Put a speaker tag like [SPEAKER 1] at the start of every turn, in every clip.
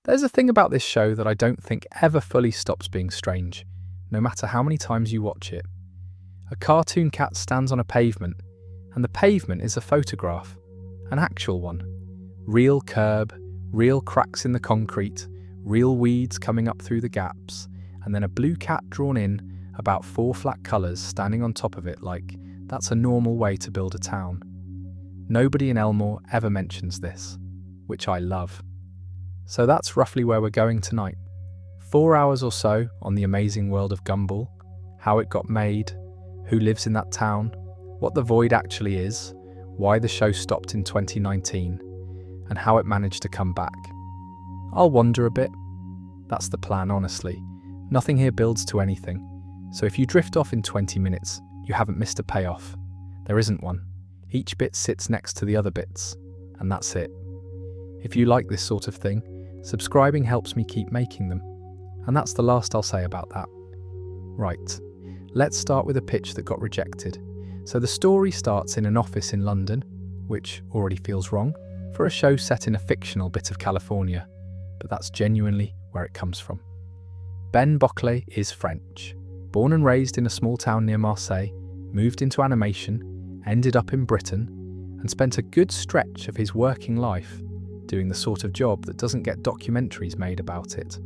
[SPEAKER 1] There's a thing about this show that I don't think ever fully stops being strange, no matter how many times you watch it. A cartoon cat stands on a pavement, and the pavement is a photograph, an actual one. Real curb, real cracks in the concrete, real weeds coming up through the gaps, and then a blue cat drawn in, about 4 flat colours standing on top of it like that's a normal way to build a town. Nobody in Elmore ever mentions this, which I love. So that's roughly where we're going tonight. 4 hours or so on the Amazing World of Gumball, how it got made, who lives in that town, what the void actually is, why the show stopped in 2019, and how it managed to come back. I'll wander a bit. That's the plan, honestly. Nothing here builds to anything, so if you drift off in 20 minutes, you haven't missed a payoff. There isn't one. Each bit sits next to the other bits, and that's it. If you like this sort of thing, subscribing helps me keep making them, and that's the last I'll say about that. Right, let's start with a pitch that got rejected. So the story starts in an office in London, which already feels wrong, for a show set in a fictional bit of California, but that's genuinely where it comes from. Ben Bocquelet is French. Born and raised in a small town near Marseille, moved into animation, ended up in Britain, and spent a good stretch of his working life doing the sort of job that doesn't get documentaries made about it.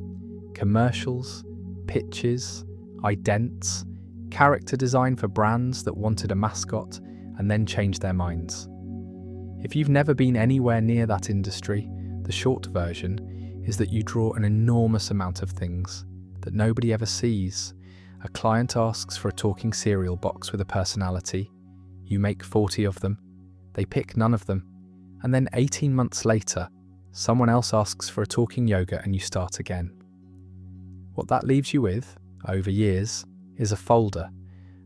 [SPEAKER 1] Commercials, pitches, idents, character design for brands that wanted a mascot and then changed their minds. If you've never been anywhere near that industry, the short version is that you draw an enormous amount of things that nobody ever sees. A client asks for a talking cereal box with a personality. You make 40 of them. They pick none of them. And then 18 months later, someone else asks for a talking yogurt and you start again. What that leaves you with, over years, is a folder.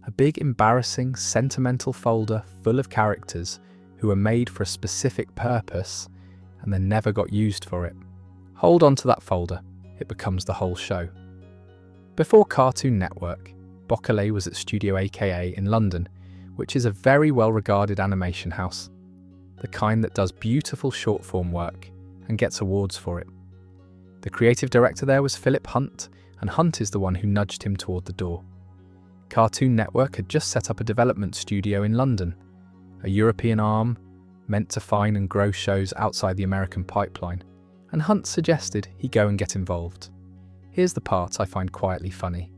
[SPEAKER 1] A big, embarrassing, sentimental folder full of characters who were made for a specific purpose and then never got used for it. Hold on to that folder. It becomes the whole show. Before Cartoon Network, Bocquelet was at Studio AKA in London, which is a very well-regarded animation house. The kind that does beautiful short-form work and gets awards for it. The creative director there was Philip Hunt, and Hunt is the one who nudged him toward the door. Cartoon Network had just set up a development studio in London, a European arm meant to find and grow shows outside the American pipeline, and Hunt suggested he go and get involved. Here's the part I find quietly funny.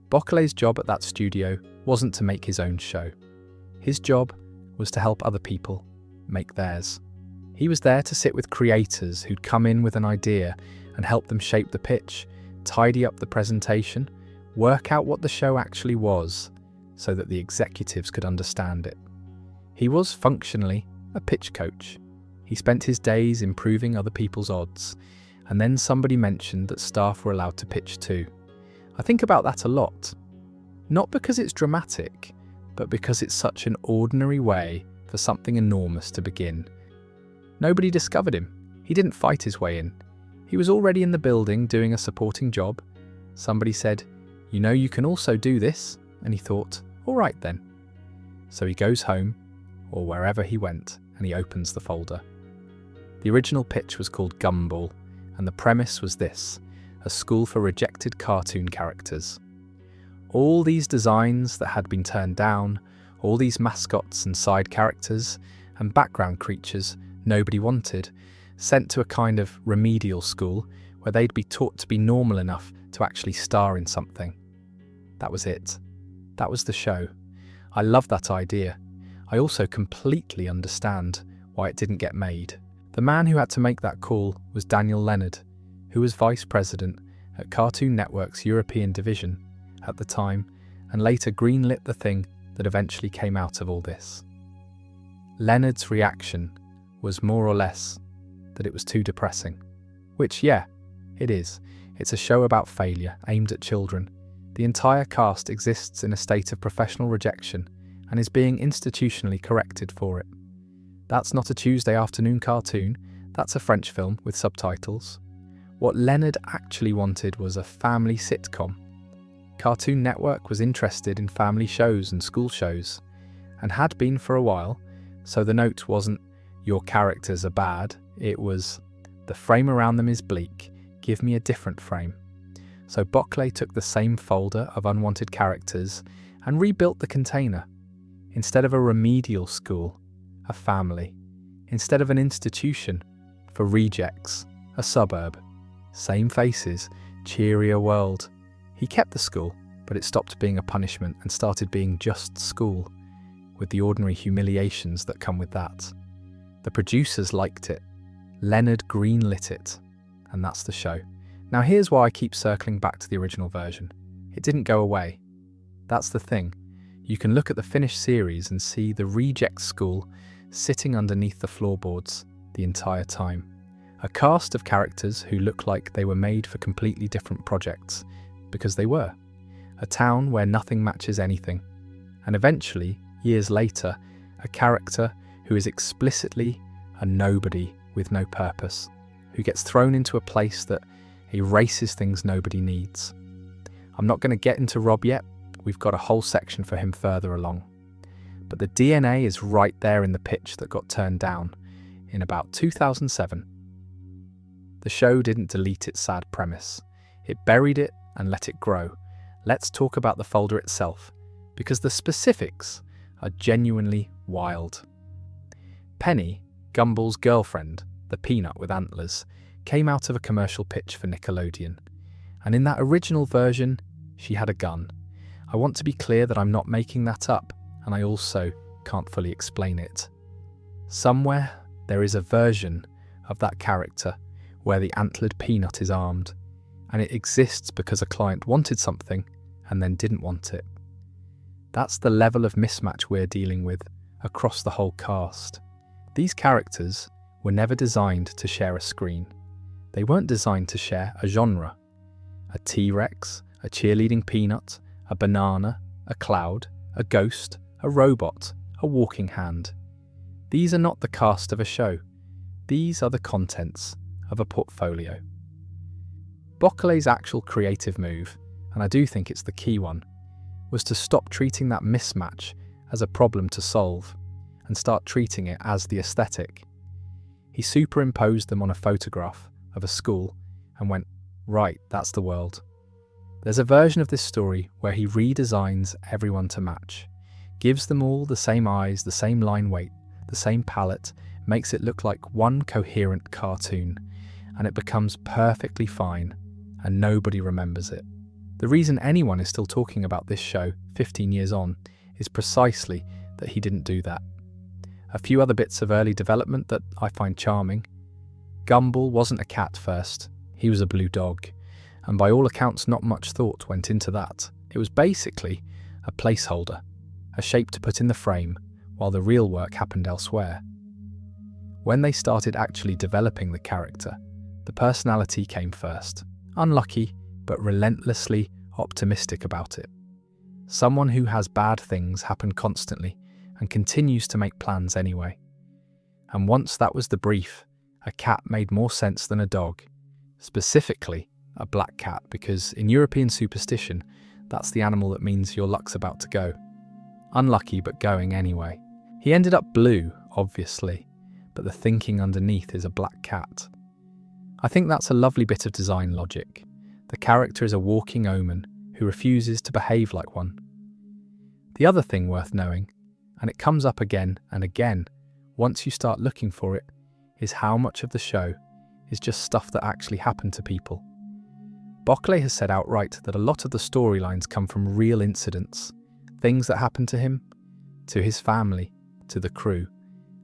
[SPEAKER 1] Bocquelet's job at that studio wasn't to make his own show. His job was to help other people make theirs. He was there to sit with creators who'd come in with an idea and help them shape the pitch, tidy up the presentation, work out what the show actually was, so that the executives could understand it. He was functionally a pitch coach. He spent his days improving other people's odds, and then somebody mentioned that staff were allowed to pitch too. I think about that a lot. Not because it's dramatic, but because it's such an ordinary way for something enormous to begin. Nobody discovered him. He didn't fight his way in. He was already in the building doing a supporting job. Somebody said, "You know, you can also do this," and he thought, all right then. So he goes home, or wherever he went, and he opens the folder. The original pitch was called Gumball, and the premise was this: a school for rejected cartoon characters. All these designs that had been turned down, all these mascots and side characters and background creatures nobody wanted, sent to a kind of remedial school where they'd be taught to be normal enough to actually star in something. That was it. That was the show. I love that idea. I also completely understand why it didn't get made. The man who had to make that call was Daniel Leonard, who was vice president at Cartoon Network's European division at the time, and later greenlit the thing that eventually came out of all this. Leonard's reaction was more or less that it was too depressing. Which, yeah, it is. It's a show about failure, aimed at children. The entire cast exists in a state of professional rejection and is being institutionally corrected for it. That's not a Tuesday afternoon cartoon, that's a French film with subtitles. What Leonard actually wanted was a family sitcom. Cartoon Network was interested in family shows and school shows, and had been for a while, so the note wasn't, "Your characters are bad," it was, "The frame around them is bleak, give me a different frame. So Bockley took the same folder of unwanted characters and rebuilt the container. Instead of a remedial school, a family. Instead of an institution, for rejects, a suburb. Same faces, cheerier world. He kept the school, but it stopped being a punishment and started being just school, with the ordinary humiliations that come with that. The producers liked it. Leonard greenlit it. And that's the show. Now here's why I keep circling back to the original version. It didn't go away. That's the thing. You can look at the finished series and see the reject school sitting underneath the floorboards the entire time. A cast of characters who look like they were made for completely different projects, because they were. A town where nothing matches anything. And eventually, years later, a character who is explicitly a nobody with no purpose, who gets thrown into a place that erases things nobody needs. I'm not going to get into Rob yet, we've got a whole section for him further along. But the DNA is right there in the pitch that got turned down in about 2007. The show didn't delete its sad premise. It buried it and let it grow. Let's talk about the folder itself, because the specifics are genuinely wild. Penny, Gumball's girlfriend, the peanut with antlers, came out of a commercial pitch for Nickelodeon. And in that original version, she had a gun. I want to be clear that I'm not making that up, and I also can't fully explain it. Somewhere, there is a version of that character where the antlered peanut is armed, and it exists because a client wanted something and then didn't want it. That's the level of mismatch we're dealing with across the whole cast. These characters were never designed to share a screen. They weren't designed to share a genre. A T-Rex, a cheerleading peanut, a banana, a cloud, a ghost, a robot, a walking hand. These are not the cast of a show. These are the contents of a portfolio. Bockley's actual creative move, and I do think it's the key one, was to stop treating that mismatch as a problem to solve and start treating it as the aesthetic. He superimposed them on a photograph of a school and went, right, that's the world. There's a version of this story where he redesigns everyone to match, gives them all the same eyes, the same line weight, the same palette, makes it look like one coherent cartoon, and it becomes perfectly fine, and nobody remembers it. The reason anyone is still talking about this show 15 years on is precisely that he didn't do that. A few other bits of early development that I find charming. Gumball wasn't a cat first, he was a blue dog, and by all accounts not much thought went into that. It was basically a placeholder, a shape to put in the frame, while the real work happened elsewhere. When they started actually developing the character, the personality came first. Unlucky, but relentlessly optimistic about it. Someone who has bad things happen constantly and continues to make plans anyway. And once that was the brief, a cat made more sense than a dog. Specifically, a black cat, because in European superstition, that's the animal that means your luck's about to go. Unlucky, but going anyway. He ended up blue, obviously, but the thinking underneath is a black cat. I think that's a lovely bit of design logic. The character is a walking omen who refuses to behave like one. The other thing worth knowing, and it comes up again and again once you start looking for it, is how much of the show is just stuff that actually happened to people. Bockley has said outright that a lot of the storylines come from real incidents, things that happened to him, to his family, to the crew,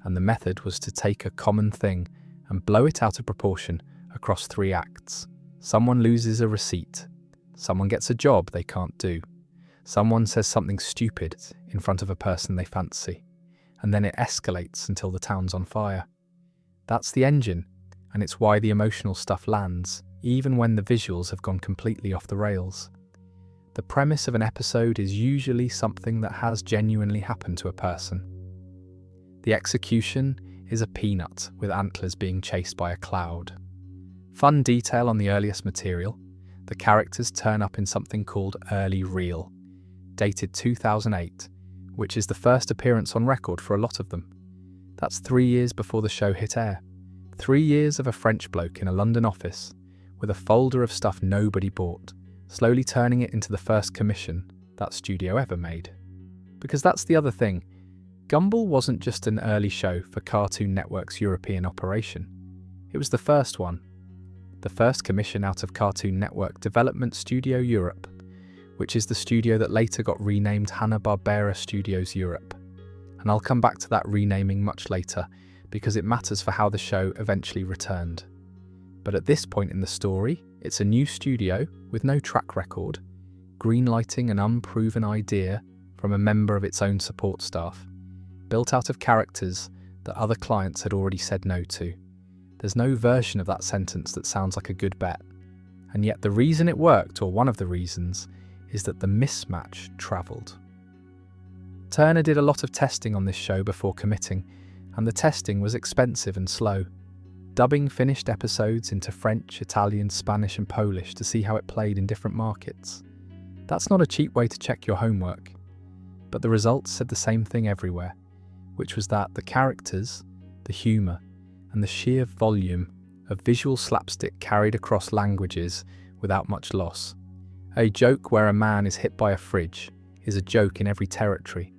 [SPEAKER 1] and the method was to take a common thing and blow it out of proportion across 3 acts. Someone loses a receipt, someone gets a job they can't do, someone says something stupid in front of a person they fancy, and then it escalates until the town's on fire. That's the engine, and it's why the emotional stuff lands, even when the visuals have gone completely off the rails. The premise of an episode is usually something that has genuinely happened to a person. The execution is a peanut with antlers being chased by a cloud. Fun detail on the earliest material, the characters turn up in something called Early Reel, dated 2008, which is the first appearance on record for a lot of them. That's 3 years before the show hit air. 3 years of a French bloke in a London office with a folder of stuff nobody bought, slowly turning it into the first commission that studio ever made. Because that's the other thing, Gumball wasn't just an early show for Cartoon Network's European operation. It was the first one. The first commission out of Cartoon Network Development Studio Europe, which is the studio that later got renamed Hanna-Barbera Studios Europe. And I'll come back to that renaming much later, because it matters for how the show eventually returned. But at this point in the story, it's a new studio with no track record, greenlighting an unproven idea from a member of its own support staff, built out of characters that other clients had already said no to. There's no version of that sentence that sounds like a good bet. And yet the reason it worked, or one of the reasons, is that the mismatch travelled. Turner did a lot of testing on this show before committing, and the testing was expensive and slow. Dubbing finished episodes into French, Italian, Spanish and Polish to see how it played in different markets. That's not a cheap way to check your homework. But the results said the same thing everywhere, which was that the characters, the humour, and the sheer volume of visual slapstick carried across languages without much loss. A joke where a man is hit by a fridge is a joke in every territory,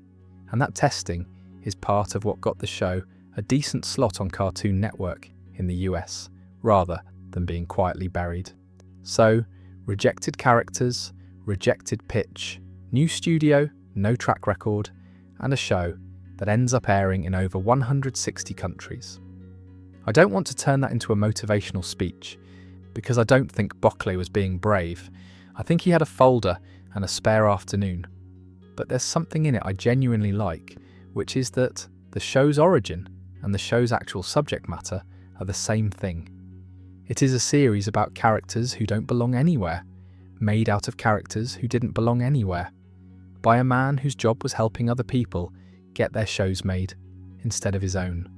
[SPEAKER 1] and that testing is part of what got the show a decent slot on Cartoon Network in the US, rather than being quietly buried. So, rejected characters, rejected pitch, new studio, no track record, and a show that ends up airing in over 160 countries. I don't want to turn that into a motivational speech, because I don't think Bockley was being brave. I think he had a folder and a spare afternoon. But there's something in it I genuinely like, which is that the show's origin and the show's actual subject matter are the same thing. It is a series about characters who don't belong anywhere, made out of characters who didn't belong anywhere, by a man whose job was helping other people get their shows made instead of his own.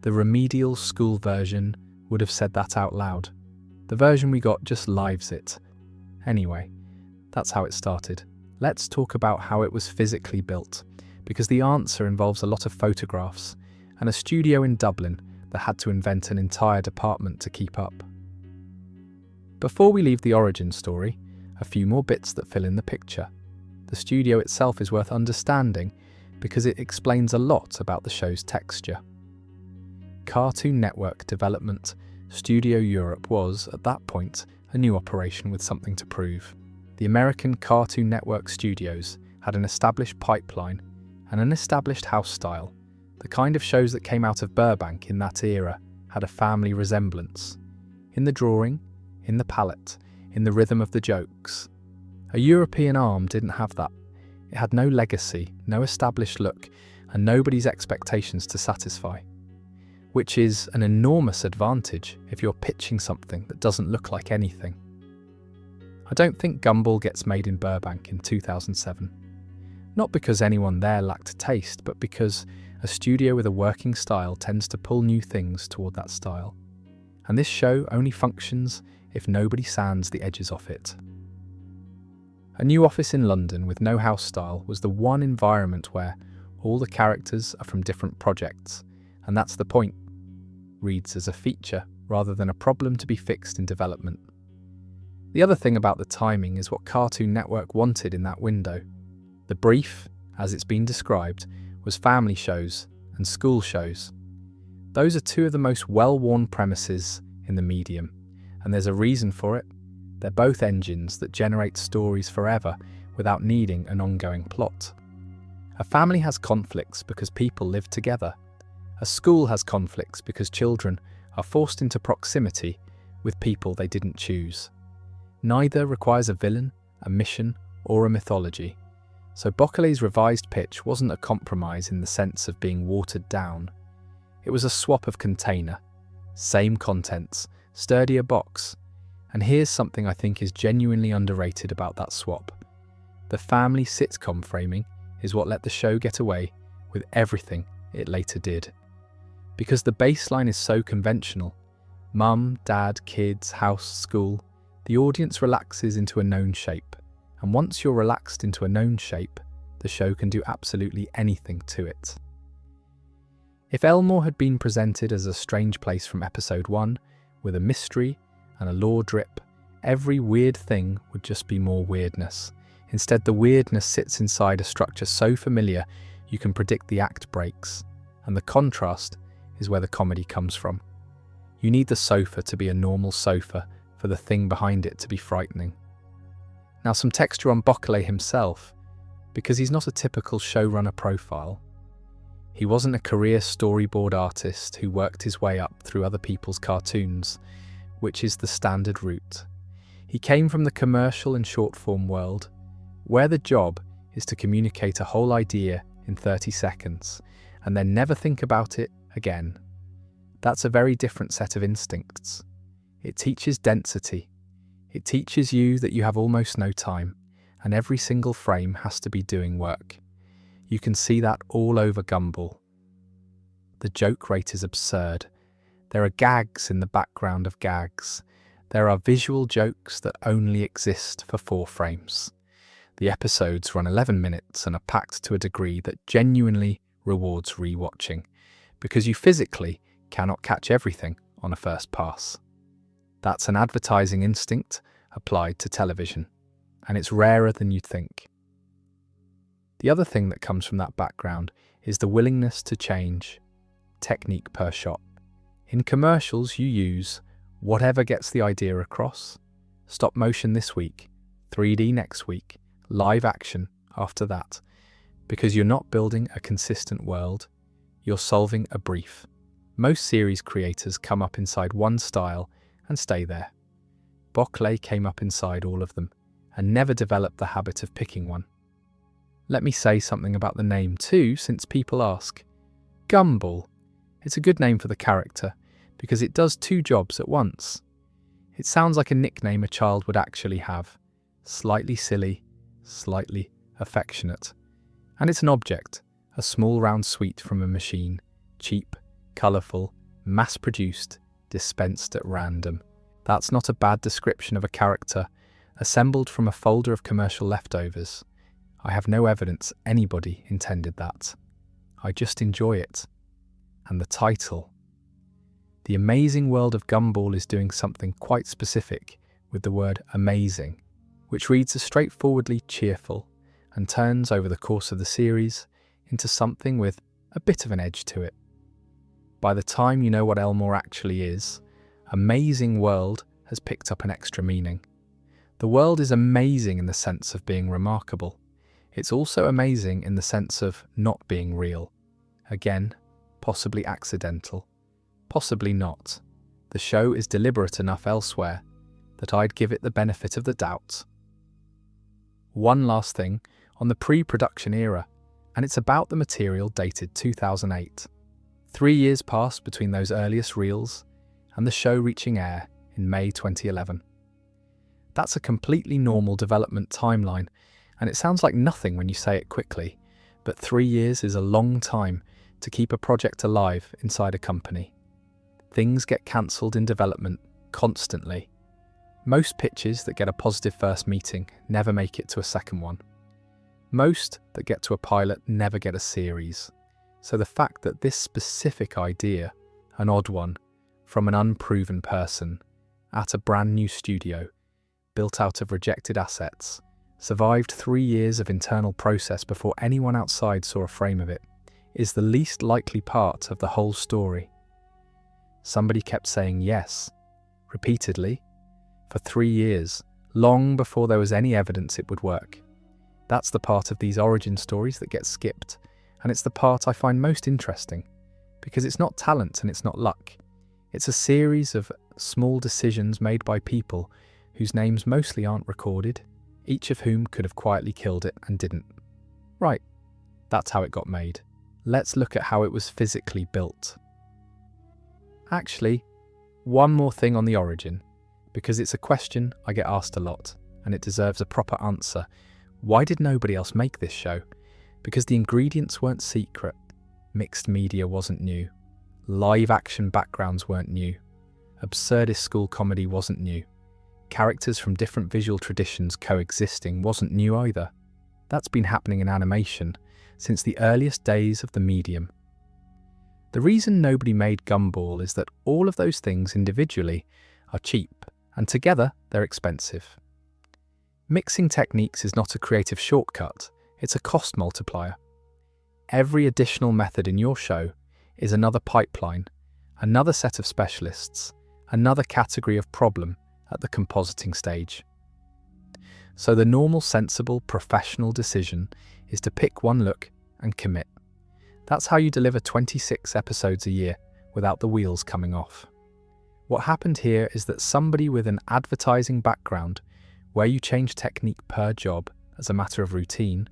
[SPEAKER 1] The remedial school version would have said that out loud. The version we got just lives it. Anyway, that's how it started. Let's talk about how it was physically built, because the answer involves a lot of photographs and a studio in Dublin that had to invent an entire department to keep up. Before we leave the origin story, a few more bits that fill in the picture. The studio itself is worth understanding because it explains a lot about the show's texture. Cartoon Network Development Studio Europe was, at that point, a new operation with something to prove. The American Cartoon Network studios had an established pipeline and an established house style. The kind of shows that came out of Burbank in that era had a family resemblance. In the drawing, in the palette, in the rhythm of the jokes. A European arm didn't have that. It had no legacy, no established look, and nobody's expectations to satisfy. Which is an enormous advantage if you're pitching something that doesn't look like anything. I don't think Gumball gets made in Burbank in 2007. Not because anyone there lacked taste, but because a studio with a working style tends to pull new things toward that style. And this show only functions if nobody sands the edges off it. A new office in London with no house style was the one environment where all the characters are from different projects, and that's the point. Reads as a feature rather than a problem to be fixed in development. The other thing about the timing is what Cartoon Network wanted in that window. The brief, as it's been described, was family shows and school shows. Those are two of the most well-worn premises in the medium, and there's a reason for it. They're both engines that generate stories forever without needing an ongoing plot. A family has conflicts because people live together. A school has conflicts because children are forced into proximity with people they didn't choose. Neither requires a villain, a mission, or a mythology. So Bockley's revised pitch wasn't a compromise in the sense of being watered down. It was a swap of container. Same contents, sturdier box. And here's something I think is genuinely underrated about that swap. The family sitcom framing is what let the show get away with everything it later did. Because the baseline is so conventional, mum, dad, kids, house, school, the audience relaxes into a known shape. And once you're relaxed into a known shape, the show can do absolutely anything to it. If Elmore had been presented as a strange place from episode 1, with a mystery, and a law drip, every weird thing would just be more weirdness. Instead, the weirdness sits inside a structure so familiar you can predict the act breaks, and the contrast is where the comedy comes from. You need the sofa to be a normal sofa for the thing behind it to be frightening. Now, some texture on Bockeley himself, because he's not a typical showrunner profile. He wasn't a career storyboard artist who worked his way up through other people's cartoons, which is the standard route. He came from the commercial and short-form world, where the job is to communicate a whole idea in 30 seconds and then never think about it again. That's a very different set of instincts. It teaches density. It teaches you that you have almost no time, and every single frame has to be doing work. You can see that all over Gumball. The joke rate is absurd. There are gags in the background of gags. There are visual jokes that only exist for 4 frames. The episodes run 11 minutes and are packed to a degree that genuinely rewards rewatching, because you physically cannot catch everything on a first pass. That's an advertising instinct applied to television, and it's rarer than you'd think. The other thing that comes from that background is the willingness to change, technique per shot. In commercials, you use whatever gets the idea across. Stop motion this week, 3D next week, live action after that, because you're not building a consistent world, you're solving a brief. Most series creators come up inside one style and stay there. Bockeley came up inside all of them and never developed the habit of picking one. Let me say something about the name too, since people ask. Gumball. It's a good name for the character because it does 2 jobs at once. It sounds like a nickname a child would actually have. Slightly silly, slightly affectionate. And it's an object, a small round sweet from a machine, cheap, colourful, mass-produced, dispensed at random. That's not a bad description of a character assembled from a folder of commercial leftovers. I have no evidence anybody intended that. I just enjoy it. And the title. The Amazing World of Gumball is doing something quite specific with the word amazing, which reads as straightforwardly cheerful and turns over the course of the series into something with a bit of an edge to it. By the time you know what Elmore actually is, Amazing World has picked up an extra meaning. The world is amazing in the sense of being remarkable. It's also amazing in the sense of not being real. Again, possibly accidental, possibly not. The show is deliberate enough elsewhere that I'd give it the benefit of the doubt. One last thing on the pre-production era, and it's about the material dated 2008. 3 years passed between those earliest reels and the show reaching air in May 2011. That's a completely normal development timeline, and it sounds like nothing when you say it quickly, but 3 years is a long time to keep a project alive inside a company. Things get cancelled in development constantly. Most pitches that get a positive first meeting never make it to a second one. Most that get to a pilot never get a series. So the fact that this specific idea, an odd one, from an unproven person, at a brand new studio, built out of rejected assets, survived 3 years of internal process before anyone outside saw a frame of it, is the least likely part of the whole story. Somebody kept saying yes, repeatedly, for 3 years, long before there was any evidence it would work. That's the part of these origin stories that gets skipped, and it's the part I find most interesting, because it's not talent and it's not luck. It's a series of small decisions made by people whose names mostly aren't recorded, each of whom could have quietly killed it and didn't. Right, that's how it got made. Let's look at how it was physically built. Actually, one more thing on the origin, because it's a question I get asked a lot, and it deserves a proper answer. Why did nobody else make this show? Because the ingredients weren't secret, mixed media wasn't new, live action backgrounds weren't new, absurdist school comedy wasn't new, characters from different visual traditions coexisting wasn't new either. That's been happening in animation since the earliest days of the medium. The reason nobody made Gumball is that all of those things individually are cheap and together they're expensive. Mixing techniques is not a creative shortcut, it's a cost multiplier. Every additional method in your show is another pipeline, another set of specialists, another category of problem at the compositing stage. So the normal, sensible, professional decision is to pick one look and commit. That's how you deliver 26 episodes a year without the wheels coming off. What happened here is that somebody with an advertising background, where you change technique per job as a matter of routine,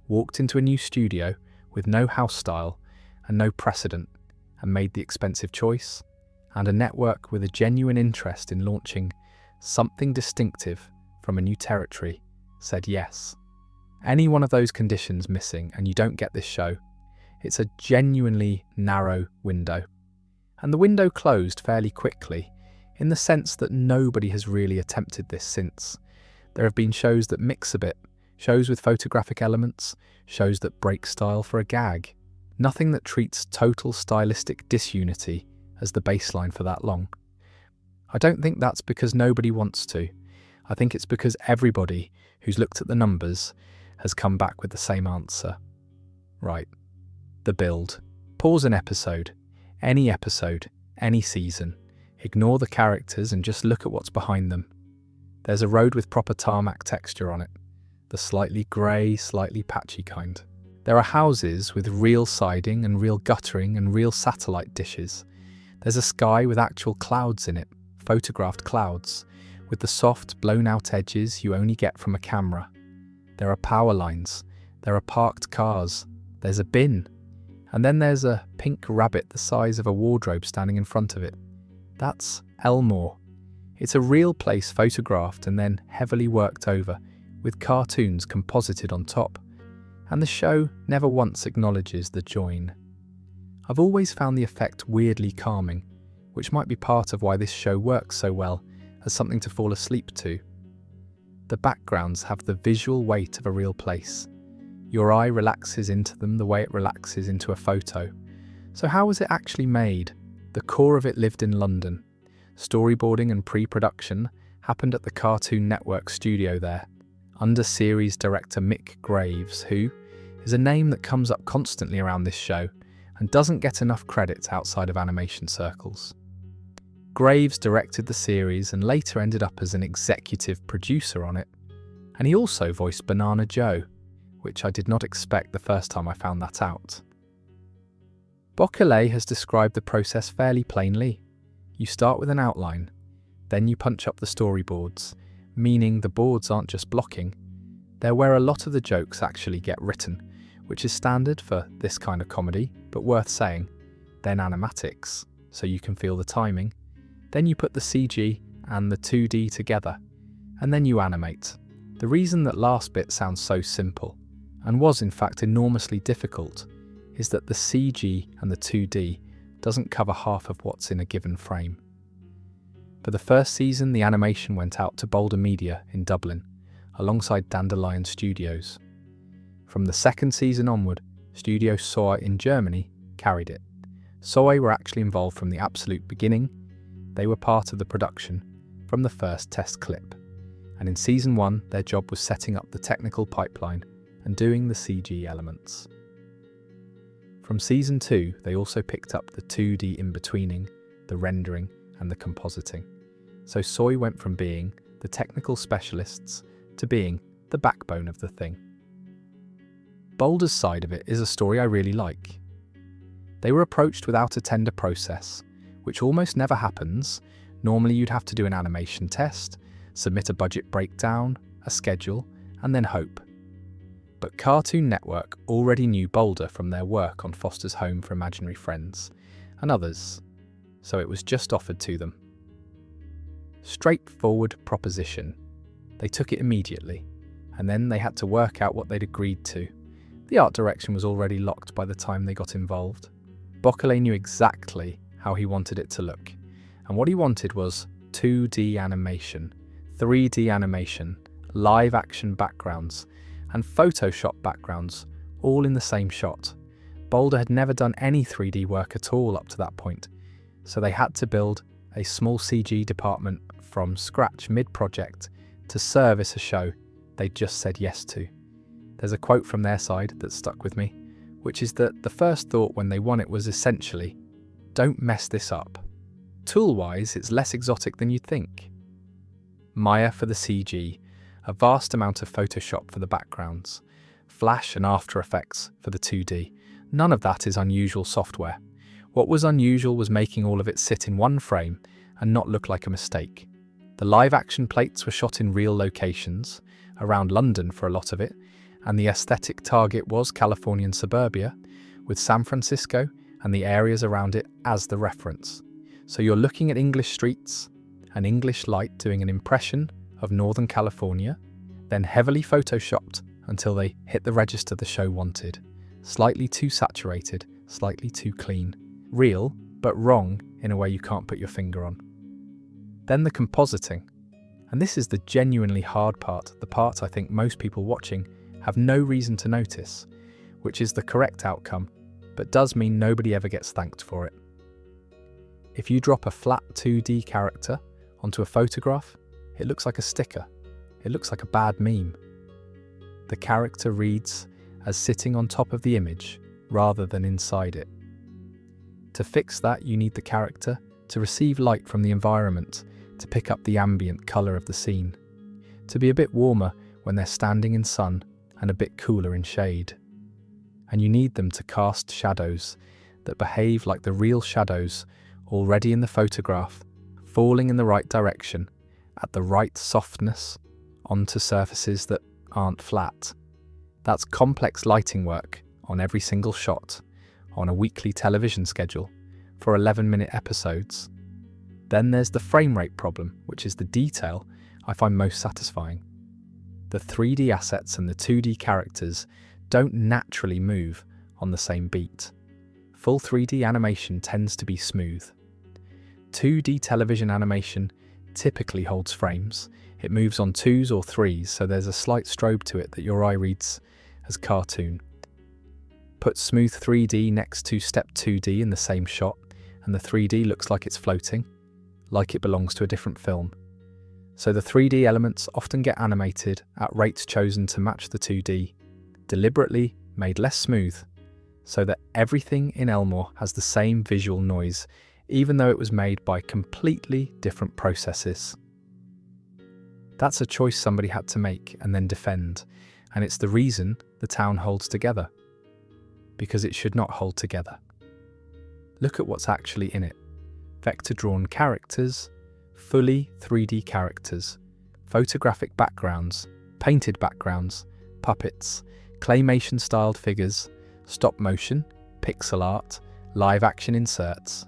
[SPEAKER 1] walked into a new studio with no house style and no precedent and made the expensive choice, and a network with a genuine interest in launching something distinctive from a new territory said yes. Any one of those conditions missing and you don't get this show, it's a genuinely narrow window. And the window closed fairly quickly, in the sense that nobody has really attempted this since. There have been shows that mix a bit, shows with photographic elements, shows that break style for a gag. Nothing that treats total stylistic disunity as the baseline for that long. I don't think that's because nobody wants to. I think it's because everybody who's looked at the numbers has come back with the same answer. Right. The build. Pause an episode, any season. Ignore the characters and just look at what's behind them. There's a road with proper tarmac texture on it, the slightly grey, slightly patchy kind. There are houses with real siding and real guttering and real satellite dishes. There's a sky with actual clouds in it, photographed clouds, with the soft, blown-out edges you only get from a camera. There are power lines, there are parked cars, there's a bin, and then there's a pink rabbit the size of a wardrobe standing in front of it. That's Elmore. It's a real place photographed and then heavily worked over, with cartoons composited on top. And the show never once acknowledges the join. I've always found the effect weirdly calming, which might be part of why this show works so well as something to fall asleep to. The backgrounds have the visual weight of a real place. Your eye relaxes into them the way it relaxes into a photo. So how was it actually made? The core of it lived in London. Storyboarding and pre-production happened at the Cartoon Network studio there, under series director Mick Graves, who is a name that comes up constantly around this show and doesn't get enough credit outside of animation circles. Graves directed the series and later ended up as an executive producer on it, and he also voiced Banana Joe, which I did not expect the first time I found that out. Bocquelet has described the process fairly plainly. You start with an outline, then you punch up the storyboards, meaning the boards aren't just blocking, they're where a lot of the jokes actually get written, which is standard for this kind of comedy, but worth saying. Then animatics, so you can feel the timing. Then you put the CG and the 2D together, and then you animate. The reason that last bit sounds so simple, and was in fact enormously difficult, is that the CG and the 2D doesn't cover half of what's in a given frame. For the first season, the animation went out to Boulder Media in Dublin, alongside Dandelion Studios. From the second season onward, Studio Soy in Germany carried it. Soy were actually involved from the absolute beginning. They were part of the production from the first test clip. And in season 1, their job was setting up the technical pipeline and doing the CG elements. From season 2, they also picked up the 2D in-betweening, the rendering and the compositing. So Soy went from being the technical specialists to being the backbone of the thing. Boulder's side of it is a story I really like. They were approached without a tender process, which almost never happens. Normally you'd have to do an animation test, submit a budget breakdown, a schedule, and then hope. But Cartoon Network already knew Boulder from their work on Foster's Home for Imaginary Friends and others, so it was just offered to them. Straightforward proposition. They took it immediately, and then they had to work out what they'd agreed to. The art direction was already locked by the time they got involved. Bocquelet knew exactly how he wanted it to look, and what he wanted was 2D animation, 3D animation, live action backgrounds, and Photoshop backgrounds, all in the same shot. Boulder had never done any 3D work at all up to that point, so they had to build a small CG department from scratch mid-project to service a show they'd just said yes to. There's a quote from their side that stuck with me, which is that the first thought when they won it was essentially, "Don't mess this up." Tool-wise, it's less exotic than you'd think. Maya for the CG, a vast amount of Photoshop for the backgrounds, Flash and After Effects for the 2D. None of that is unusual software. What was unusual was making all of it sit in one frame and not look like a mistake. The live-action plates were shot in real locations, around London for a lot of it, and the aesthetic target was Californian suburbia, with San Francisco and the areas around it as the reference. So you're looking at English streets, an English light doing an impression of Northern California, then heavily photoshopped until they hit the register the show wanted. Slightly too saturated, slightly too clean. Real, but wrong in a way you can't put your finger on. Then the compositing. And this is the genuinely hard part, the part I think most people watching have no reason to notice, which is the correct outcome, but does mean nobody ever gets thanked for it. If you drop a flat 2D character onto a photograph, it looks like a sticker. It looks like a bad meme. The character reads as sitting on top of the image rather than inside it. To fix that, you need the character to receive light from the environment to pick up the ambient colour of the scene, to be a bit warmer when they're standing in sun and a bit cooler in shade. And you need them to cast shadows that behave like the real shadows already in the photograph, falling in the right direction, at the right softness, onto surfaces that aren't flat. That's complex lighting work on every single shot, on a weekly television schedule, for 11-minute episodes. Then there's the frame rate problem, which is the detail I find most satisfying. The 3D assets and the 2D characters don't naturally move on the same beat. Full 3D animation tends to be smooth. 2D television animation typically holds frames. It moves on 2s or 3s, so there's a slight strobe to it that your eye reads as cartoon. Put smooth 3D next to step 2D in the same shot, and the 3D looks like it's floating, like it belongs to a different film. So the 3D elements often get animated at rates chosen to match the 2D, deliberately made less smooth, so that everything in Elmore has the same visual noise, even though it was made by completely different processes. That's a choice somebody had to make and then defend, and it's the reason the town holds together. Because it should not hold together. Look at what's actually in it. Vector-drawn characters, fully 3D characters, photographic backgrounds, painted backgrounds, puppets, claymation-styled figures, stop-motion, pixel art, live-action inserts.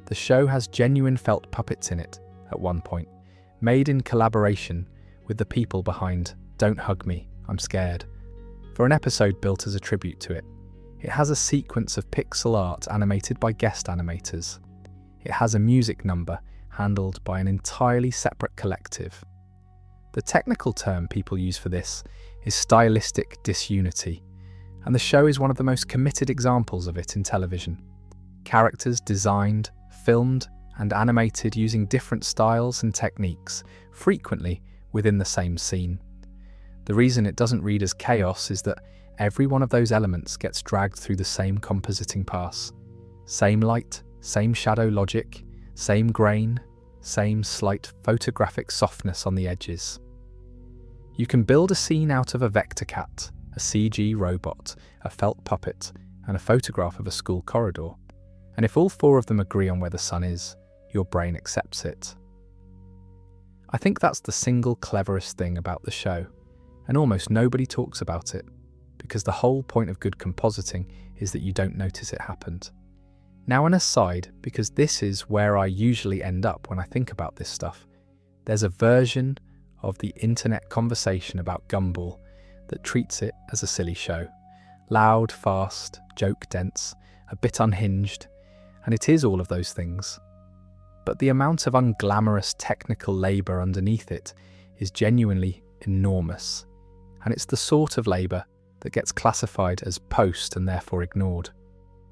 [SPEAKER 1] The show has genuine felt puppets in it at one point, made in collaboration with the people behind Don't Hug Me, I'm Scared, for an episode built as a tribute to it. It has a sequence of pixel art animated by guest animators. It has a music number handled by an entirely separate collective. The technical term people use for this is stylistic disunity, and the show is one of the most committed examples of it in television. Characters designed, filmed, and animated using different styles and techniques, frequently within the same scene. The reason it doesn't read as chaos is that every one of those elements gets dragged through the same compositing pass. Same light, same shadow logic, same grain, same slight photographic softness on the edges. You can build a scene out of a vector cat, a CG robot, a felt puppet, and a photograph of a school corridor. And if all four of them agree on where the sun is, your brain accepts it. I think that's the single cleverest thing about the show, and almost nobody talks about it, because the whole point of good compositing is that you don't notice it happened. Now an aside, because this is where I usually end up when I think about this stuff, there's a version of the internet conversation about Gumball that treats it as a silly show. Loud, fast, joke-dense, a bit unhinged, and it is all of those things. But the amount of unglamorous technical labour underneath it is genuinely enormous, and it's the sort of labour that gets classified as post and therefore ignored.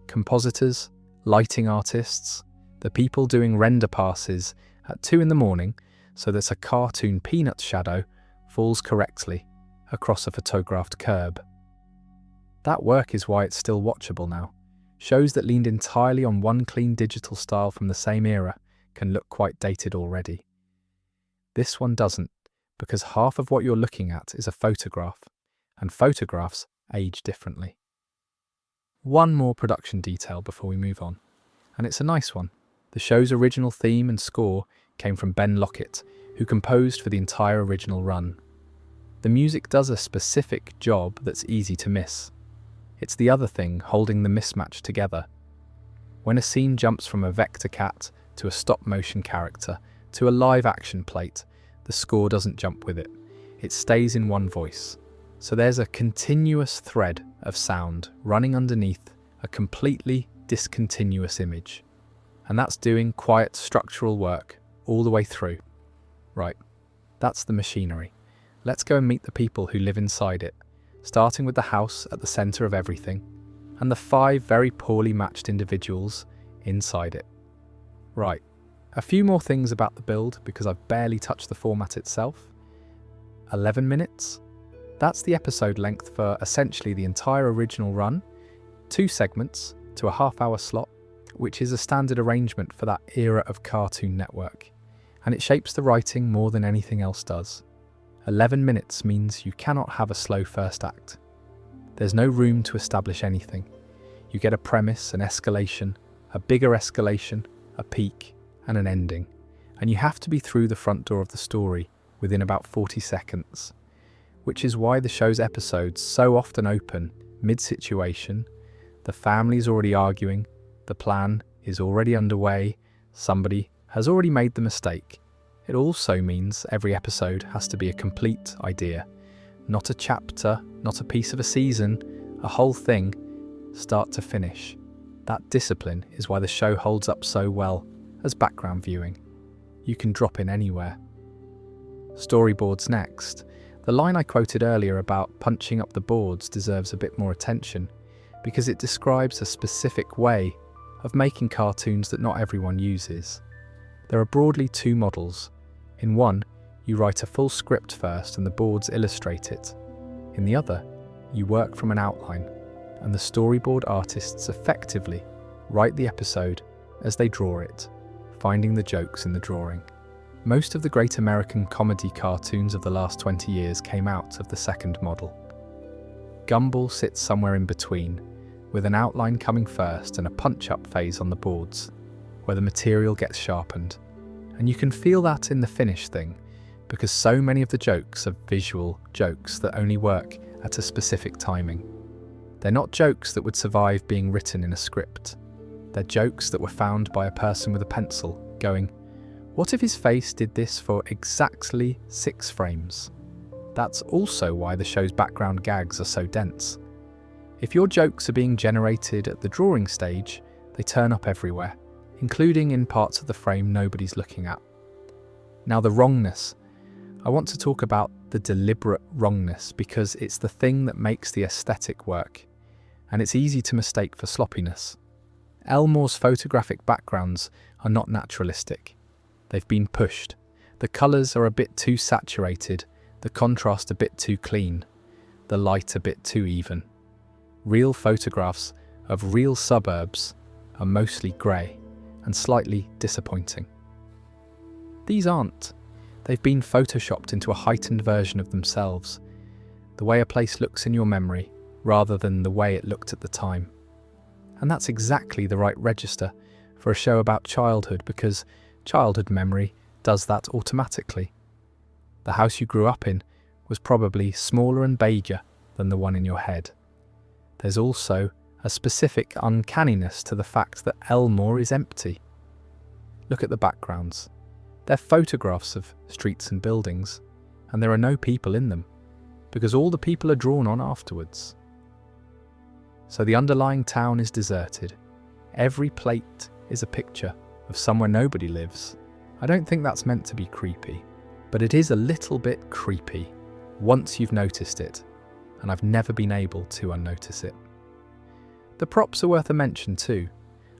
[SPEAKER 1] Compositors, lighting artists, the people doing render passes at 2 in the morning so that a cartoon peanut shadow falls correctly across a photographed curb. That work is why it's still watchable now. Shows that leaned entirely on one clean digital style from the same era can look quite dated already. This one doesn't, because half of what you're looking at is a photograph, and photographs age differently. One more production detail before we move on, and it's a nice one. The show's original theme and score came from Ben Lockett, who composed for the entire original run. The music does a specific job that's easy to miss. It's the other thing holding the mismatch together. When a scene jumps from a vector cat to a stop-motion character to a live-action plate, the score doesn't jump with it. It stays in one voice. So there's a continuous thread of sound running underneath a completely discontinuous image. And that's doing quiet structural work all the way through. Right, that's the machinery. Let's go and meet the people who live inside it, starting with the house at the centre of everything, and the 5 very poorly matched individuals inside it. Right, a few more things about the build because I've barely touched the format itself. 11 minutes? That's the episode length for essentially the entire original run, 2 segments to a half-hour slot, which is a standard arrangement for that era of Cartoon Network, and it shapes the writing more than anything else does. 11 minutes means you cannot have a slow first act. There's no room to establish anything. You get a premise, an escalation, a bigger escalation, a peak, and an ending, and you have to be through the front door of the story within about 40 seconds, which is why the show's episodes so often open mid-situation. The family's already arguing, the plan is already underway, somebody has already made the mistake. It also means every episode has to be a complete idea, not a chapter, not a piece of a season, a whole thing, start to finish. That discipline is why the show holds up so well as background viewing. You can drop in anywhere. Storyboards next. The line I quoted earlier about punching up the boards deserves a bit more attention because it describes a specific way of making cartoons that not everyone uses. There are broadly 2 models. In one, you write a full script first and the boards illustrate it. In the other, you work from an outline, and the storyboard artists effectively write the episode as they draw it, finding the jokes in the drawing. Most of the great American comedy cartoons of the last 20 years came out of the second model. Gumball sits somewhere in between, with an outline coming first and a punch-up phase on the boards, where the material gets sharpened. And you can feel that in the finish thing, because so many of the jokes are visual jokes that only work at a specific timing. They're not jokes that would survive being written in a script. They're jokes that were found by a person with a pencil, going, what if his face did this for exactly 6 frames? That's also why the show's background gags are so dense. If your jokes are being generated at the drawing stage, they turn up everywhere, including in parts of the frame nobody's looking at. Now the wrongness. I want to talk about the deliberate wrongness because it's the thing that makes the aesthetic work, and it's easy to mistake for sloppiness. Elmore's photographic backgrounds are not naturalistic. They've been pushed. The colours are a bit too saturated, the contrast a bit too clean, the light a bit too even. Real photographs of real suburbs are mostly grey and slightly disappointing. These aren't. They've been photoshopped into a heightened version of themselves, the way a place looks in your memory rather than the way it looked at the time. And that's exactly the right register for a show about childhood because childhood memory does that automatically. The house you grew up in was probably smaller and vaguer than the one in your head. There's also a specific uncanniness to the fact that Elmore is empty. Look at the backgrounds. They're photographs of streets and buildings, and there are no people in them, because all the people are drawn on afterwards. So the underlying town is deserted. Every plate is a picture of somewhere nobody lives. I don't think that's meant to be creepy, but it is a little bit creepy once you've noticed it, and I've never been able to unnotice it. The props are worth a mention too.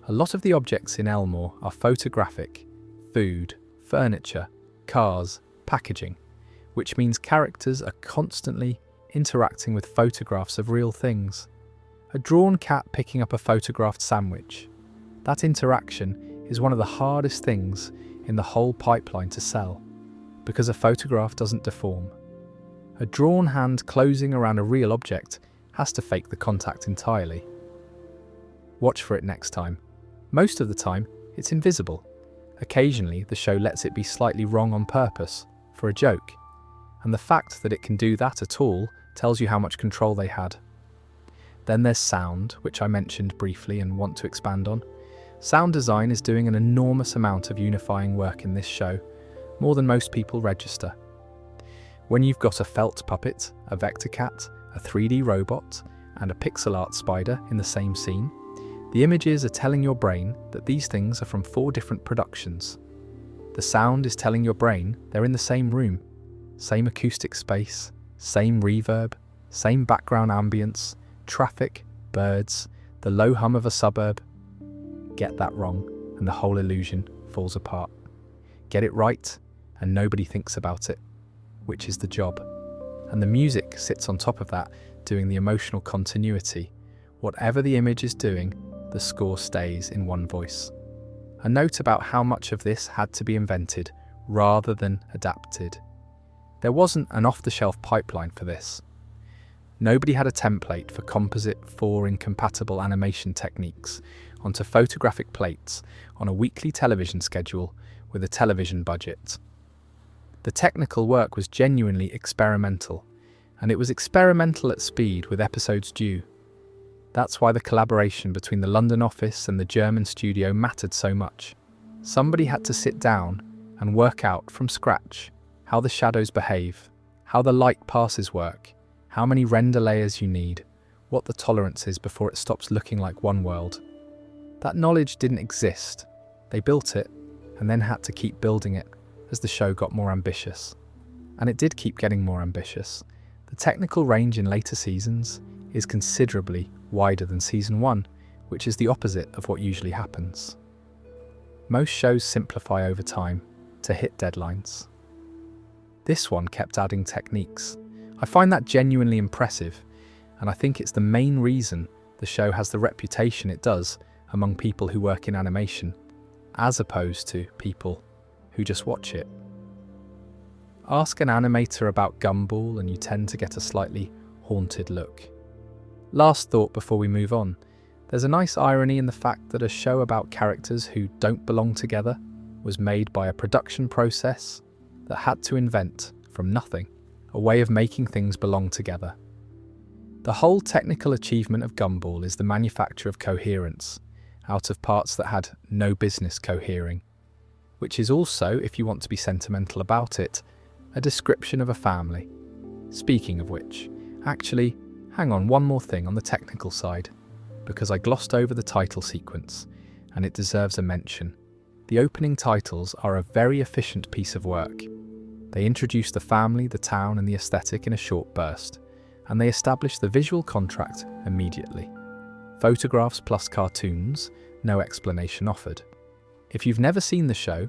[SPEAKER 1] A lot of the objects in Elmore are photographic, food, furniture, cars, packaging, which means characters are constantly interacting with photographs of real things. A drawn cat picking up a photographed sandwich. That interaction is one of the hardest things in the whole pipeline to sell, because a photograph doesn't deform. A drawn hand closing around a real object has to fake the contact entirely. Watch for it next time. Most of the time, it's invisible. Occasionally, the show lets it be slightly wrong on purpose, for a joke, and the fact that it can do that at all tells you how much control they had. Then there's sound, which I mentioned briefly and want to expand on. Sound design is doing an enormous amount of unifying work in this show, more than most people register. When you've got a felt puppet, a vector cat, a 3D robot, and a pixel art spider in the same scene, the images are telling your brain that these things are from 4 different productions. The sound is telling your brain they're in the same room, same acoustic space, same reverb, same background ambience, traffic, birds, the low hum of a suburb. Get that wrong, and the whole illusion falls apart. Get it right, and nobody thinks about it, which is the job. And the music sits on top of that, doing the emotional continuity. Whatever the image is doing, the score stays in one voice. A note about how much of this had to be invented rather than adapted. There wasn't an off-the-shelf pipeline for this. Nobody had a template for composite 4 incompatible animation techniques onto photographic plates on a weekly television schedule with a television budget. The technical work was genuinely experimental, and it was experimental at speed with episodes due. That's why the collaboration between the London office and the German studio mattered so much. Somebody had to sit down and work out from scratch how the shadows behave, how the light passes work, how many render layers you need, what the tolerance is before it stops looking like one world. That knowledge didn't exist. They built it and then had to keep building it as the show got more ambitious. And it did keep getting more ambitious. The technical range in later seasons is considerably wider than season 1, which is the opposite of what usually happens. Most shows simplify over time to hit deadlines. This one kept adding techniques. I find that genuinely impressive, and I think it's the main reason the show has the reputation it does among people who work in animation, as opposed to people who just watch it. Ask an animator about Gumball and you tend to get a slightly haunted look. Last thought before we move on. There's a nice irony in the fact that a show about characters who don't belong together was made by a production process that had to invent, from nothing, a way of making things belong together. The whole technical achievement of Gumball is the manufacture of coherence, out of parts that had no business cohering, which is also, if you want to be sentimental about it, a description of a family. Speaking of which, actually, hang on, one more thing on the technical side, because I glossed over the title sequence, and it deserves a mention. The opening titles are a very efficient piece of work. They introduce the family, the town, and the aesthetic in a short burst, and they establish the visual contract immediately. Photographs plus cartoons, no explanation offered. If you've never seen the show,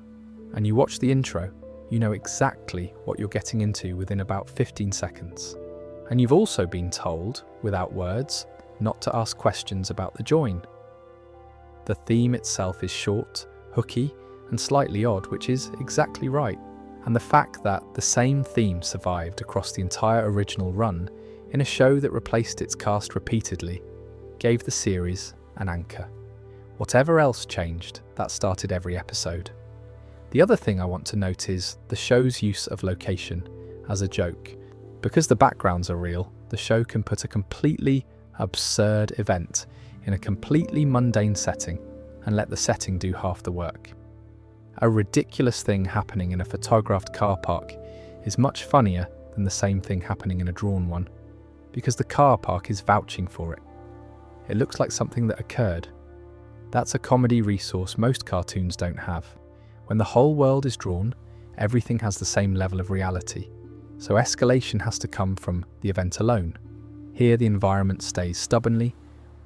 [SPEAKER 1] and you watch the intro, you know exactly what you're getting into within about 15 seconds. And you've also been told, without words, not to ask questions about the join. The theme itself is short, hooky, and slightly odd, which is exactly right. And the fact that the same theme survived across the entire original run in a show that replaced its cast repeatedly gave the series an anchor. Whatever else changed, that started every episode. The other thing I want to note is the show's use of location as a joke. Because the backgrounds are real, the show can put a completely absurd event in a completely mundane setting and let the setting do half the work. A ridiculous thing happening in a photographed car park is much funnier than the same thing happening in a drawn one, because the car park is vouching for it. It looks like something that occurred. That's a comedy resource most cartoons don't have. When the whole world is drawn, everything has the same level of reality. So escalation has to come from the event alone. Here the environment stays stubbornly,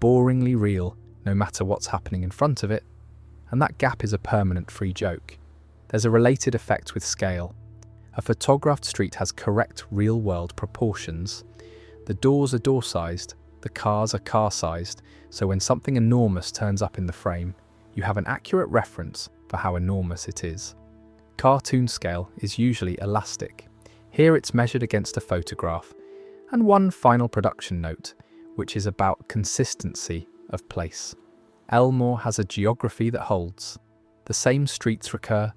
[SPEAKER 1] boringly real no matter what's happening in front of it, and that gap is a permanent free joke. There's a related effect with scale. A photographed street has correct real-world proportions. The doors are door-sized, the cars are car-sized, so when something enormous turns up in the frame, you have an accurate reference for how enormous it is. Cartoon scale is usually elastic. Here it's measured against a photograph. And one final production note, which is about consistency of place. Elmore has a geography that holds. The same streets recur,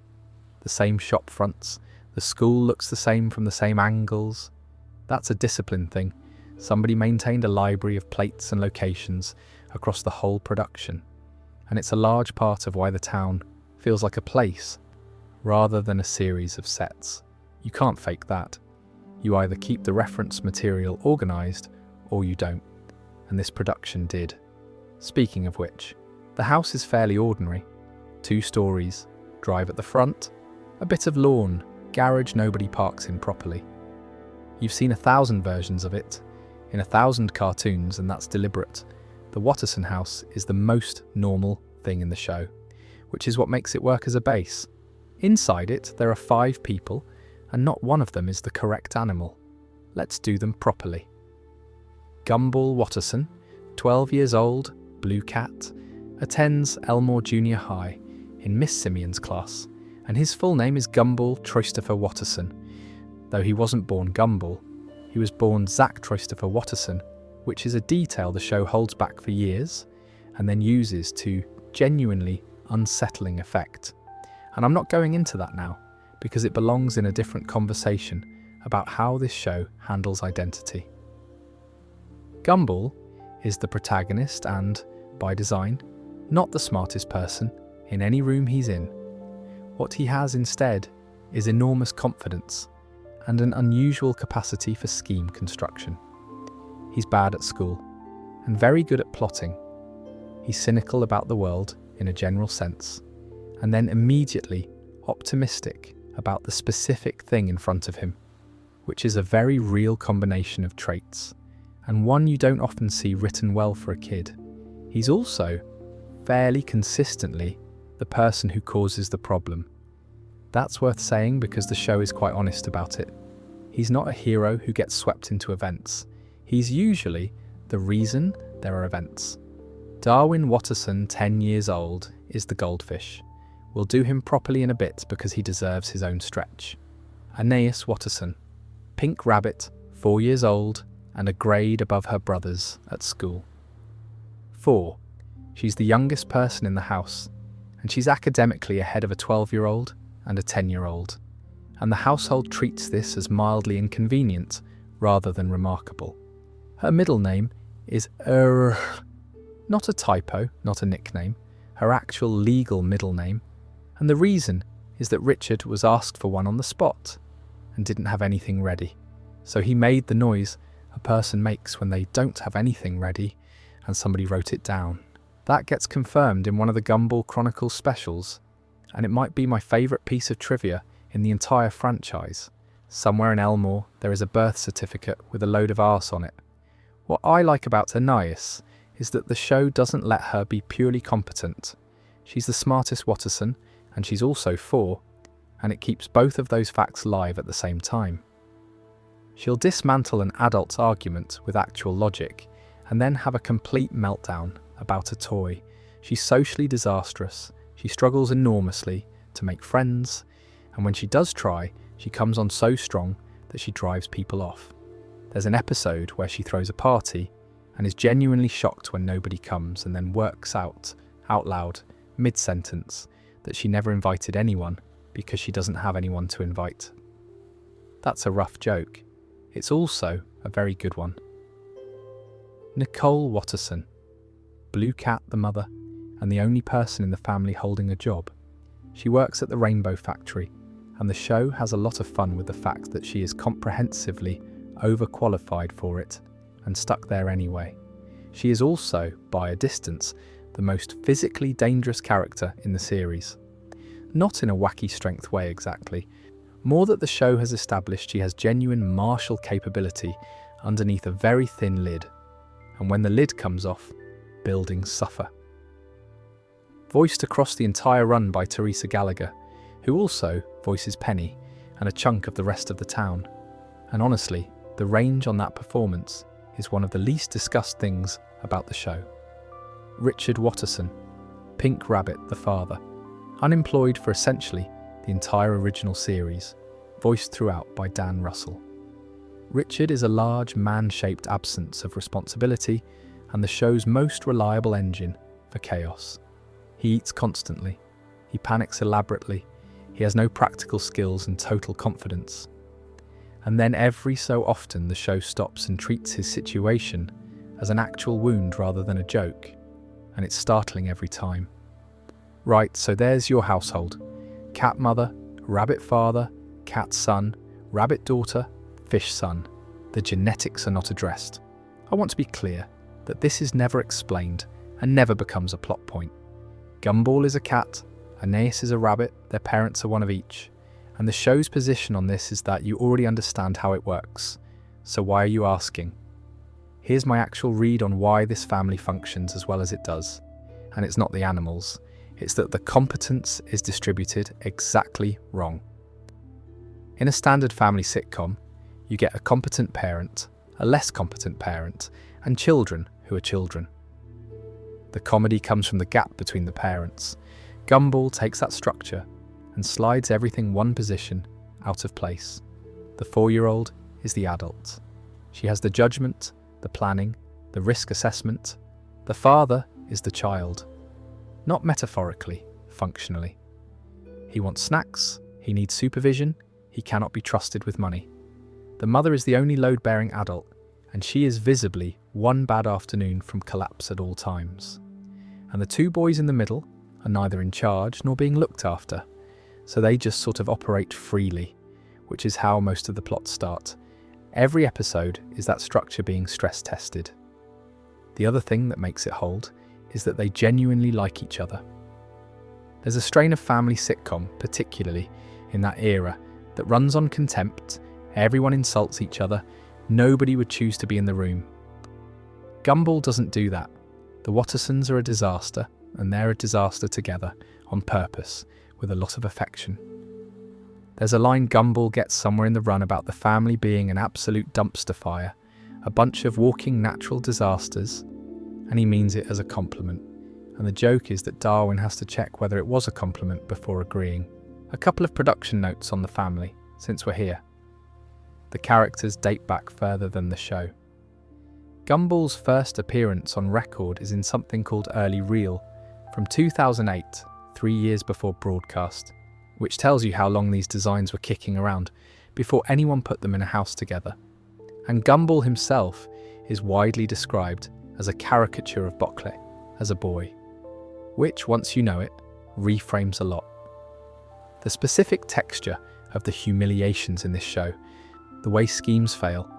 [SPEAKER 1] the same shop fronts, the school looks the same from the same angles. That's a discipline thing. Somebody maintained a library of plates and locations across the whole production. And it's a large part of why the town feels like a place rather than a series of sets. You can't fake that. You either keep the reference material organised or you don't. And this production did. Speaking of which, the house is fairly ordinary. 2 stories, drive at the front, a bit of lawn, garage nobody parks in properly. You've seen 1,000 versions of it, in 1,000 cartoons, and that's deliberate. The Watterson house is the most normal thing in the show, which is what makes it work as a base. Inside it, there are 5 people, and not one of them is the correct animal. Let's do them properly. Gumball Watterson, 12 years old, blue cat, attends Elmore Junior High in Miss Simeon's class, and his full name is Gumball Christopher Watterson. Though he wasn't born Gumball, he was born Zach Christopher Watterson, which is a detail the show holds back for years and then uses to genuinely unsettling effect. And I'm not going into that now, because it belongs in a different conversation about how this show handles identity. Gumball is the protagonist and, by design, not the smartest person in any room he's in. What he has instead is enormous confidence and an unusual capacity for scheme construction. He's bad at school and very good at plotting. He's cynical about the world in a general sense, and then immediately optimistic about the specific thing in front of him, which is a very real combination of traits, and one you don't often see written well for a kid. He's also, fairly consistently, the person who causes the problem. That's worth saying because the show is quite honest about it. He's not a hero who gets swept into events. He's usually the reason there are events. Darwin Watterson, 10 years old, is the goldfish. We'll do him properly in a bit because he deserves his own stretch. Anais Watterson, pink rabbit, 4 years old, and a grade above her brothers at school. 4. She's the youngest person in the house, and she's academically ahead of a 12-year-old and a 10-year-old. And the household treats this as mildly inconvenient rather than remarkable. Her middle name is not a typo, not a nickname, her actual legal middle name. And the reason is that Richard was asked for one on the spot and didn't have anything ready. So he made the noise a person makes when they don't have anything ready and somebody wrote it down. That gets confirmed in one of the Gumball Chronicles specials, and it might be my favourite piece of trivia in the entire franchise. Somewhere in Elmore there is a birth certificate with a load of arse on it. What I like about Anais is that the show doesn't let her be purely competent. She's the smartest Watterson, and she's also 4, and it keeps both of those facts live at the same time. She'll dismantle an adult's argument with actual logic, and then have a complete meltdown about a toy. She's socially disastrous, she struggles enormously to make friends, and when she does try, she comes on so strong that she drives people off. There's an episode where she throws a party and is genuinely shocked when nobody comes, and then works out loud, mid-sentence, that she never invited anyone because she doesn't have anyone to invite. That's a rough joke. It's also a very good one. Nicole Watterson, blue cat the mother, and the only person in the family holding a job. She works at the Rainbow Factory, and the show has a lot of fun with the fact that she is comprehensively overqualified for it and stuck there anyway. She is also, by a distance, the most physically dangerous character in the series. Not in a wacky strength way exactly, more that the show has established she has genuine martial capability underneath a very thin lid, and when the lid comes off, buildings suffer. Voiced across the entire run by Teresa Gallagher, who also voices Penny, and a chunk of the rest of the town. And honestly, the range on that performance is one of the least discussed things about the show. Richard Watterson, Pink Rabbit the father, unemployed for essentially the entire original series, voiced throughout by Dan Russell. Richard is a large, man-shaped absence of responsibility and the show's most reliable engine for chaos. He eats constantly, he panics elaborately, he has no practical skills and total confidence. And then every so often the show stops and treats his situation as an actual wound rather than a joke, and it's startling every time. Right, so there's your household. Cat mother, rabbit father, cat son, rabbit daughter, fish son. The genetics are not addressed. I want to be clear that this is never explained and never becomes a plot point. Gumball is a cat, Aeneas is a rabbit, their parents are one of each. And the show's position on this is that you already understand how it works. So why are you asking? Here's my actual read on why this family functions as well as it does. And it's not the animals, it's that the competence is distributed exactly wrong. In a standard family sitcom, you get a competent parent, a less competent parent, and children who are children. The comedy comes from the gap between the parents. Gumball takes that structure and slides everything one position out of place. The 4-year-old is the adult. She has the judgment, the planning, the risk assessment. The father is the child. Not metaphorically, functionally. He wants snacks, he needs supervision, he cannot be trusted with money. The mother is the only load-bearing adult, and she is visibly one bad afternoon from collapse at all times. And the 2 boys in the middle are neither in charge nor being looked after, so they just sort of operate freely, which is how most of the plots start. Every episode is that structure being stress-tested. The other thing that makes it hold is that they genuinely like each other. There's a strain of family sitcom, particularly in that era, that runs on contempt. Everyone insults each other, nobody would choose to be in the room. Gumball doesn't do that. The Wattersons are a disaster, and they're a disaster together, on purpose, with a lot of affection. There's a line Gumball gets somewhere in the run about the family being an absolute dumpster fire, a bunch of walking natural disasters, and he means it as a compliment. And the joke is that Darwin has to check whether it was a compliment before agreeing. A couple of production notes on the family, since we're here. The characters date back further than the show. Gumball's first appearance on record is in something called Early Reel, from 2008, 3 years before broadcast, which tells you how long these designs were kicking around before anyone put them in a house together. And Gumball himself is widely described as a caricature of Bockley as a boy, which, once you know it, reframes a lot. The specific texture of the humiliations in this show, the way schemes fail,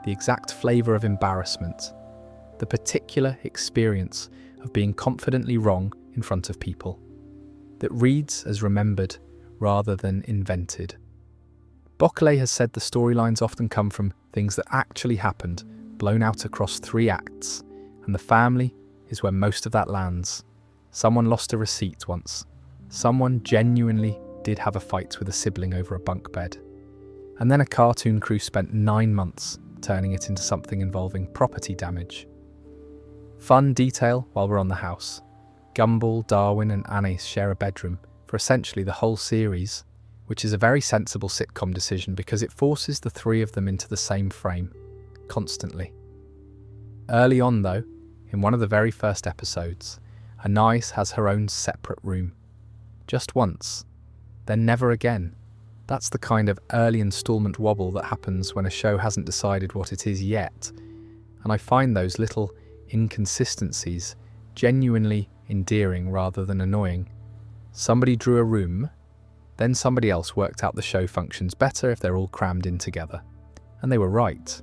[SPEAKER 1] the exact flavour of embarrassment, the particular experience of being confidently wrong in front of people, that reads as remembered rather than invented. Bockley has said the storylines often come from things that actually happened, blown out across 3 acts, and the family is where most of that lands. Someone lost a receipt once. Someone genuinely did have a fight with a sibling over a bunk bed. And then a cartoon crew spent 9 months turning it into something involving property damage. Fun detail while we're on the house. Gumball, Darwin and Aeneas share a bedroom for essentially the whole series, which is a very sensible sitcom decision because it forces the 3 of them into the same frame, constantly. Early on though, in one of the very first episodes, Aeneas has her own separate room. Just once, then never again. That's the kind of early installment wobble that happens when a show hasn't decided what it is yet, and I find those little inconsistencies genuinely endearing rather than annoying. Somebody drew a room, then somebody else worked out the show functions better if they're all crammed in together, and they were right.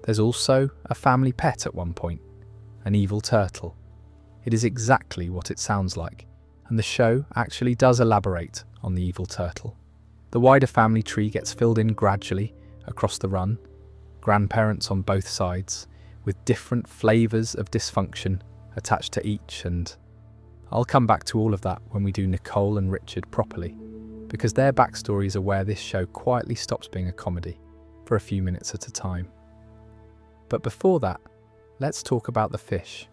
[SPEAKER 1] There's also a family pet at one point, an evil turtle. It is exactly what it sounds like, and the show actually does elaborate on the evil turtle. The wider family tree gets filled in gradually across the run, grandparents on both sides, with different flavours of dysfunction attached to each, and I'll come back to all of that when we do Nicole and Richard properly. because their backstories are where this show quietly stops being a comedy for a few minutes at a time. But before that, let's talk about the fish.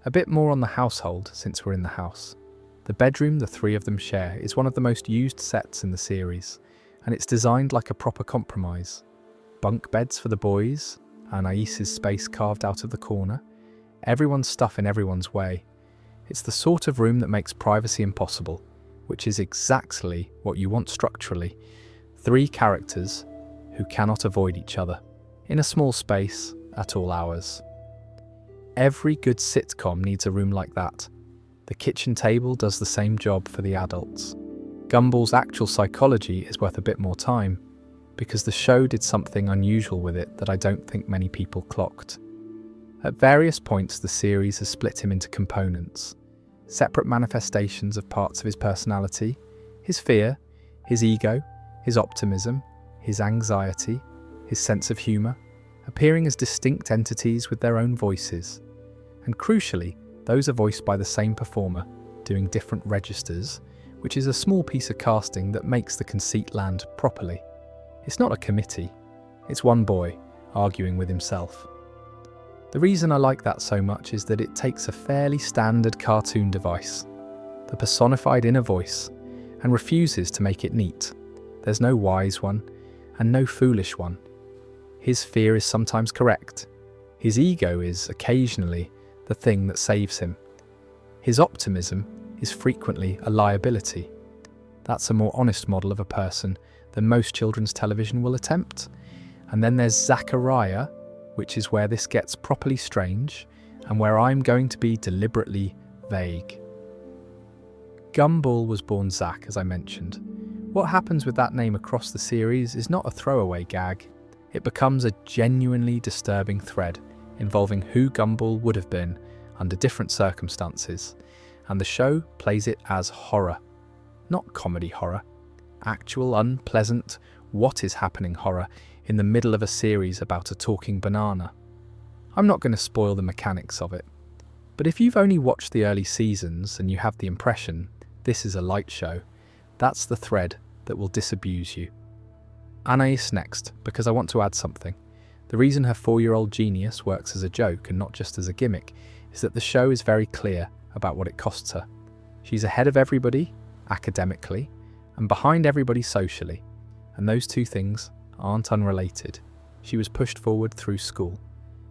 [SPEAKER 1] A bit more on the household since we're in the house. The bedroom the three of them share is one of the most used sets in the series, and it's designed like a proper compromise. Bunk beds for the boys, Anais's space carved out of the corner, everyone's stuff in everyone's way. It's the sort of room that makes privacy impossible, which is exactly what you want structurally. Three characters who cannot avoid each other, in a small space, at all hours. Every good sitcom needs a room like that. The kitchen table does the same job for the adults. Gumball's actual psychology is worth a bit more time, because the show did something unusual with it that I don't think many people clocked. At various points, the series has split him into components, separate manifestations of parts of his personality, his fear, his ego, his optimism, his anxiety, his sense of humour, appearing as distinct entities with their own voices. And crucially, those are voiced by the same performer, doing different registers, which is a small piece of casting that makes the conceit land properly. It's not a committee, it's one boy arguing with himself. The reason I like that so much is that it takes a fairly standard cartoon device, the personified inner voice, and refuses to make it neat. There's no wise one, and no foolish one. His fear is sometimes correct. His ego is, occasionally, the thing that saves him. His optimism is frequently a liability. That's a more honest model of a person than most children's television will attempt. And then there's Zachariah, which is where this gets properly strange, and where I'm going to be deliberately vague. Gumball was born Zach, as I mentioned. What happens with that name across the series is not a throwaway gag. It becomes a genuinely disturbing thread involving who Gumball would have been under different circumstances, and the show plays it as horror. Not comedy horror, actual unpleasant, what is happening horror in the middle of a series about a talking banana. I'm not going to spoil the mechanics of it, but if you've only watched the early seasons and you have the impression this is a light show, that's the thread that will disabuse you. Anais next, because I want to add something. The reason her 4-year-old genius works as a joke and not just as a gimmick is that the show is very clear about what it costs her. She's ahead of everybody, academically, and behind everybody socially, and those two things aren't unrelated. She was pushed forward through school,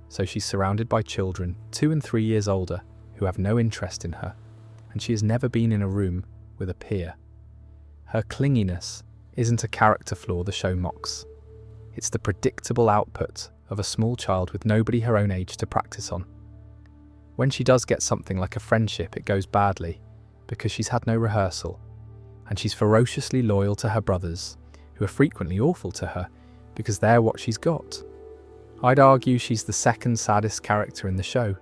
[SPEAKER 1] so she's surrounded by children 2 and 3 years older who have no interest in her, and she has never been in a room with a peer. Her clinginess isn't a character flaw the show mocks. It's the predictable output of a small child with nobody her own age to practice on. When she does get something like a friendship, it goes badly because she's had no rehearsal, and she's ferociously loyal to her brothers, who are frequently awful to her because they're what she's got. I'd argue she's the second saddest character in the show,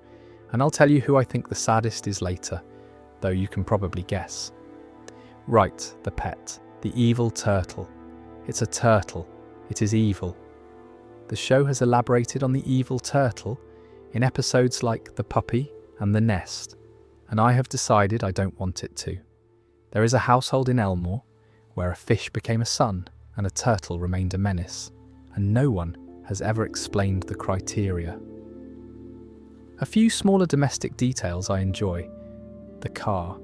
[SPEAKER 1] and I'll tell you who I think the saddest is later, though you can probably guess. Right, the pet, the evil turtle. It's a turtle. It is evil. The show has elaborated on the evil turtle in episodes like The Puppy and The Nest, and I have decided I don't want it to. There is a household in Elmore where a fish became a son and a turtle remained a menace, and no one has ever explained the criteria. A few smaller domestic details I enjoy. The car.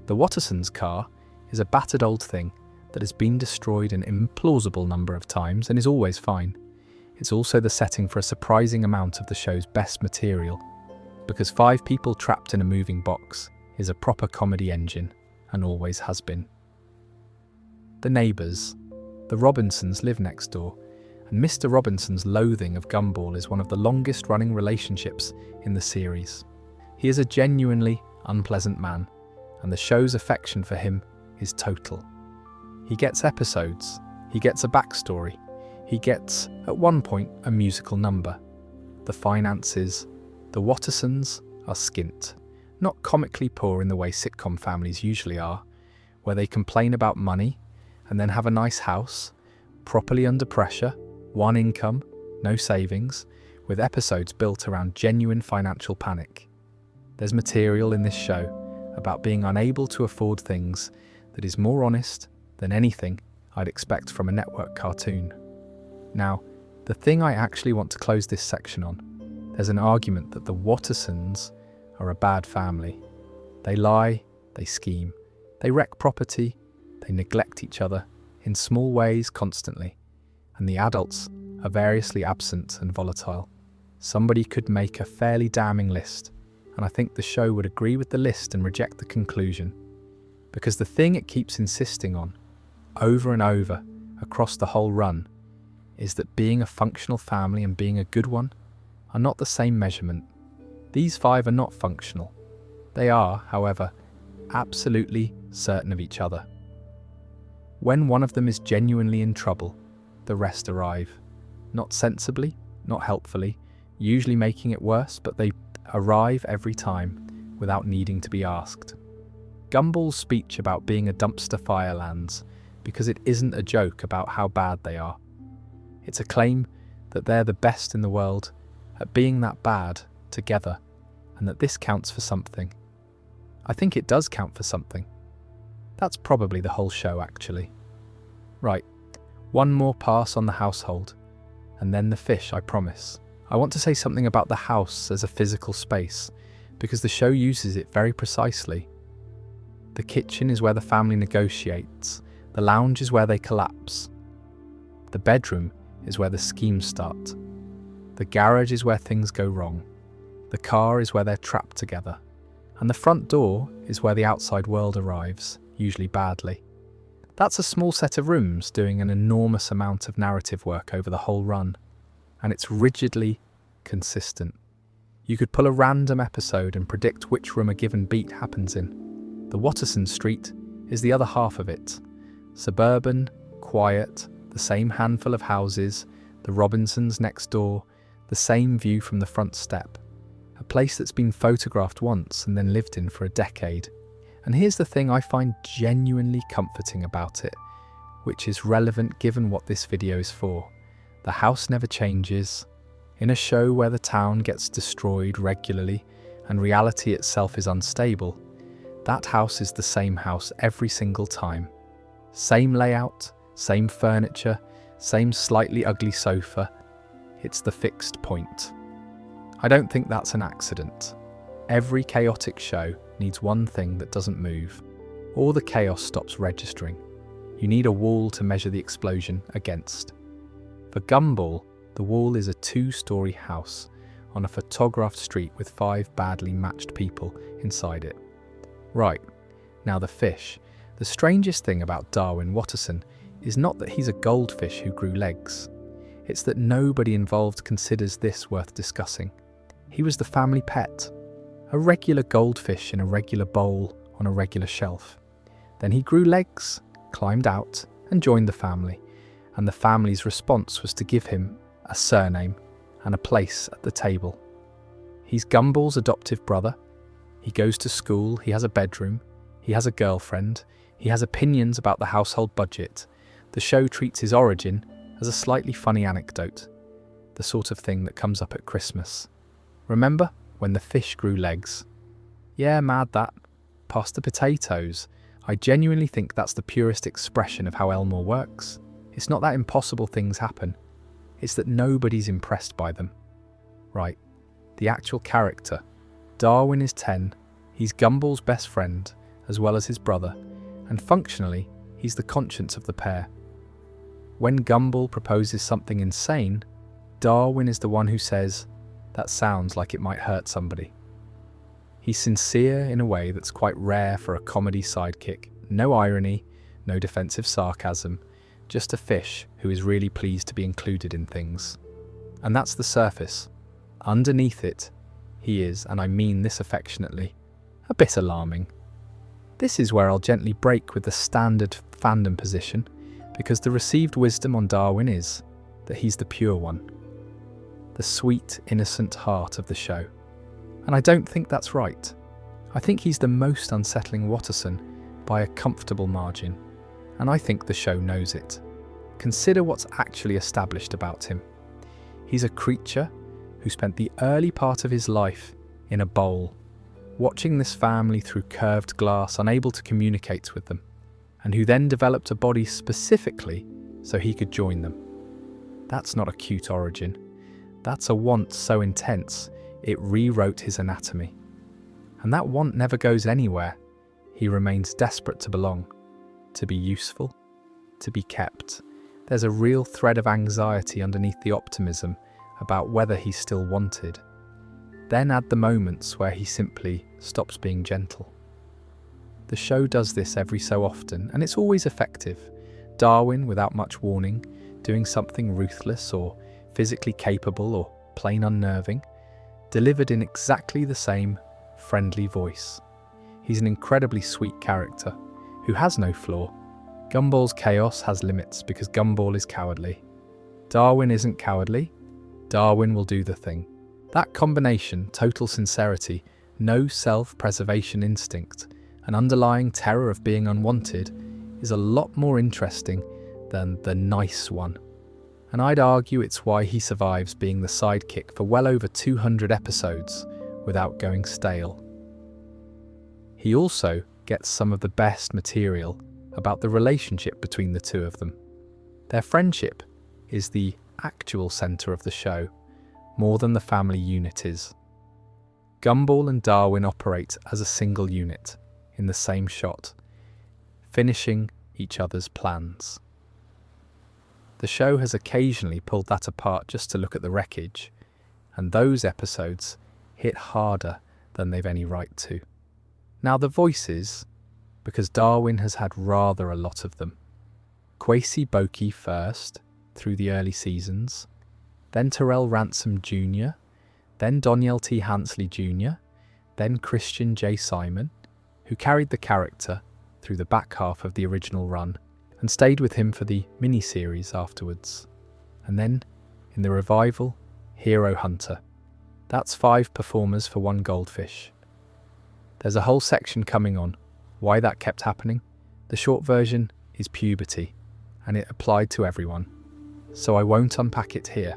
[SPEAKER 1] The Wattersons car is a battered old thing that has been destroyed an implausible number of times and is always fine. It's also the setting for a surprising amount of the show's best material, because 5 people trapped in a moving box is a proper comedy engine, and always has been. The neighbours. The Robinsons live next door, and Mr. Robinson's loathing of Gumball is one of the longest running relationships in the series. He is a genuinely unpleasant man, and the show's affection for him is total. He gets episodes, he gets a backstory, he gets, at one point, a musical number. The finances. The Wattersons are skint, not comically poor in the way sitcom families usually are, where they complain about money and then have a nice house, properly under pressure, one income, no savings, with episodes built around genuine financial panic. There's material in this show about being unable to afford things that is more honest than anything I'd expect from a network cartoon. Now, the thing I actually want to close this section on, there's an argument that the Wattersons are a bad family. They lie, they scheme, they wreck property, they neglect each other in small ways constantly, and the adults are variously absent and volatile. Somebody could make a fairly damning list, and I think the show would agree with the list and reject the conclusion. Because the thing it keeps insisting on, over and over, across the whole run, is that being a functional family and being a good one are not the same measurement. These 5 are not functional. They are, however, absolutely certain of each other. When one of them is genuinely in trouble, the rest arrive. Not sensibly, not helpfully, usually making it worse, but they arrive every time without needing to be asked. Gumball's speech about being a dumpster fire lands because it isn't a joke about how bad they are. It's a claim that they're the best in the world at being that bad together, and that this counts for something. I think it does count for something. That's probably the whole show, actually. Right, one more pass on the household, and then the fish, I promise. I want to say something about the house as a physical space, because the show uses it very precisely. The kitchen is where the family negotiates, the lounge is where they collapse. The bedroom is where the schemes start. The garage is where things go wrong. The car is where they're trapped together. And the front door is where the outside world arrives, usually badly. That's a small set of rooms doing an enormous amount of narrative work over the whole run. And it's rigidly consistent. You could pull a random episode and predict which room a given beat happens in. The Watterson Street is the other half of it. Suburban, quiet, the same handful of houses, the Robinsons next door, the same view from the front step. A place that's been photographed once and then lived in for a decade. And here's the thing I find genuinely comforting about it, which is relevant given what this video is for. The house never changes. In a show where the town gets destroyed regularly and reality itself is unstable, that house is the same house every single time. Same layout, same furniture, same slightly ugly sofa. It's the fixed point. I don't think that's an accident. Every chaotic show needs one thing that doesn't move, or the chaos stops registering. You need a wall to measure the explosion against. For Gumball, the wall is a 2-story house on a photographed street with 5 badly matched people inside it. Right, now the fish. The strangest thing about Darwin Watterson is not that he's a goldfish who grew legs. It's that nobody involved considers this worth discussing. He was the family pet, a regular goldfish in a regular bowl on a regular shelf. Then he grew legs, climbed out, and joined the family, and the family's response was to give him a surname and a place at the table. He's Gumball's adoptive brother. He goes to school, he has a bedroom, he has a girlfriend, he has opinions about the household budget. The show treats his origin as a slightly funny anecdote, the sort of thing that comes up at Christmas. Remember when the fish grew legs? Yeah, mad that. Pass the potatoes. I genuinely think that's the purest expression of how Elmore works. It's not that impossible things happen. It's that nobody's impressed by them. Right, the actual character. Darwin is 10. He's Gumball's best friend, as well as his brother, and functionally, he's the conscience of the pair. When Gumball proposes something insane, Darwin is the one who says, "That sounds like it might hurt somebody." He's sincere in a way that's quite rare for a comedy sidekick. No irony, no defensive sarcasm, just a fish who is really pleased to be included in things. And that's the surface. Underneath it, he is, and I mean this affectionately, a bit alarming. This is where I'll gently break with the standard fandom position, because the received wisdom on Darwin is that he's the pure one, the sweet, innocent heart of the show. And I don't think that's right. I think he's the most unsettling Watterson by a comfortable margin, and I think the show knows it. Consider what's actually established about him. He's a creature who spent the early part of his life in a bowl, watching this family through curved glass, unable to communicate with them. and who then developed a body specifically so he could join them. That's not a cute origin. That's a want so intense it rewrote his anatomy. And that want never goes anywhere. He remains desperate to belong, to be useful, to be kept. There's a real thread of anxiety underneath the optimism about whether he's still wanted. Then add the moments where he simply stops being gentle. The show does this every so often, and it's always effective. Darwin, without much warning, doing something ruthless or physically capable or plain unnerving, delivered in exactly the same friendly voice. He's an incredibly sweet character who has no flaw. Gumball's chaos has limits because Gumball is cowardly. Darwin isn't cowardly. Darwin will do the thing. That combination, total sincerity, no self-preservation instinct, an underlying terror of being unwanted, is a lot more interesting than the nice one. And I'd argue it's why he survives being the sidekick for well over 200 episodes without going stale. He also gets some of the best material about the relationship between the two of them. Their friendship is the actual centre of the show, more than the family unit is. Gumball and Darwin operate as a single unit in the same shot, finishing each other's plans. The show has occasionally pulled that apart just to look at the wreckage, and those episodes hit harder than they've any right to. Now the voices, because Darwin has had rather a lot of them. Kwesi Boki first, through the early seasons, then Terrell Ransom Jr., then Doniel T. Hansley Jr., then Christian J. Simon, who carried the character through the back half of the original run and stayed with him for the mini-series afterwards. And then, in the revival, Hero Hunter. That's 5 performers for 1 goldfish. There's a whole section coming on why that kept happening. The short version is puberty, and it applied to everyone, so I won't unpack it here.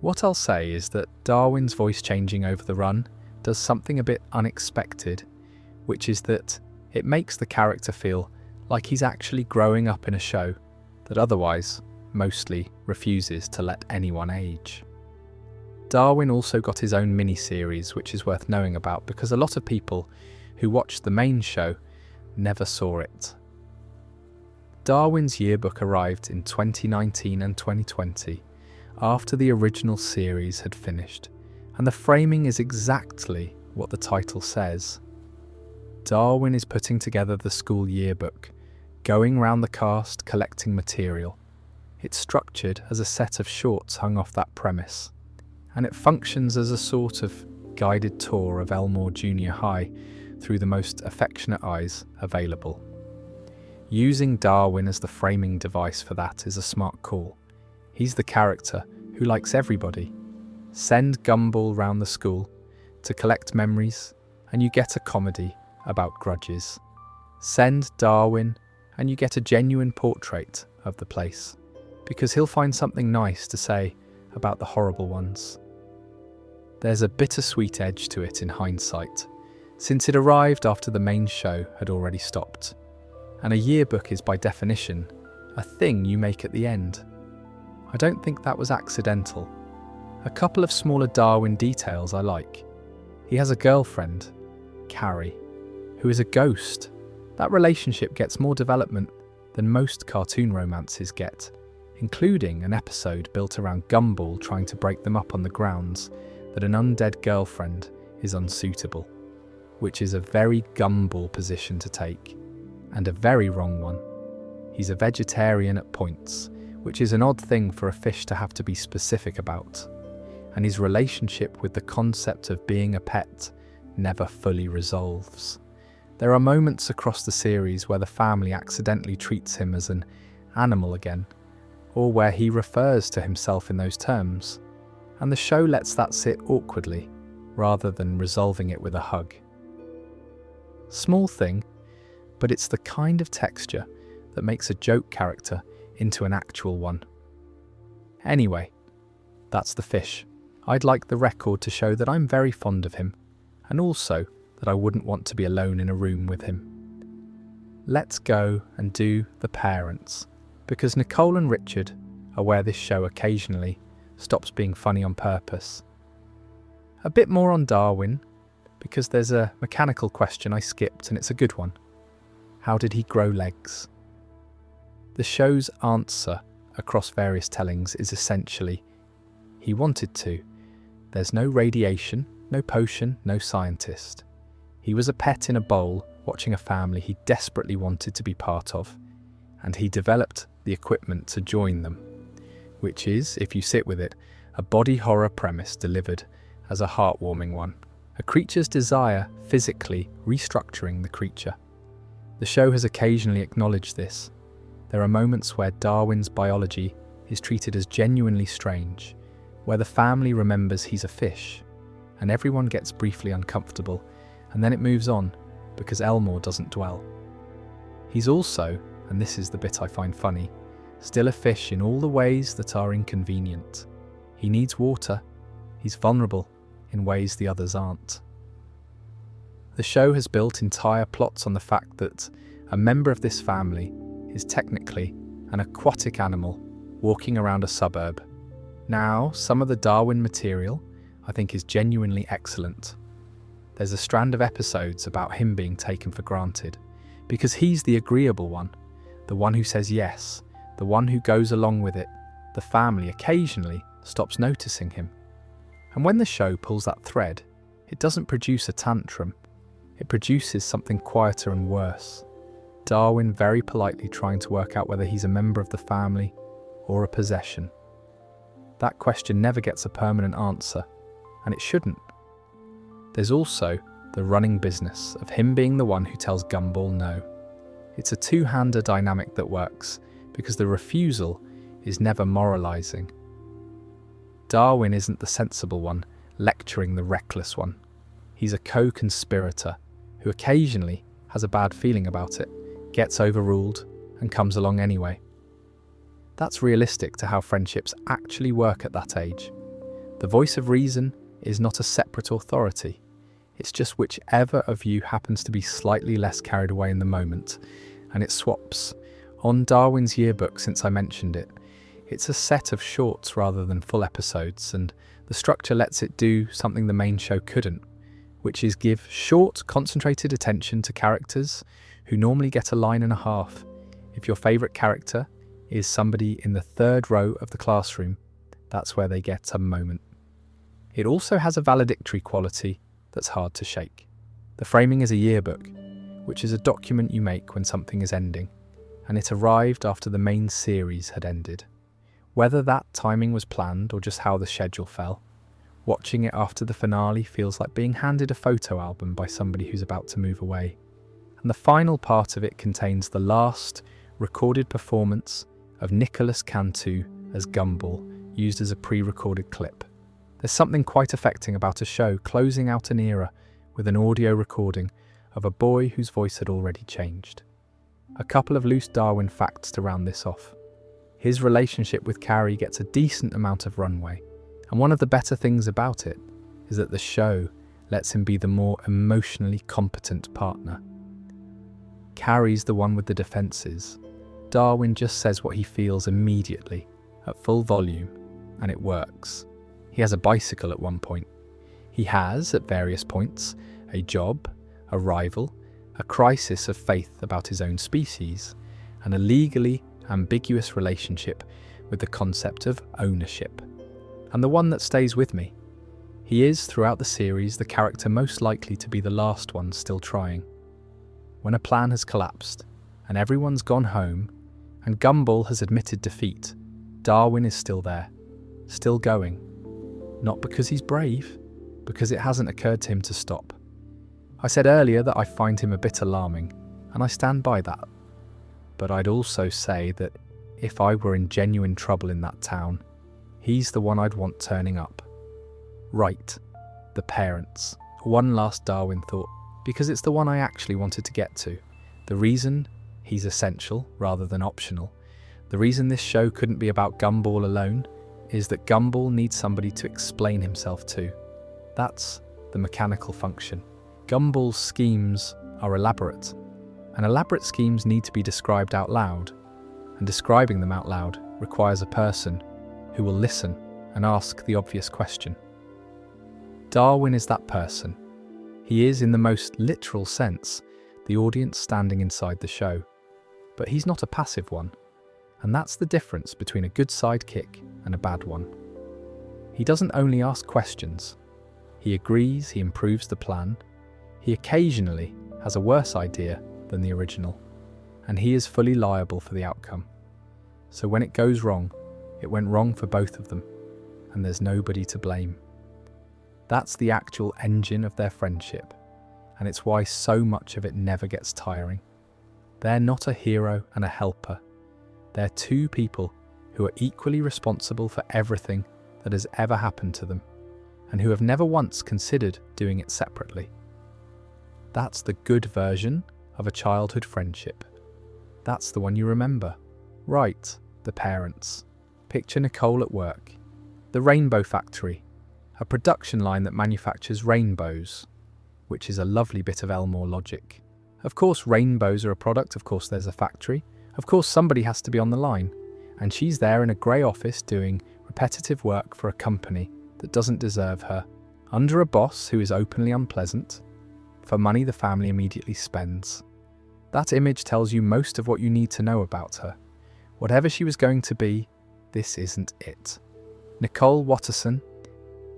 [SPEAKER 1] What I'll say is that Darwin's voice changing over the run does something a bit unexpected, which is that it makes the character feel like he's actually growing up in a show that otherwise mostly refuses to let anyone age. Darwin also got his own mini-series, which is worth knowing about because a lot of people who watched the main show never saw it. Darwin's yearbook arrived in 2019 and 2020, after the original series had finished, and the framing is exactly what the title says. Darwin is putting together the school yearbook, going round the cast collecting material. It's structured as a set of shorts hung off that premise, and it functions as a sort of guided tour of Elmore Junior High through the most affectionate eyes available. Using Darwin as the framing device for that is a smart call. He's the character who likes everybody. Send Gumball round the school to collect memories and you get a comedy about grudges. Send Darwin and you get a genuine portrait of the place, because he'll find something nice to say about the horrible ones. There's a bittersweet edge to it in hindsight, since it arrived after the main show had already stopped, and a yearbook is by definition a thing you make at the end. I don't think that was accidental. A couple of smaller Darwin details I like. He has a girlfriend, Carrie, who is a ghost. That relationship gets more development than most cartoon romances get, including an episode built around Gumball trying to break them up on the grounds that an undead girlfriend is unsuitable, which is a very Gumball position to take, and a very wrong one. He's a vegetarian at points, which is an odd thing for a fish to have to be specific about, and his relationship with the concept of being a pet never fully resolves. There are moments across the series where the family accidentally treats him as an animal again, or where he refers to himself in those terms, and the show lets that sit awkwardly, rather than resolving it with a hug. Small thing, but it's the kind of texture that makes a joke character into an actual one. Anyway, that's the fish. I'd like the record to show that I'm very fond of him, and also that I wouldn't want to be alone in a room with him. let's go and do the parents, because Nicole and Richard are where this show occasionally stops being funny on purpose. A bit more on Darwin, because there's a mechanical question I skipped and it's a good one. How did he grow legs? The show's answer across various tellings is essentially, he wanted to. There's no radiation, no potion, no scientist. He was a pet in a bowl watching a family he desperately wanted to be part of, and he developed the equipment to join them, which is, if you sit with it, a body horror premise delivered as a heartwarming one. A creature's desire physically restructuring the creature. The show has occasionally acknowledged this. There are moments where Darwin's biology is treated as genuinely strange, where the family remembers he's a fish, and everyone gets briefly uncomfortable, and then it moves on, because Elmore doesn't dwell. He's also, and this is the bit I find funny, still a fish in all the ways that are inconvenient. He needs water, he's vulnerable in ways the others aren't. The show has built entire plots on the fact that a member of this family is technically an aquatic animal walking around a suburb. Now, some of the Darwin material I think is genuinely excellent. There's a strand of episodes about him being taken for granted, because he's the agreeable one, the one who says yes, the one who goes along with it. The family occasionally stops noticing him. And when the show pulls that thread, it doesn't produce a tantrum. It produces something quieter and worse. Darwin very politely trying to work out whether he's a member of the family or a possession. That question never gets a permanent answer, and it shouldn't. There's also the running business of him being the one who tells Gumball no. It's a two-hander dynamic that works, because the refusal is never moralizing. Darwin isn't the sensible one, lecturing the reckless one. He's a co-conspirator who occasionally has a bad feeling about it, gets overruled, and comes along anyway. That's realistic to how friendships actually work at that age. The voice of reason is not a separate authority. It's just whichever of you happens to be slightly less carried away in the moment, and it swaps. On Darwin's yearbook, since I mentioned it, it's a set of shorts rather than full episodes, and the structure lets it do something the main show couldn't, which is give short, concentrated attention to characters who normally get a line and a half. If your favourite character is somebody in the third row of the classroom, that's where they get a moment. It also has a valedictory quality that's hard to shake. The framing is a yearbook, which is a document you make when something is ending, and it arrived after the main series had ended. Whether that timing was planned or just how the schedule fell, watching it after the finale feels like being handed a photo album by somebody who's about to move away. And the final part of it contains the last recorded performance of Nicholas Cantu as Gumball, used as a pre-recorded clip. There's something quite affecting about a show closing out an era with an audio recording of a boy whose voice had already changed. A couple of loose Darwin facts to round this off. His relationship with Carrie gets a decent amount of runway, and one of the better things about it is that the show lets him be the more emotionally competent partner. Carrie's the one with the defences. Darwin just says what he feels immediately, at full volume, and it works. He has a bicycle at one point. He has, at various points, a job, a rival, a crisis of faith about his own species, and a legally ambiguous relationship with the concept of ownership. And the one that stays with me. He is, throughout the series, the character most likely to be the last one still trying. When a plan has collapsed, and everyone's gone home, and Gumball has admitted defeat, Darwin is still there, still going. Not because he's brave, because it hasn't occurred to him to stop. I said earlier that I find him a bit alarming, and I stand by that. But I'd also say that if I were in genuine trouble in that town, he's the one I'd want turning up. Right, the parents. One last Darwin thought, because it's the one I actually wanted to get to. The reason he's essential rather than optional. The reason this show couldn't be about Gumball alone is that Gumball needs somebody to explain himself to. That's the mechanical function. Gumball's schemes are elaborate. And elaborate schemes need to be described out loud, and describing them out loud requires a person who will listen and ask the obvious question. Darwin is that person. He is, in the most literal sense, the audience standing inside the show. But he's not a passive one, and that's the difference between a good sidekick and a bad one. He doesn't only ask questions. He agrees, he improves the plan. He occasionally has a worse idea than the original, and he is fully liable for the outcome. So when it goes wrong, it went wrong for both of them, and there's nobody to blame. That's the actual engine of their friendship, and it's why so much of it never gets tiring. They're not a hero and a helper. They're two people who are equally responsible for everything that has ever happened to them, and who have never once considered doing it separately. That's the good version of a childhood friendship. That's the one you remember. Right, the parents. Picture Nicole at work. The Rainbow Factory, a production line that manufactures rainbows, which is a lovely bit of Elmore logic. Of course rainbows are a product, of course there's a factory, of course somebody has to be on the line, and she's there in a grey office doing repetitive work for a company that doesn't deserve her, under a boss who is openly unpleasant, for money the family immediately spends. That image tells you most of what you need to know about her. Whatever she was going to be, this isn't it. Nicole Watterson,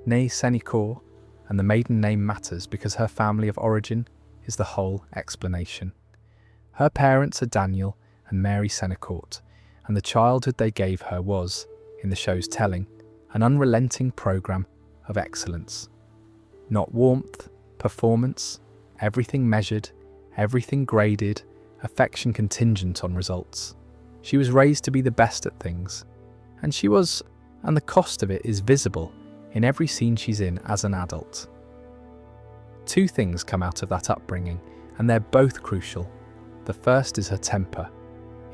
[SPEAKER 1] née Senecourt, and the maiden name matters because her family of origin is the whole explanation. Her parents are Daniel and Mary Senecourt, and the childhood they gave her was, in the show's telling, an unrelenting programme of excellence. Not warmth, performance, everything measured, everything graded, affection contingent on results. She was raised to be the best at things, and the cost of it is visible in every scene she's in as an adult. Two things come out of that upbringing, and they're both crucial. The first is her temper.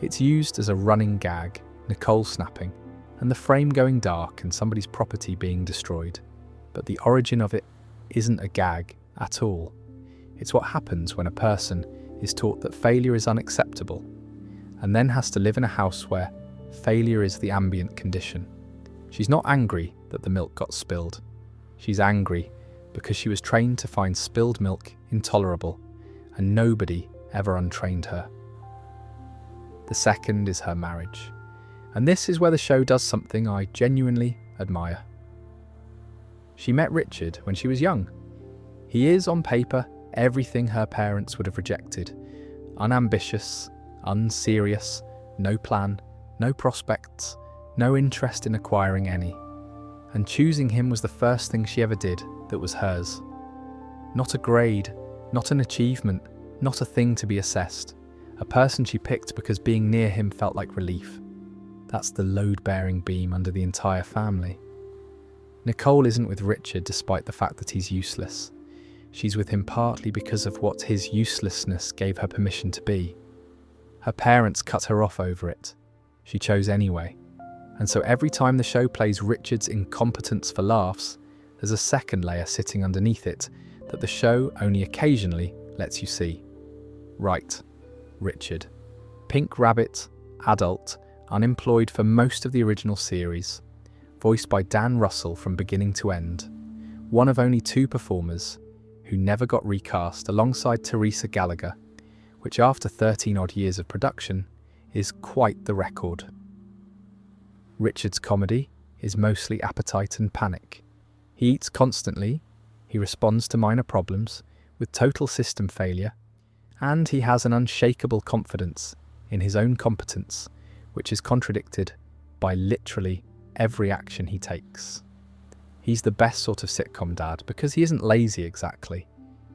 [SPEAKER 1] It's used as a running gag, Nicole snapping, and the frame going dark and somebody's property being destroyed. But the origin of it isn't a gag at all. It's what happens when a person is taught that failure is unacceptable, and then has to live in a house where failure is the ambient condition. She's not angry that the milk got spilled. She's angry because she was trained to find spilled milk intolerable, and nobody ever untrained her. The second is her marriage, and this is where the show does something I genuinely admire. She met Richard when she was young. He is, on paper, everything her parents would have rejected. Unambitious, unserious, no plan, no prospects, no interest in acquiring any. And choosing him was the first thing she ever did that was hers. Not a grade, not an achievement, not a thing to be assessed. A person she picked because being near him felt like relief. That's the load-bearing beam under the entire family. Nicole isn't with Richard despite the fact that he's useless. She's with him partly because of what his uselessness gave her permission to be. Her parents cut her off over it. She chose anyway. And so every time the show plays Richard's incompetence for laughs, there's a second layer sitting underneath it that the show only occasionally lets you see. Right, Richard. Pink Rabbit, adult, unemployed for most of the original series, voiced by Dan Russell from beginning to end. One of only two performers who never got recast alongside Teresa Gallagher, which after 13-odd years of production is quite the record. Richard's comedy is mostly appetite and panic. He eats constantly, he responds to minor problems with total system failure, and he has an unshakable confidence in his own competence, which is contradicted by literally every action he takes. He's the best sort of sitcom dad because he isn't lazy exactly.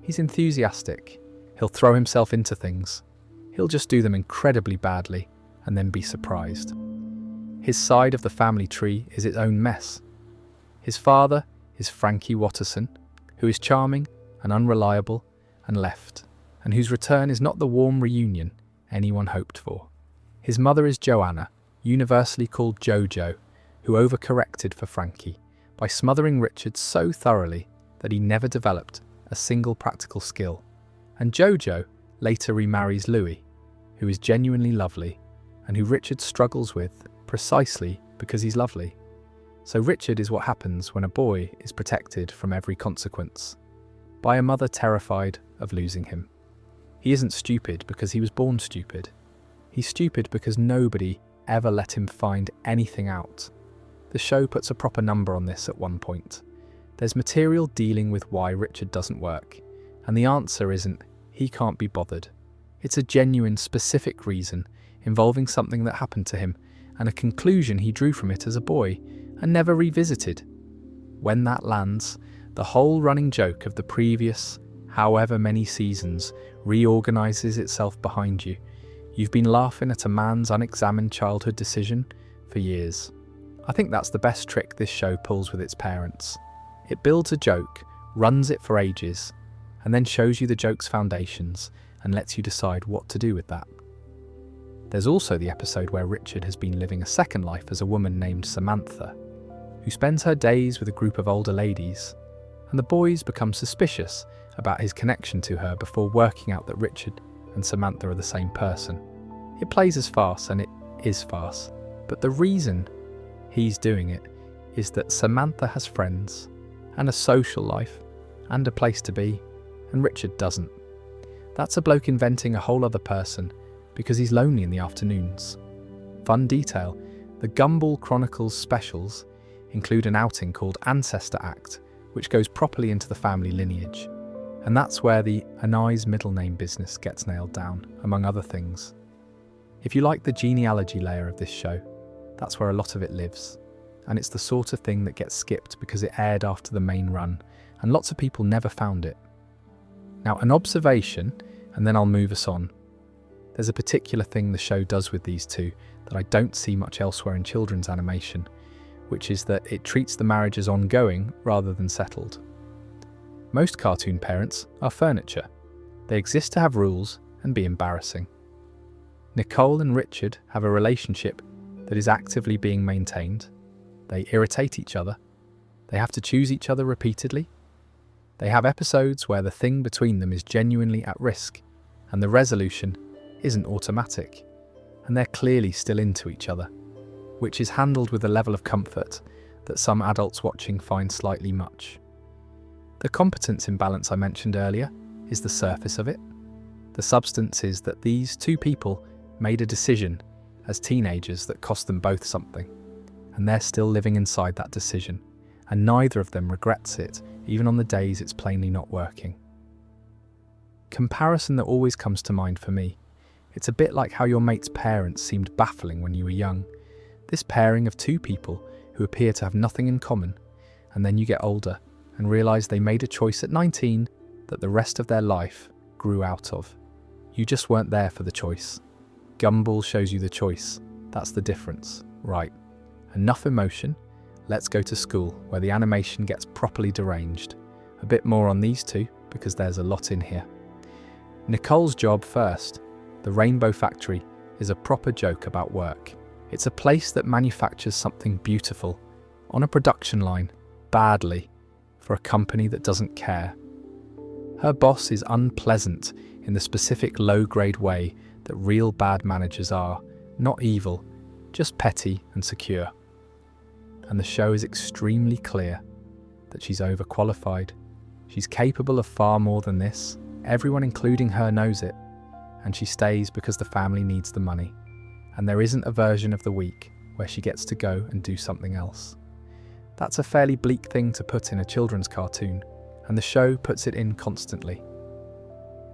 [SPEAKER 1] He's enthusiastic. He'll throw himself into things. He'll just do them incredibly badly and then be surprised. His side of the family tree is its own mess. His father is Frankie Watterson, who is charming and unreliable and left, and whose return is not the warm reunion anyone hoped for. His mother is Joanna, universally called Jojo, who overcorrected for Frankie by smothering Richard so thoroughly that he never developed a single practical skill. And Jojo later remarries Louis, who is genuinely lovely and who Richard struggles with precisely because he's lovely. So Richard is what happens when a boy is protected from every consequence by a mother terrified of losing him. He isn't stupid because he was born stupid. He's stupid because nobody ever let him find anything out. The show puts a proper number on this at one point. There's material dealing with why Richard doesn't work, and the answer isn't he can't be bothered. It's a genuine, specific reason involving something that happened to him and a conclusion he drew from it as a boy and never revisited. When that lands, the whole running joke of the previous however many seasons reorganises itself behind you. You've been laughing at a man's unexamined childhood decision for years. I think that's the best trick this show pulls with its parents. It builds a joke, runs it for ages, and then shows you the joke's foundations and lets you decide what to do with that. There's also the episode where Richard has been living a second life as a woman named Samantha, who spends her days with a group of older ladies, and the boys become suspicious about his connection to her before working out that Richard and Samantha are the same person. It plays as farce, and it is farce, but the reason he's doing it is that Samantha has friends and a social life and a place to be, and Richard doesn't. That's a bloke inventing a whole other person because he's lonely in the afternoons. Fun detail, the Gumball Chronicles specials include an outing called Ancestor Act, which goes properly into the family lineage. And that's where the Anai's middle name business gets nailed down, among other things. If you like the genealogy layer of this show, that's where a lot of it lives. And it's the sort of thing that gets skipped because it aired after the main run, and lots of people never found it. Now, an observation, and then I'll move us on. There's a particular thing the show does with these two that I don't see much elsewhere in children's animation, which is that it treats the marriage as ongoing rather than settled. Most cartoon parents are furniture. They exist to have rules and be embarrassing. Nicole and Richard have a relationship that is actively being maintained. They irritate each other. They have to choose each other repeatedly. They have episodes where the thing between them is genuinely at risk, and the resolution isn't automatic, and they're clearly still into each other, which is handled with a level of comfort that some adults watching find slightly much. The competence imbalance I mentioned earlier is the surface of it. The substance is that these two people made a decision as teenagers that cost them both something, and they're still living inside that decision, and neither of them regrets it, even on the days it's plainly not working. Comparison that always comes to mind for me. It's a bit like how your mate's parents seemed baffling when you were young. This pairing of two people who appear to have nothing in common, and then you get older and realise they made a choice at 19 that the rest of their life grew out of. You just weren't there for the choice. Gumball shows you the choice. That's the difference. Right. Enough emotion. Let's go to school, where the animation gets properly deranged. A bit more on these two, because there's a lot in here. Nicole's job first. The Rainbow Factory is a proper joke about work. It's a place that manufactures something beautiful, on a production line, badly, for a company that doesn't care. Her boss is unpleasant in the specific low-grade way that real bad managers are, not evil, just petty and secure. And the show is extremely clear that she's overqualified. She's capable of far more than this. Everyone, including her, knows it. And she stays because the family needs the money. And there isn't a version of the week where she gets to go and do something else. That's a fairly bleak thing to put in a children's cartoon, and the show puts it in constantly.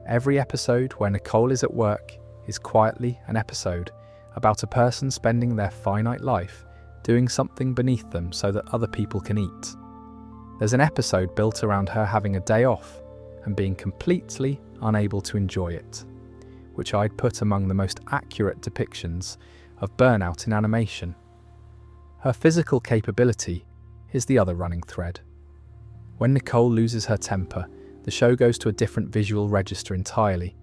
[SPEAKER 1] Every episode where Nicole is at work is quietly an episode about a person spending their finite life doing something beneath them so that other people can eat. There's an episode built around her having a day off and being completely unable to enjoy it, which I'd put among the most accurate depictions of burnout in animation. Her physical capability is the other running thread. When Nicole loses her temper, the show goes to a different visual register entirely.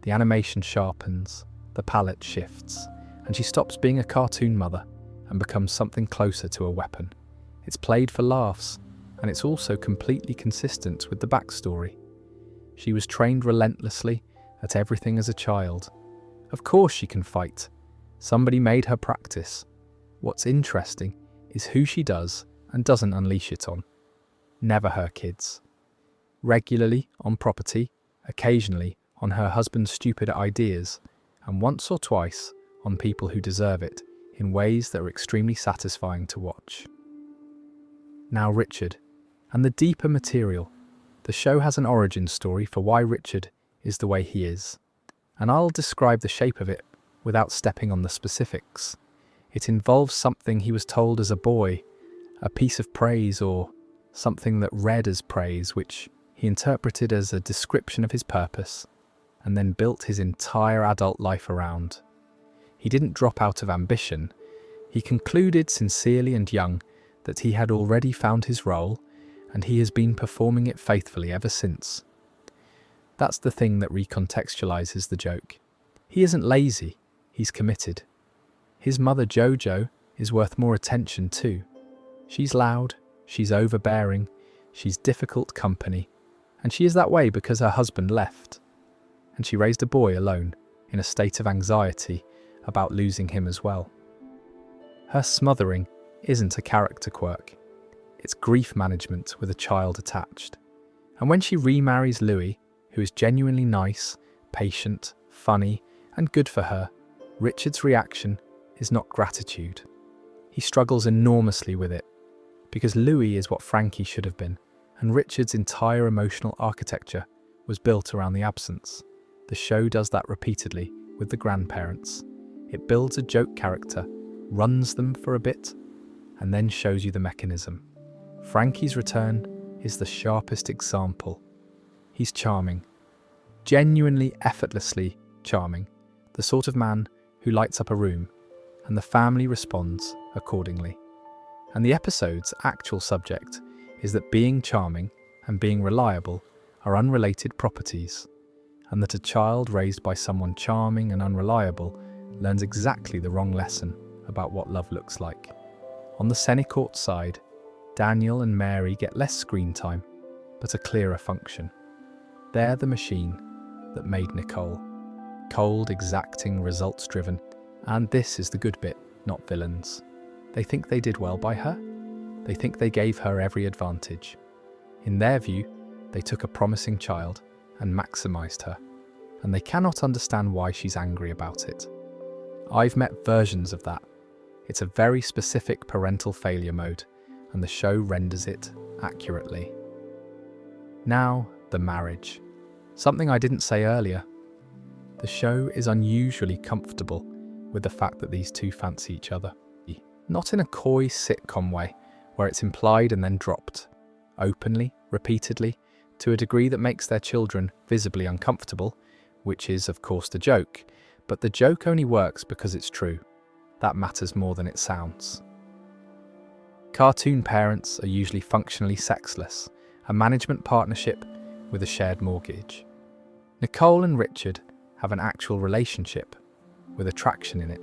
[SPEAKER 1] The animation sharpens, the palette shifts, and she stops being a cartoon mother and becomes something closer to a weapon. It's played for laughs, and it's also completely consistent with the backstory. She was trained relentlessly at everything as a child. Of course she can fight. Somebody made her practice. What's interesting is who she does and doesn't unleash it on. Never her kids. Regularly on property, occasionally on her husband's stupid ideas, and once or twice on people who deserve it in ways that are extremely satisfying to watch. Now Richard, and the deeper material. The show has an origin story for why Richard is the way he is, and I'll describe the shape of it without stepping on the specifics. It involves something he was told as a boy, a piece of praise or something that read as praise, which he interpreted as a description of his purpose, and then built his entire adult life around. He didn't drop out of ambition. He concluded sincerely and young that he had already found his role, and he has been performing it faithfully ever since. That's the thing that recontextualizes the joke. He isn't lazy, he's committed. His mother Jojo is worth more attention too. She's loud, she's overbearing, she's difficult company, and she is that way because her husband left. And she raised a boy alone, in a state of anxiety about losing him as well. Her smothering isn't a character quirk. It's grief management with a child attached. And when she remarries Louis, who is genuinely nice, patient, funny, and good for her, Richard's reaction is not gratitude. He struggles enormously with it, because Louis is what Frankie should have been, and Richard's entire emotional architecture was built around the absence. The show does that repeatedly with the grandparents. It builds a joke character, runs them for a bit, and then shows you the mechanism. Frankie's return is the sharpest example. He's charming, genuinely effortlessly charming, the sort of man who lights up a room, and the family responds accordingly. And the episode's actual subject is that being charming and being reliable are unrelated properties, and that a child raised by someone charming and unreliable learns exactly the wrong lesson about what love looks like. On the Senecourt side, Daniel and Mary get less screen time, but a clearer function. They're the machine that made Nicole. Cold, exacting, results-driven, and this is the good bit, not villains. They think they did well by her. They think they gave her every advantage. In their view, they took a promising child and maximised her, and they cannot understand why she's angry about it. I've met versions of that. It's a very specific parental failure mode, and the show renders it accurately. Now, the marriage. Something I didn't say earlier. The show is unusually comfortable with the fact that these two fancy each other. Not in a coy sitcom way, where it's implied and then dropped. Openly, repeatedly, to a degree that makes their children visibly uncomfortable, which is, of course, the joke. But the joke only works because it's true. That matters more than it sounds. Cartoon parents are usually functionally sexless, a management partnership with a shared mortgage. Nicole and Richard have an actual relationship with attraction in it,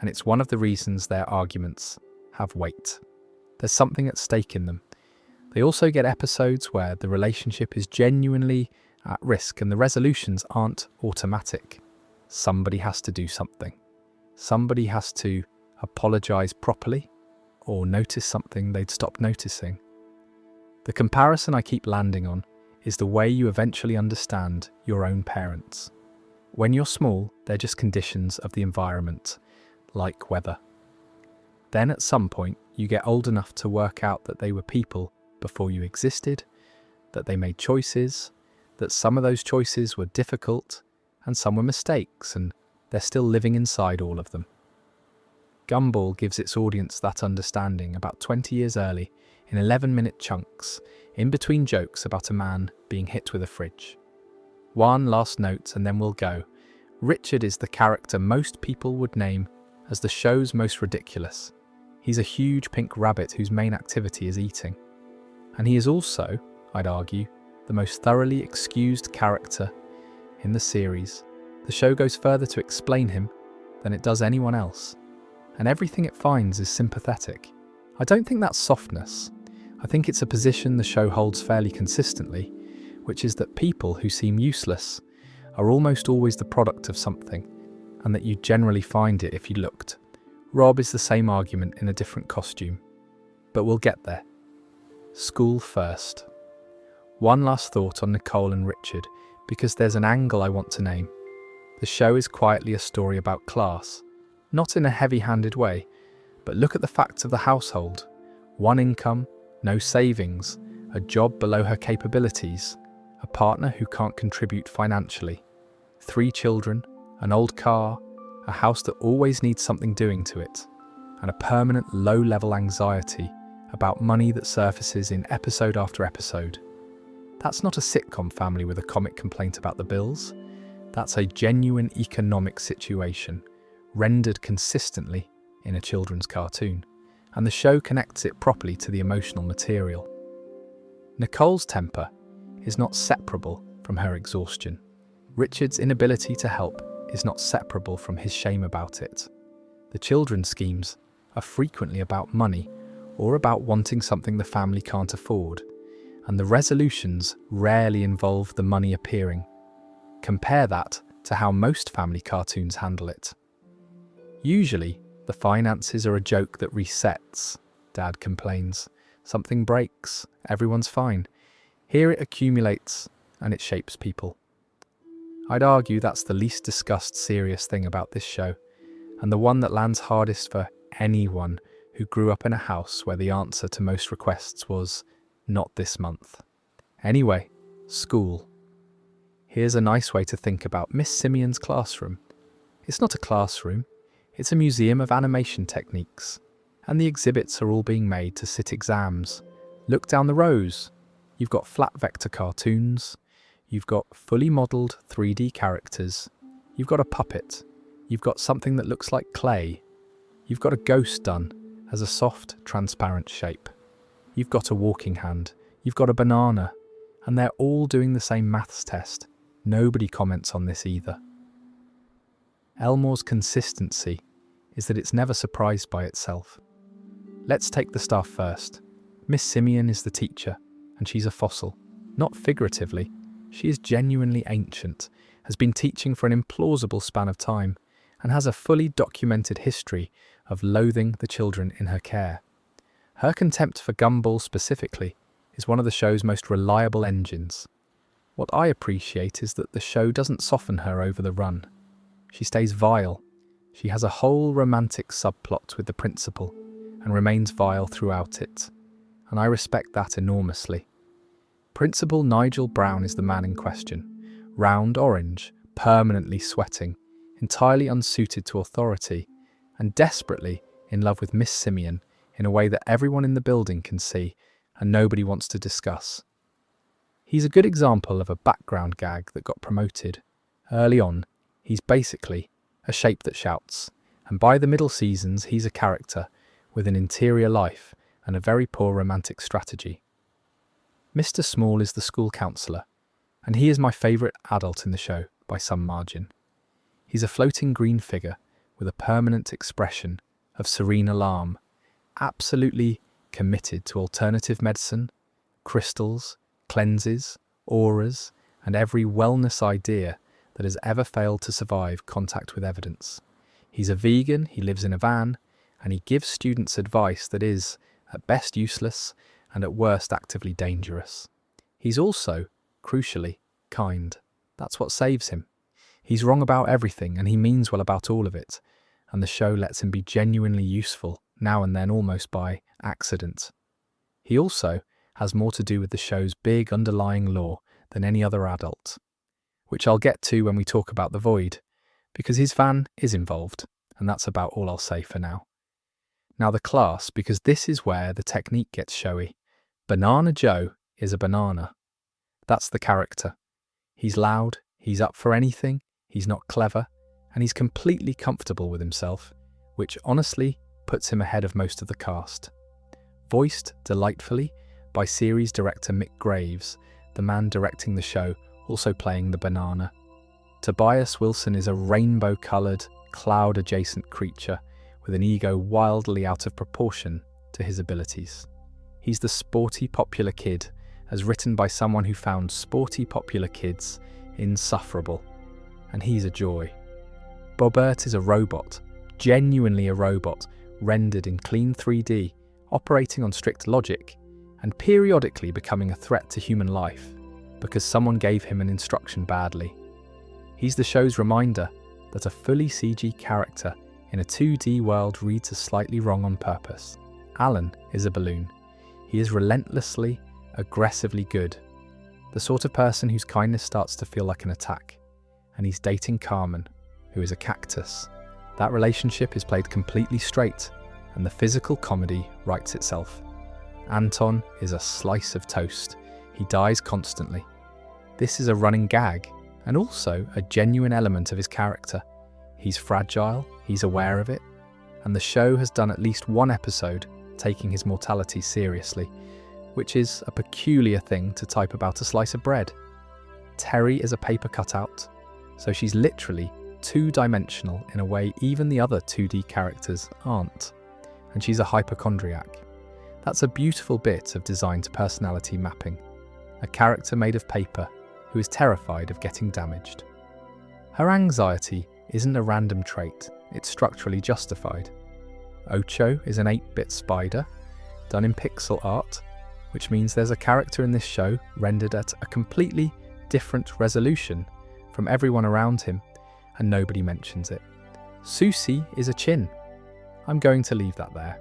[SPEAKER 1] and it's one of the reasons their arguments have weight. There's something at stake in them. They also get episodes where the relationship is genuinely at risk and the resolutions aren't automatic. Somebody has to do something. Somebody has to apologise properly or notice something they'd stopped noticing. The comparison I keep landing on is the way you eventually understand your own parents. When you're small, they're just conditions of the environment, like weather. Then at some point, you get old enough to work out that they were people before you existed, that they made choices, that some of those choices were difficult, and some were mistakes, and they're still living inside all of them. Gumball gives its audience that understanding about 20 years early in 11-minute chunks, in between jokes about a man being hit with a fridge. One last note and then we'll go. Richard is the character most people would name as the show's most ridiculous. He's a huge pink rabbit whose main activity is eating. And he is also, I'd argue, the most thoroughly excused character in the series. The show goes further to explain him than it does anyone else, and everything it finds is sympathetic. I don't think that's softness. I think it's a position the show holds fairly consistently, which is that people who seem useless are almost always the product of something, and that you'd generally find it if you looked. Rob is the same argument in a different costume. But we'll get there. School first. One last thought on Nicole and Richard, because there's an angle I want to name. The show is quietly a story about class, not in a heavy-handed way, but look at the facts of the household. One income, no savings, a job below her capabilities, a partner who can't contribute financially, 3 children, an old car, a house that always needs something doing to it, and a permanent low-level anxiety about money that surfaces in episode after episode. That's not a sitcom family with a comic complaint about the bills. That's a genuine economic situation, rendered consistently in a children's cartoon, and the show connects it properly to the emotional material. Nicole's temper is not separable from her exhaustion. Richard's inability to help is not separable from his shame about it. The children's schemes are frequently about money or about wanting something the family can't afford, and the resolutions rarely involve the money appearing. Compare that to how most family cartoons handle it. Usually, the finances are a joke that resets. Dad complains. Something breaks. Everyone's fine. Here it accumulates, and it shapes people. I'd argue that's the least discussed serious thing about this show, and the one that lands hardest for anyone who grew up in a house where the answer to most requests was, "Not this month." Anyway, school. Here's a nice way to think about Miss Simeon's classroom. It's not a classroom, it's a museum of animation techniques, and the exhibits are all being made to sit exams. Look down the rows. You've got flat vector cartoons, you've got fully modelled 3D characters, you've got a puppet, you've got something that looks like clay, you've got a ghost done as a soft, transparent shape, you've got a walking hand, you've got a banana, and they're all doing the same maths test. Nobody comments on this either. Elmore's consistency is that it's never surprised by itself. Let's take the staff first. Miss Simeon is the teacher, and she's a fossil. Not figuratively, she is genuinely ancient, has been teaching for an implausible span of time, and has a fully documented history of loathing the children in her care. Her contempt for Gumball specifically is one of the show's most reliable engines. What I appreciate is that the show doesn't soften her over the run. She stays vile. She has a whole romantic subplot with the principal and remains vile throughout it, and I respect that enormously. Principal Nigel Brown is the man in question, round orange, permanently sweating, entirely unsuited to authority, and desperately in love with Miss Simeon in a way that everyone in the building can see and nobody wants to discuss. He's a good example of a background gag that got promoted. Early on, he's basically a shape that shouts, and by the middle seasons he's a character with an interior life and a very poor romantic strategy. Mr. Small is the school counsellor, and he is my favourite adult in the show by some margin. He's a floating green figure with a permanent expression of serene alarm, absolutely committed to alternative medicine, crystals, cleanses, auras, and every wellness idea that has ever failed to survive contact with evidence. He's a vegan, he lives in a van, and he gives students advice that is, at best useless, and at worst actively dangerous. He's also, crucially, kind. That's what saves him. He's wrong about everything, and he means well about all of it, and the show lets him be genuinely useful, now and then almost by accident. He also has more to do with the show's big underlying lore than any other adult, which I'll get to when we talk about The Void, because his van is involved, and that's about all I'll say for now. Now the class, because this is where the technique gets showy. Banana Joe is a banana. That's the character. He's loud, he's up for anything, he's not clever, and he's completely comfortable with himself, which honestly puts him ahead of most of the cast. Voiced delightfully by series director Mick Graves, the man directing the show, also playing the banana. Tobias Wilson is a rainbow-coloured, cloud-adjacent creature with an ego wildly out of proportion to his abilities. He's the sporty popular kid, as written by someone who found sporty popular kids insufferable. and he's a joy. Bobbert is a robot, genuinely a robot, rendered in clean 3D, operating on strict logic, and periodically becoming a threat to human life because someone gave him an instruction badly. He's the show's reminder that a fully CG character in a 2D world reads as slightly wrong on purpose. Alan is a balloon. He is relentlessly, aggressively good, the sort of person whose kindness starts to feel like an attack, and he's dating Carmen, who is a cactus. That relationship is played completely straight, and the physical comedy writes itself. Anton is a slice of toast. He dies constantly. This is a running gag, and also a genuine element of his character. He's fragile, he's aware of it, and the show has done at least one episode taking his mortality seriously, which is a peculiar thing to type about a slice of bread. Terry is a paper cutout, so she's literally two-dimensional in a way even the other 2D characters aren't, and she's a hypochondriac. That's a beautiful bit of design to personality mapping, a character made of paper who is terrified of getting damaged. Her anxiety isn't a random trait, it's structurally justified. Ocho is an 8-bit spider, done in pixel art, which means there's a character in this show rendered at a completely different resolution from everyone around him, and nobody mentions it. Susie is a chin. I'm going to leave that there.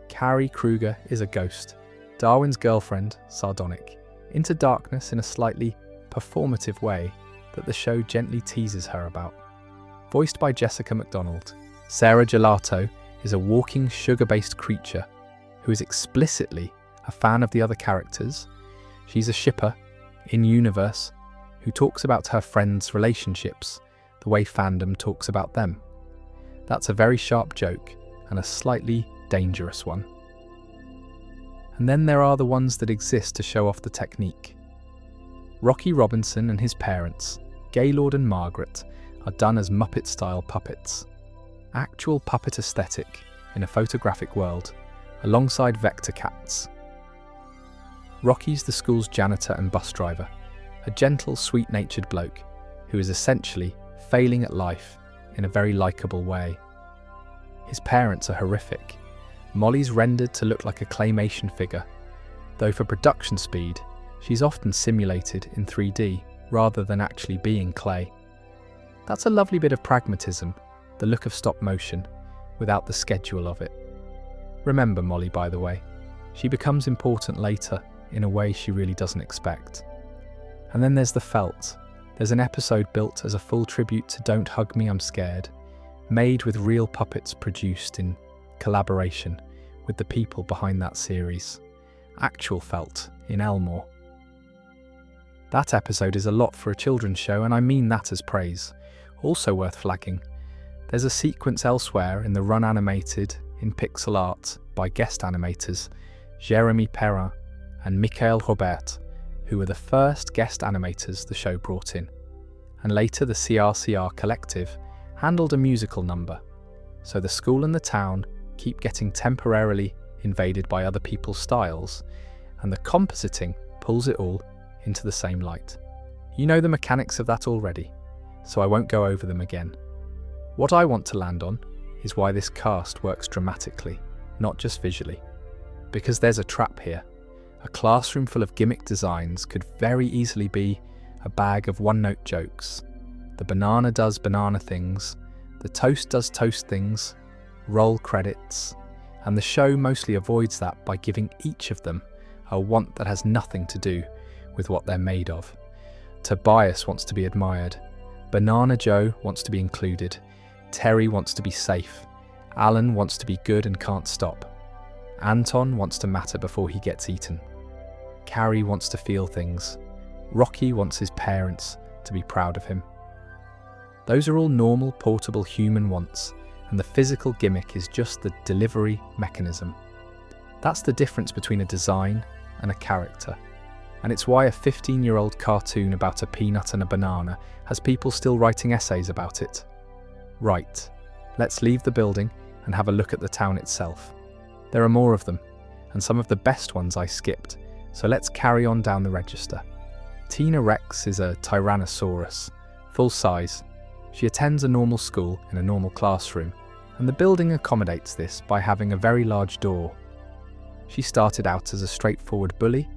[SPEAKER 1] Carrie Kruger is a ghost, Darwin's girlfriend, sardonic, into darkness in a slightly performative way that the show gently teases her about. Voiced by Jessica McDonald, Sarah Gelato is a walking sugar-based creature who is explicitly a fan of the other characters. She's a shipper, in-universe, who talks about her friends' relationships the way fandom talks about them. That's a very sharp joke and a slightly dangerous one. And then there are the ones that exist to show off the technique. Rocky Robinson and his parents, Gaylord and Margaret, are done as Muppet-style puppets. Actual puppet aesthetic in a photographic world, alongside vector cats. Rocky's the school's janitor and bus driver, a gentle, sweet-natured bloke who is essentially failing at life in a very likeable way. His parents are horrific. Molly's rendered to look like a claymation figure, though for production speed, she's often simulated in 3D rather than actually being clay. That's a lovely bit of pragmatism, the look of stop motion, without the schedule of it. Remember Molly, by the way. She becomes important later in a way she really doesn't expect. And then there's the felt. There's an episode built as a full tribute to Don't Hug Me, I'm Scared, made with real puppets produced in collaboration with the people behind that series. Actual felt in Elmore. That episode is a lot for a children's show, and I mean that as praise. Also worth flagging, there's a sequence elsewhere in the run animated in pixel art by guest animators Jeremy Perrin and Michael Robert, who were the first guest animators the show brought in. And later the CRCR Collective handled a musical number, so the school and the town keep getting temporarily invaded by other people's styles, and the compositing pulls it all into the same light. You know the mechanics of that already, so I won't go over them again. What I want to land on is why this cast works dramatically, not just visually. Because there's a trap here. A classroom full of gimmick designs could very easily be a bag of one-note jokes. The banana does banana things, the toast does toast things, roll credits, and the show mostly avoids that by giving each of them a want that has nothing to do with what they're made of. Tobias wants to be admired, Banana Joe wants to be included, Terry wants to be safe, Alan wants to be good and can't stop, Anton wants to matter before he gets eaten, Carrie wants to feel things, Rocky wants his parents to be proud of him. Those are all normal, portable human wants, and the physical gimmick is just the delivery mechanism. That's the difference between a design and a character. And it's why a 15-year-old cartoon about a peanut and a banana has people still writing essays about it. Right, let's leave the building and have a look at the town itself. There are more of them, and some of the best ones I skipped, so let's carry on down the register. Tina Rex is a Tyrannosaurus, full size. She attends a normal school in a normal classroom, and the building accommodates this by having a very large door. She started out as a straightforward bully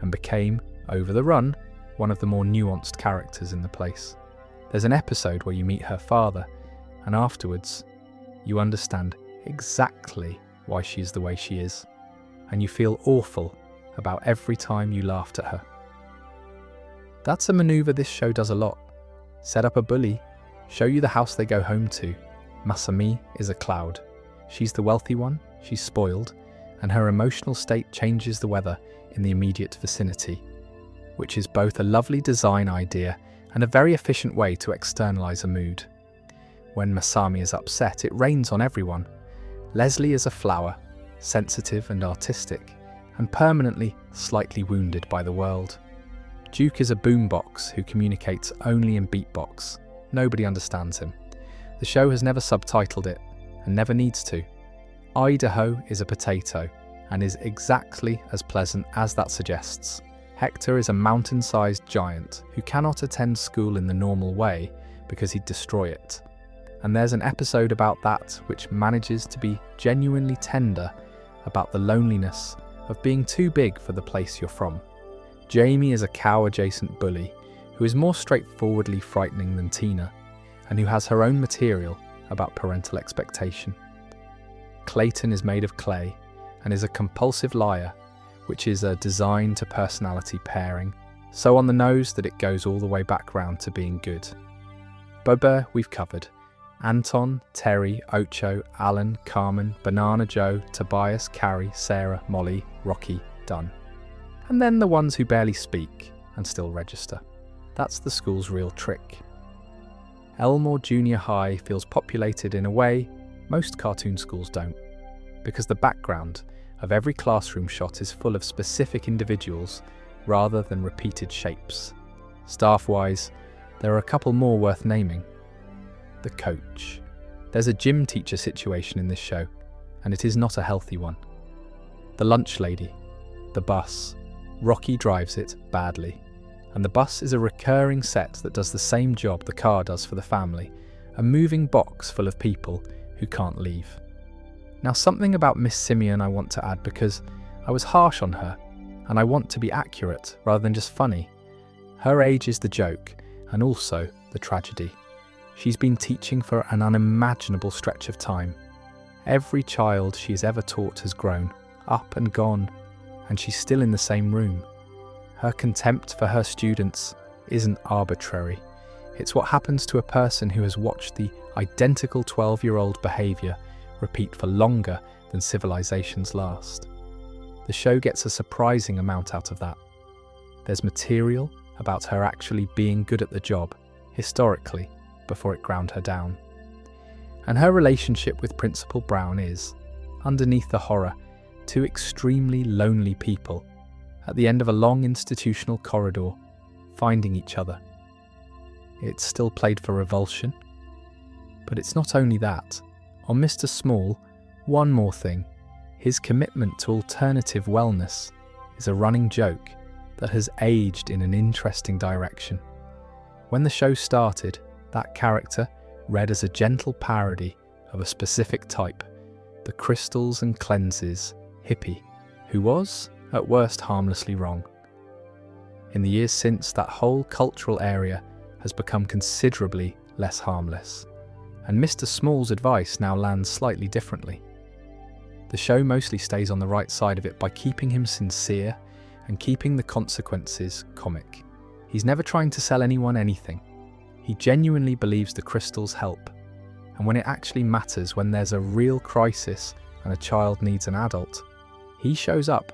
[SPEAKER 1] and became, over the run, one of the more nuanced characters in the place. There's an episode where you meet her father, and afterwards, you understand exactly why she is the way she is, and you feel awful about every time you laughed at her. That's a maneuver this show does a lot. Set up a bully, show you the house they go home to. Masami is a cloud. She's the wealthy one, she's spoiled, and her emotional state changes the weather in the immediate vicinity, which is both a lovely design idea and a very efficient way to externalize a mood. When Masami is upset, it rains on everyone. Leslie is a flower, sensitive and artistic, and permanently slightly wounded by the world. Duke is a boombox who communicates only in beatbox. Nobody understands him. The show has never subtitled it, and never needs to. Idaho is a potato, and is exactly as pleasant as that suggests. Hector is a mountain-sized giant who cannot attend school in the normal way because he'd destroy it. And there's an episode about that which manages to be genuinely tender about the loneliness of being too big for the place you're from. Jamie is a cow-adjacent bully who is more straightforwardly frightening than Tina, and who has her own material about parental expectation. Clayton is made of clay and is a compulsive liar, which is a design to personality pairing, so on the nose that it goes all the way back round to being good. Bubba we've covered. Anton, Terry, Ocho, Alan, Carmen, Banana Joe, Tobias, Carrie, Sarah, Molly, Rocky, done. And then the ones who barely speak and still register. That's the school's real trick. Elmore Junior High feels populated in a way most cartoon schools don't, because the background of every classroom shot is full of specific individuals rather than repeated shapes. Staff-wise, there are a couple more worth naming. The coach. There's a gym teacher situation in this show, and it is not a healthy one. The lunch lady. The bus. Rocky drives it badly, and the bus is a recurring set that does the same job the car does for the family, a moving box full of people who can't leave. Now, something about Miss Simeon I want to add, because I was harsh on her, and I want to be accurate rather than just funny. Her age is the joke, and also the tragedy. She's been teaching for an unimaginable stretch of time. Every child she has ever taught has grown, up and gone, and she's still in the same room. Her contempt for her students isn't arbitrary. It's what happens to a person who has watched the identical 12-year-old behaviour repeat for longer than civilizations last. The show gets a surprising amount out of that. There's material about her actually being good at the job, historically, before it ground her down. And her relationship with Principal Brown is, underneath the horror, two extremely lonely people, at the end of a long institutional corridor, finding each other. It's still played for revulsion. But it's not only that. On Mr. Small, one more thing. His commitment to alternative wellness is a running joke that has aged in an interesting direction. When the show started, that character read as a gentle parody of a specific type, the crystals and cleanses hippie, who was, at worst, harmlessly wrong. In the years since, that whole cultural area has become considerably less harmless, and Mr. Small's advice now lands slightly differently. The show mostly stays on the right side of it by keeping him sincere and keeping the consequences comic. He's never trying to sell anyone anything. He genuinely believes the crystals help, and when it actually matters, when there's a real crisis and a child needs an adult, he shows up,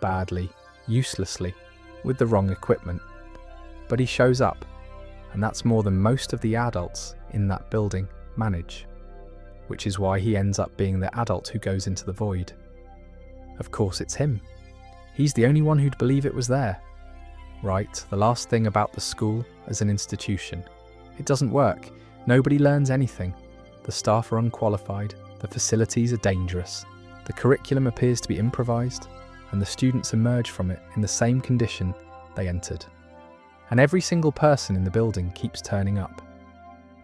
[SPEAKER 1] badly, uselessly, with the wrong equipment. But he shows up, and that's more than most of the adults in that building manage, which is why he ends up being the adult who goes into the void. Of course, it's him. He's the only one who'd believe it was there. Right, the last thing about the school as an institution. It doesn't work. Nobody learns anything. The staff are unqualified. The facilities are dangerous. The curriculum appears to be improvised, and the students emerge from it in the same condition they entered. and every single person in the building keeps turning up.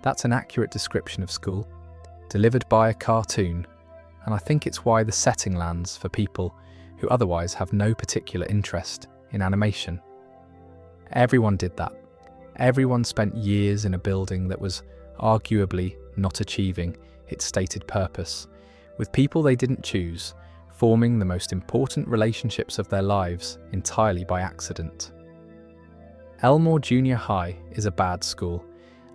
[SPEAKER 1] That's an accurate description of school, delivered by a cartoon, and I think it's why the setting lands for people who otherwise have no particular interest in animation. Everyone did that. Everyone spent years in a building that was arguably not achieving its stated purpose, with people they didn't choose forming the most important relationships of their lives entirely by accident. Elmore Junior High is a bad school,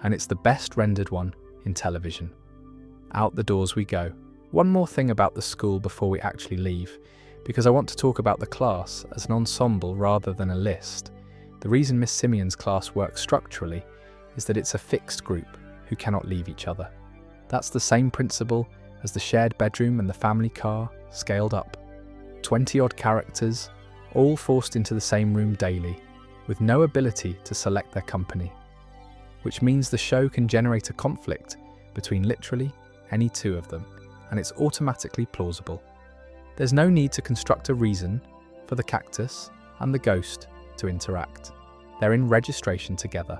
[SPEAKER 1] and it's the best rendered one in television. Out the doors we go. One more thing about the school before we actually leave, because I want to talk about the class as an ensemble rather than a list. The reason Miss Simeon's class works structurally is that it's a fixed group who cannot leave each other. That's the same principle as the shared bedroom and the family car, scaled up. 20-odd characters, all forced into the same room daily, with no ability to select their company, which means the show can generate a conflict between literally any two of them, and it's automatically plausible. There's no need to construct a reason for the cactus and the ghost to interact. They're in registration together.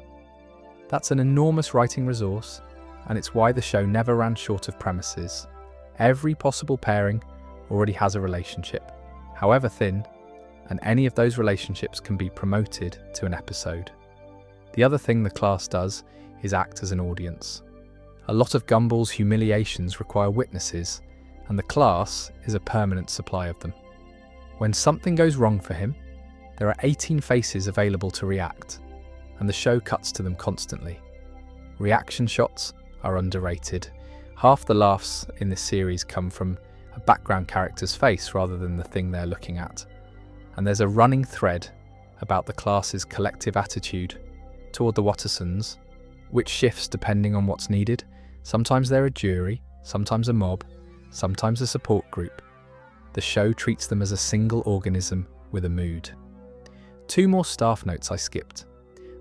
[SPEAKER 1] That's an enormous writing resource, and it's why the show never ran short of premises. Every possible pairing already has a relationship, however thin, and any of those relationships can be promoted to an episode. The other thing the class does is act as an audience. A lot of Gumball's humiliations require witnesses, and the class is a permanent supply of them. When something goes wrong for him, there are 18 faces available to react, and the show cuts to them constantly. Reaction shots are underrated. Half the laughs in this series come from a background character's face rather than the thing they're looking at. And there's a running thread about the class's collective attitude toward the Wattersons, which shifts depending on what's needed. Sometimes they're a jury, sometimes a mob, sometimes a support group. The show treats them as a single organism with a mood. 2 more staff notes I skipped.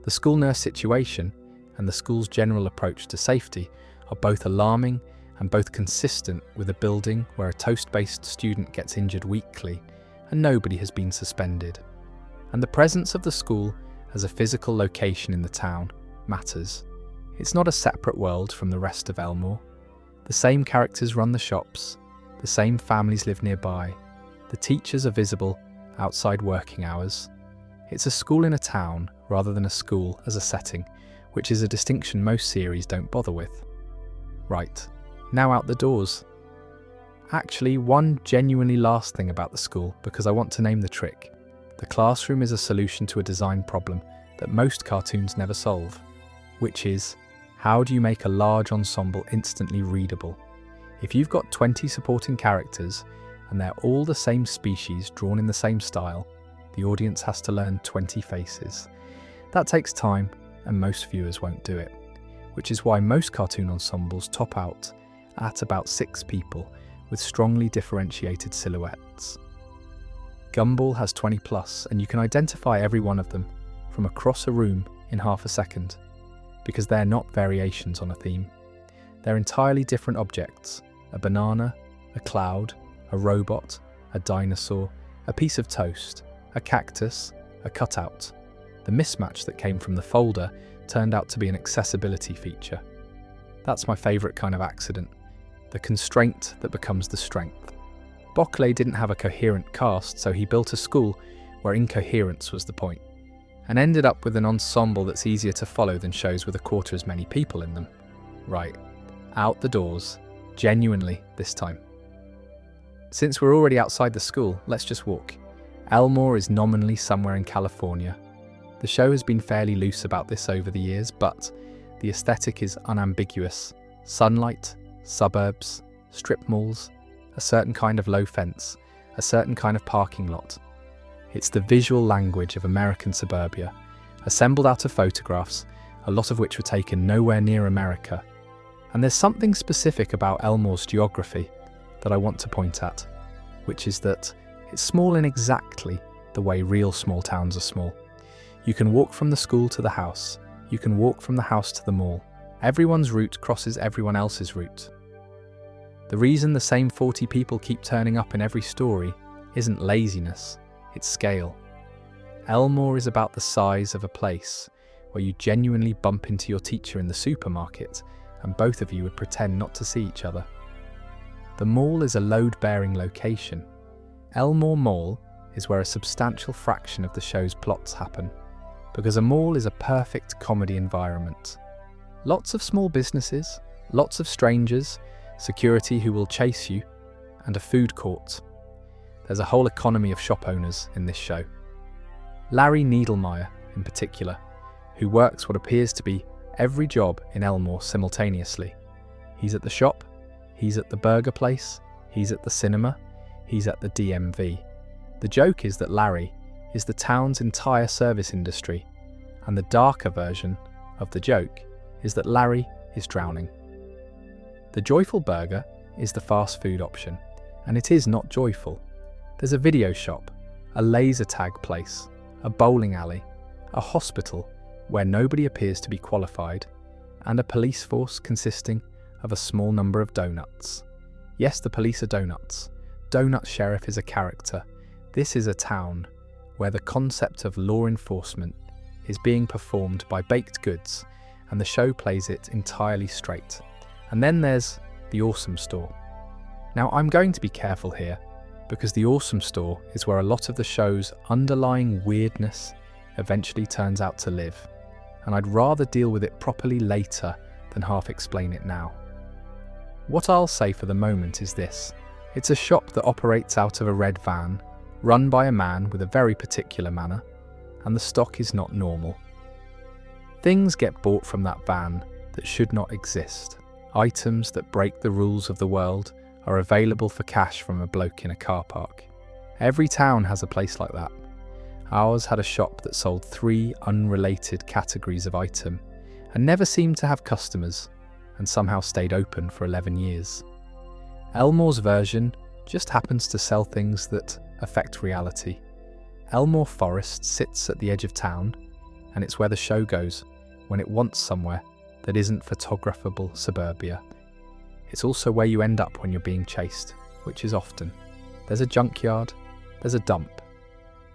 [SPEAKER 1] The school nurse situation and the school's general approach to safety are both alarming and both consistent with a building where a toast-based student gets injured weekly and nobody has been suspended. And the presence of the school as a physical location in the town matters. It's not a separate world from the rest of Elmore. The same characters run the shops, the same families live nearby, the teachers are visible outside working hours. It's a school in a town rather than a school as a setting, which is a distinction most series don't bother with. Right, now out the doors. Actually, one genuinely last thing about the school, because I want to name the trick. The classroom is a solution to a design problem that most cartoons never solve, which is, how do you make a large ensemble instantly readable? If you've got 20 supporting characters and they're all the same species drawn in the same style, the audience has to learn 20 faces. That takes time, and most viewers won't do it, which is why most cartoon ensembles top out at about 6 people with strongly differentiated silhouettes. Gumball has 20 plus, and you can identify every one of them from across a room in half a second, because they're not variations on a theme. They're entirely different objects: a banana, a cloud, a robot, a dinosaur, a piece of toast, a cactus, a cutout. The mismatch that came from the folder turned out to be an accessibility feature. That's my favourite kind of accident, the constraint that becomes the strength. Bockley didn't have a coherent cast, so he built a school where incoherence was the point, and ended up with an ensemble that's easier to follow than shows with a quarter as many people in them. Right, out the doors, genuinely this time. Since we're already outside the school, let's just walk. Elmore is nominally somewhere in California. The show has been fairly loose about this over the years, but the aesthetic is unambiguous. Sunlight, suburbs, strip malls, a certain kind of low fence, a certain kind of parking lot. It's the visual language of American suburbia, assembled out of photographs, a lot of which were taken nowhere near America. And there's something specific about Elmore's geography that I want to point at, which is that it's small in exactly the way real small towns are small. You can walk from the school to the house. You can walk from the house to the mall. Everyone's route crosses everyone else's route. The reason the same 40 people keep turning up in every story isn't laziness, it's scale. Elmore is about the size of a place, where you genuinely bump into your teacher in the supermarket and both of you would pretend not to see each other. The mall is a load-bearing location. Elmore Mall is where a substantial fraction of the show's plots happen, because a mall is a perfect comedy environment. Lots of small businesses, lots of strangers, security who will chase you, and a food court. There's a whole economy of shop owners in this show. Larry Needlemeyer, in particular, who works what appears to be every job in Elmore simultaneously. He's at the shop, he's at the burger place, he's at the cinema, he's at the DMV. The joke is that Larry is the town's entire service industry, and the darker version of the joke is that Larry is drowning. The joyful burger is the fast food option, and it is not joyful. There's a video shop, a laser tag place, a bowling alley, a hospital where nobody appears to be qualified, and a police force consisting of a small number of donuts. Yes, the police are donuts. Donut Sheriff is a character. This is a town where the concept of law enforcement is being performed by baked goods, and the show plays it entirely straight. And then there's the Awesome Store. Now, I'm going to be careful here, because the Awesome Store is where a lot of the show's underlying weirdness eventually turns out to live, and I'd rather deal with it properly later than half explain it now. What I'll say for the moment is this: it's a shop that operates out of a red van, run by a man with a very particular manner, and the stock is not normal. Things get bought from that van that should not exist. Items that break the rules of the world are available for cash from a bloke in a car park. Every town has a place like that. Ours had a shop that sold 3 unrelated categories of item and never seemed to have customers, and somehow stayed open for 11 years. Elmore's version just happens to sell things that affect reality. Elmore Forest sits at the edge of town, and it's where the show goes when it wants somewhere that isn't photographable suburbia. It's also where you end up when you're being chased, which is often. There's a junkyard, there's a dump,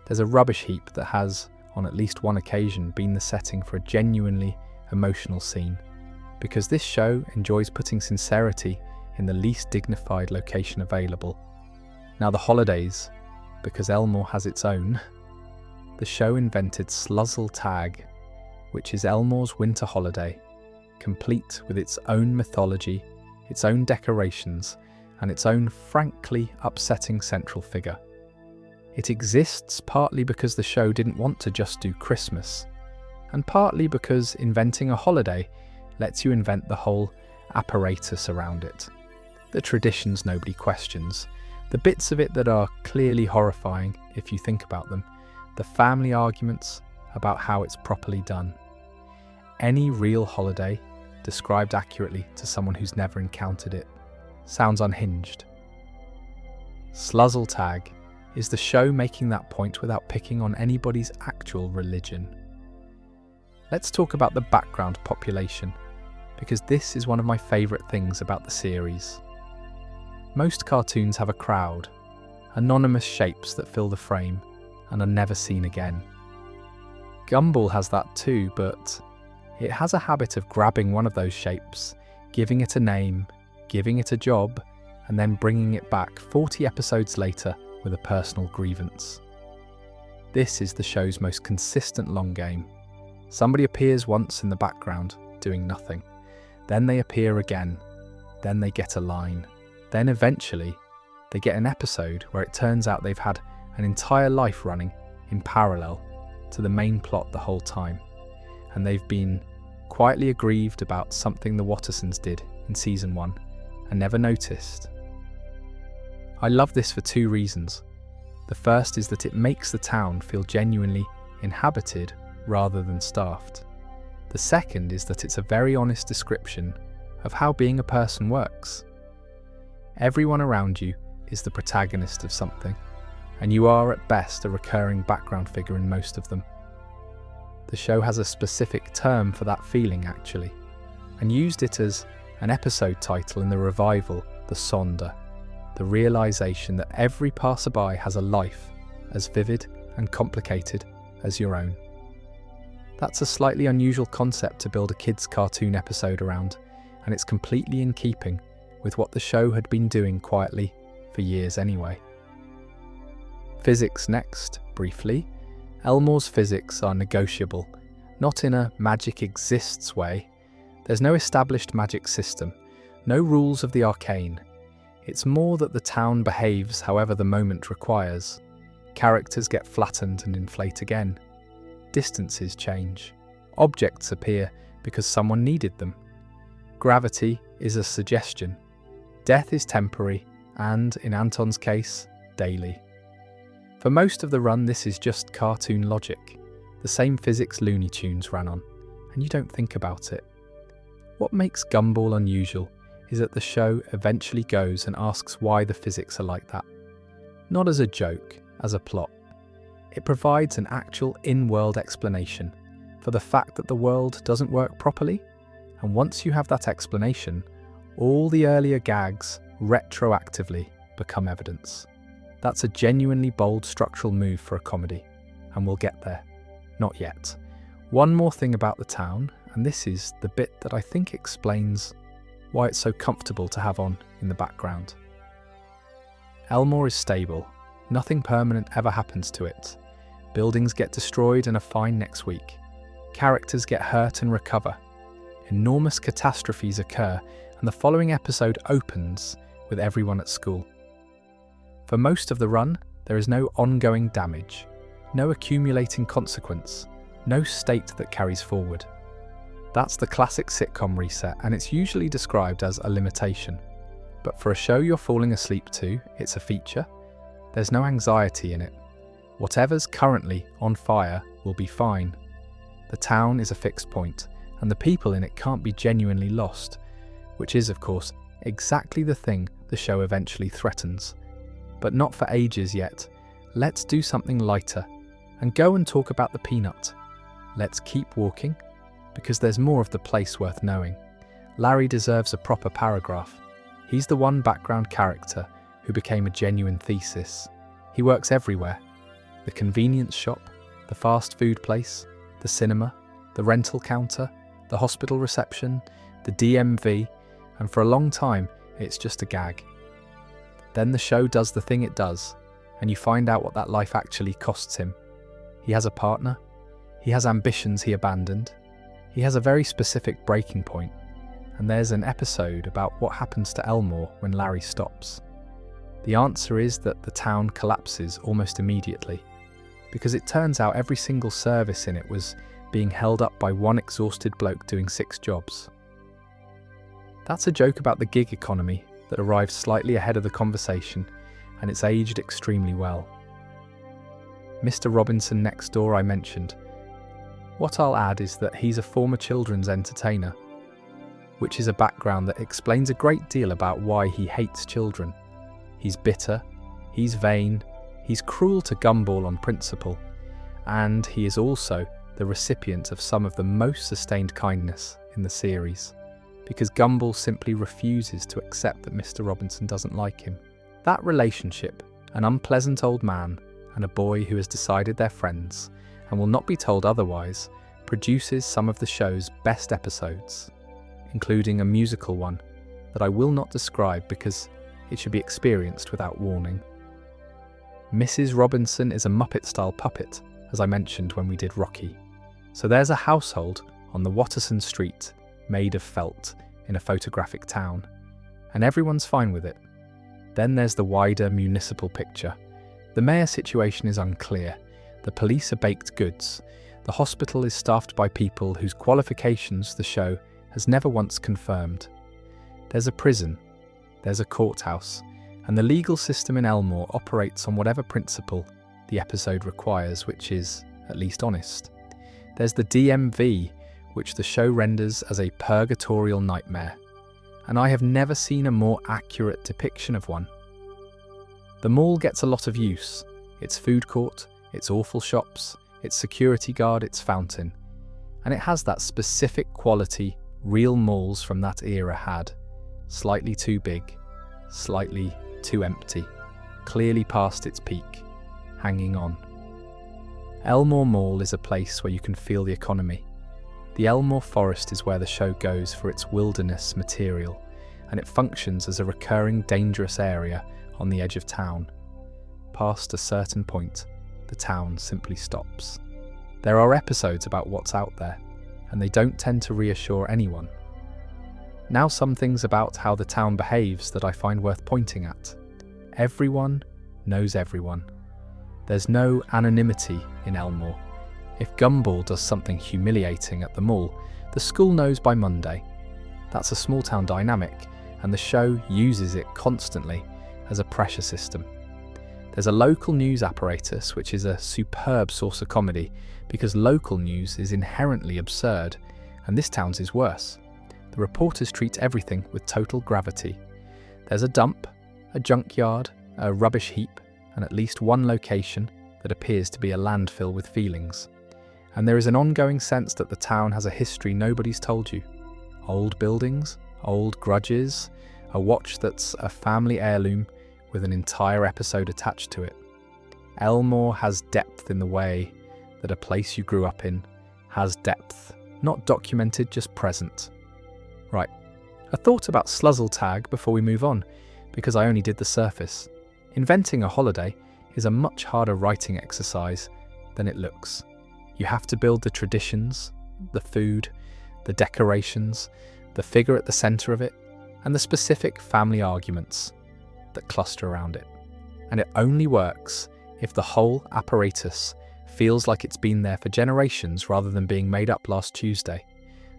[SPEAKER 1] there's a rubbish heap that has, on at least one occasion, been the setting for a genuinely emotional scene, because this show enjoys putting sincerity in the least dignified location available. Now, the holidays, because Elmore has its own, the show invented Sluzzle Tag, which is Elmore's winter holiday, complete with its own mythology, its own decorations, and its own frankly upsetting central figure. It exists partly because the show didn't want to just do Christmas, and partly because inventing a holiday lets you invent the whole apparatus around it. The traditions nobody questions, the bits of it that are clearly horrifying if you think about them, the family arguments about how it's properly done. Any real holiday, described accurately to someone who's never encountered it, sounds unhinged. Sluzzle Tag is the show making that point without picking on anybody's actual religion. Let's talk about the background population, because this is one of my favourite things about the series. Most cartoons have a crowd, anonymous shapes that fill the frame and are never seen again. Gumball has that too, but it has a habit of grabbing one of those shapes, giving it a name, giving it a job, and then bringing it back 40 episodes later with a personal grievance. This is the show's most consistent long game. Somebody appears once in the background, doing nothing. Then they appear again. Then they get a line. Then eventually, they get an episode where it turns out they've had an entire life running in parallel to the main plot the whole time, and they've been quietly aggrieved about something the Wattersons did in season 1 and never noticed. I love this for 2 reasons. The first is that it makes the town feel genuinely inhabited rather than staffed. The second is that it's a very honest description of how being a person works. Everyone around you is the protagonist of something, and you are at best a recurring background figure in most of them. The show has a specific term for that feeling, actually, and used it as an episode title in the revival, The Sonder, the realisation that every passerby has a life as vivid and complicated as your own. That's a slightly unusual concept to build a kids' cartoon episode around, and it's completely in keeping with what the show had been doing quietly for years anyway. Physics next, briefly. Elmore's physics are negotiable, not in a magic exists way. There's no established magic system, no rules of the arcane. It's more that the town behaves however the moment requires. Characters get flattened and inflate again. Distances change. Objects appear because someone needed them. Gravity is a suggestion. Death is temporary and, in Anton's case, daily. For most of the run, this is just cartoon logic. The same physics Looney Tunes ran on, and you don't think about it. What makes Gumball unusual is that the show eventually goes and asks why the physics are like that. Not as a joke, as a plot. It provides an actual in-world explanation for the fact that the world doesn't work properly, and once you have that explanation, all the earlier gags retroactively become evidence. That's a genuinely bold structural move for a comedy, and we'll get there. Not yet. One more thing about the town, and this is the bit that I think explains why it's so comfortable to have on in the background. Elmore is stable. Nothing permanent ever happens to it. Buildings get destroyed and are fine next week. Characters get hurt and recover. Enormous catastrophes occur, and the following episode opens with everyone at school. For most of the run, there is no ongoing damage, no accumulating consequence, no state that carries forward. That's the classic sitcom reset, and it's usually described as a limitation. But for a show you're falling asleep to, it's a feature. There's no anxiety in it. Whatever's currently on fire will be fine. The town is a fixed point, and the people in it can't be genuinely lost, which is, of course, exactly the thing the show eventually threatens. But not for ages yet. Let's do something lighter, and go and talk about the peanut. Let's keep walking, because there's more of the place worth knowing. Larry deserves a proper paragraph. He's the one background character who became a genuine thesis. He works everywhere. The convenience shop, the fast food place, the cinema, the rental counter, the hospital reception, the DMV, and for a long time, it's just a gag. Then the show does the thing it does, and you find out what that life actually costs him. He has a partner. He has ambitions he abandoned. He has a very specific breaking point, and there's an episode about what happens to Elmore when Larry stops. The answer is that the town collapses almost immediately, because it turns out every single service in it was being held up by one exhausted bloke doing 6 jobs. That's a joke about the gig economy that arrived slightly ahead of the conversation, and it's aged extremely well. Mr. Robinson next door I mentioned. What I'll add is that he's a former children's entertainer, which is a background that explains a great deal about why he hates children. He's bitter, he's vain, he's cruel to Gumball on principle, and he is also the recipient of some of the most sustained kindness in the series, because Gumball simply refuses to accept that Mr. Robinson doesn't like him. That relationship, an unpleasant old man and a boy who has decided they're friends and will not be told otherwise, produces some of the show's best episodes, including a musical one that I will not describe because it should be experienced without warning. Mrs. Robinson is a Muppet-style puppet, as I mentioned when we did Rocky. So there's a household on the Wattersons street made of felt in a photographic town, and everyone's fine with it. Then there's the wider municipal picture. The mayor situation is unclear. The police are baked goods. The hospital is staffed by people whose qualifications the show has never once confirmed. There's a prison. There's a courthouse. And the legal system in Elmore operates on whatever principle the episode requires, which is, at least, honest. There's the DMV, which the show renders as a purgatorial nightmare, and I have never seen a more accurate depiction of one. The mall gets a lot of use. Its food court, its awful shops, its security guard, its fountain. And it has that specific quality real malls from that era had. Slightly too big, slightly too empty, clearly past its peak, hanging on. Elmore Mall is a place where you can feel the economy. The Elmore Forest is where the show goes for its wilderness material, and it functions as a recurring dangerous area on the edge of town. Past a certain point, the town simply stops. There are episodes about what's out there, and they don't tend to reassure anyone. Now some things about how the town behaves that I find worth pointing at. Everyone knows everyone. There's no anonymity in Elmore. If Gumball does something humiliating at the mall, the school knows by Monday. That's a small town dynamic, and the show uses it constantly as a pressure system. There's a local news apparatus which is a superb source of comedy because local news is inherently absurd, and this town's is worse. The reporters treat everything with total gravity. There's a dump, a junkyard, a rubbish heap, and at least one location that appears to be a landfill with feelings. And there is an ongoing sense that the town has a history nobody's told you. Old buildings, old grudges, a watch that's a family heirloom with an entire episode attached to it. Elmore has depth in the way that a place you grew up in has depth, not documented, just present. Right, a thought about Sluzzle before we move on, because I only did the surface. Inventing a holiday is a much harder writing exercise than it looks. You have to build the traditions, the food, the decorations, the figure at the centre of it, and the specific family arguments that cluster around it. And it only works if the whole apparatus feels like it's been there for generations rather than being made up last Tuesday.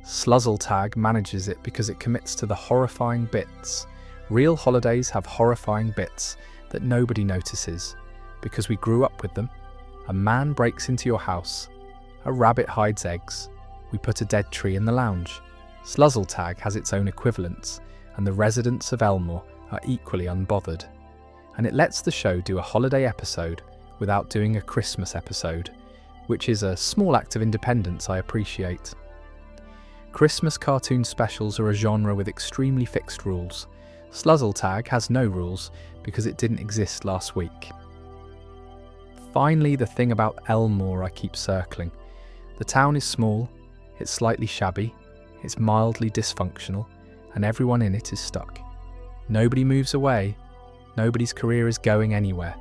[SPEAKER 1] Sluzzle manages it because it commits to the horrifying bits. Real holidays have horrifying bits that nobody notices because we grew up with them. A man breaks into your house. A rabbit hides eggs. We put a dead tree in the lounge. Sluzzle has its own equivalents, and the residents of Elmore are equally unbothered. And it lets the show do a holiday episode without doing a Christmas episode, which is a small act of independence I appreciate. Christmas cartoon specials are a genre with extremely fixed rules. Sluzzle has no rules because it didn't exist last week. Finally, the thing about Elmore I keep circling. The town is small, it's slightly shabby, it's mildly dysfunctional, and everyone in it is stuck. Nobody moves away, nobody's career is going anywhere.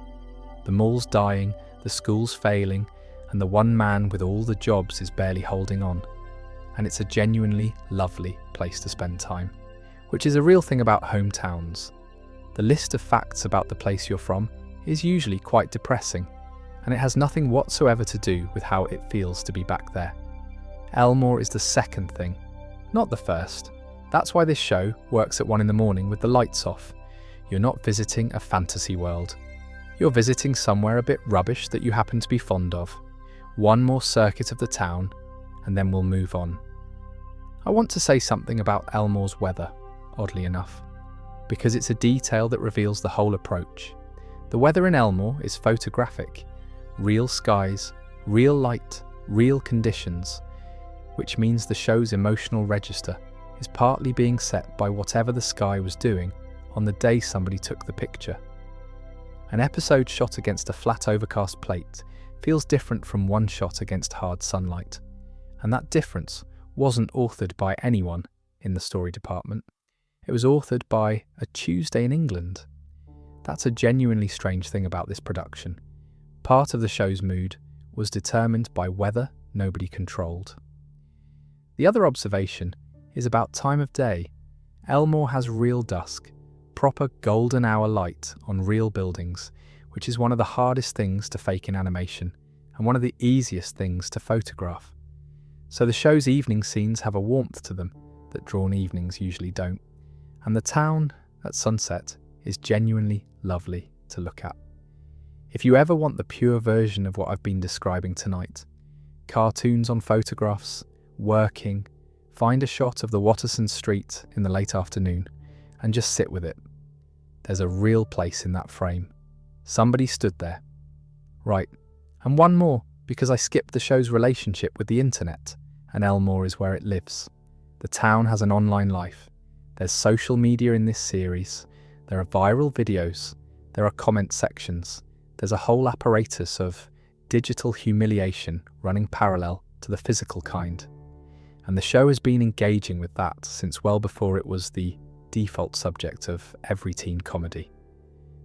[SPEAKER 1] The mall's dying, the school's failing, and the one man with all the jobs is barely holding on. And it's a genuinely lovely place to spend time, which is a real thing about hometowns. The list of facts about the place you're from is usually quite depressing, and it has nothing whatsoever to do with how it feels to be back there. Elmore is the second thing, not the first. That's why this show works at 1 a.m. with the lights off. You're not visiting a fantasy world. You're visiting somewhere a bit rubbish that you happen to be fond of. One more circuit of the town, and then we'll move on. I want to say something about Elmore's weather, oddly enough, because it's a detail that reveals the whole approach. The weather in Elmore is photographic. Real skies, real light, real conditions, which means the show's emotional register is partly being set by whatever the sky was doing on the day somebody took the picture. An episode shot against a flat overcast plate feels different from one shot against hard sunlight, and that difference wasn't authored by anyone in the story department. It was authored by A Tuesday in England. That's a genuinely strange thing about this production. Part of the show's mood was determined by weather nobody controlled. The other observation is about time of day. Elmore has real dusk, proper golden hour light on real buildings, which is one of the hardest things to fake in animation and one of the easiest things to photograph. So the show's evening scenes have a warmth to them that drawn evenings usually don't. And the town at sunset is genuinely lovely to look at. If you ever want the pure version of what I've been describing tonight, cartoons on photographs, working, find a shot of the Wattersons street in the late afternoon and just sit with it. There's a real place in that frame. Somebody stood there. Right, and one more, because I skipped the show's relationship with the internet, and Elmore is where it lives. The town has an online life. There's social media in this series. There are viral videos. There are comment sections. There's a whole apparatus of digital humiliation running parallel to the physical kind. And the show has been engaging with that since well before it was the default subject of every teen comedy.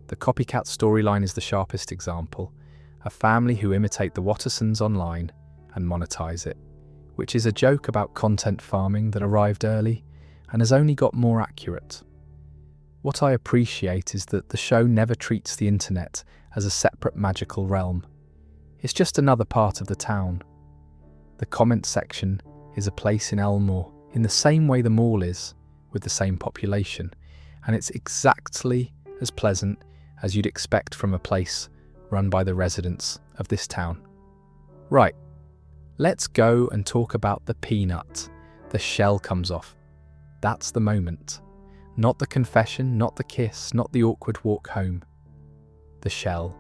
[SPEAKER 1] The copycat storyline is the sharpest example, a family who imitate the Wattersons online and monetize it, which is a joke about content farming that arrived early and has only got more accurate. What I appreciate is that the show never treats the internet as a separate magical realm. It's just another part of the town. The comment section is a place in Elmore, in the same way the mall is, with the same population, and it's exactly as pleasant as you'd expect from a place run by the residents of this town. Right, let's go and talk about the peanut. The shell comes off. That's the moment. Not the confession, not the kiss, not the awkward walk home. The shell.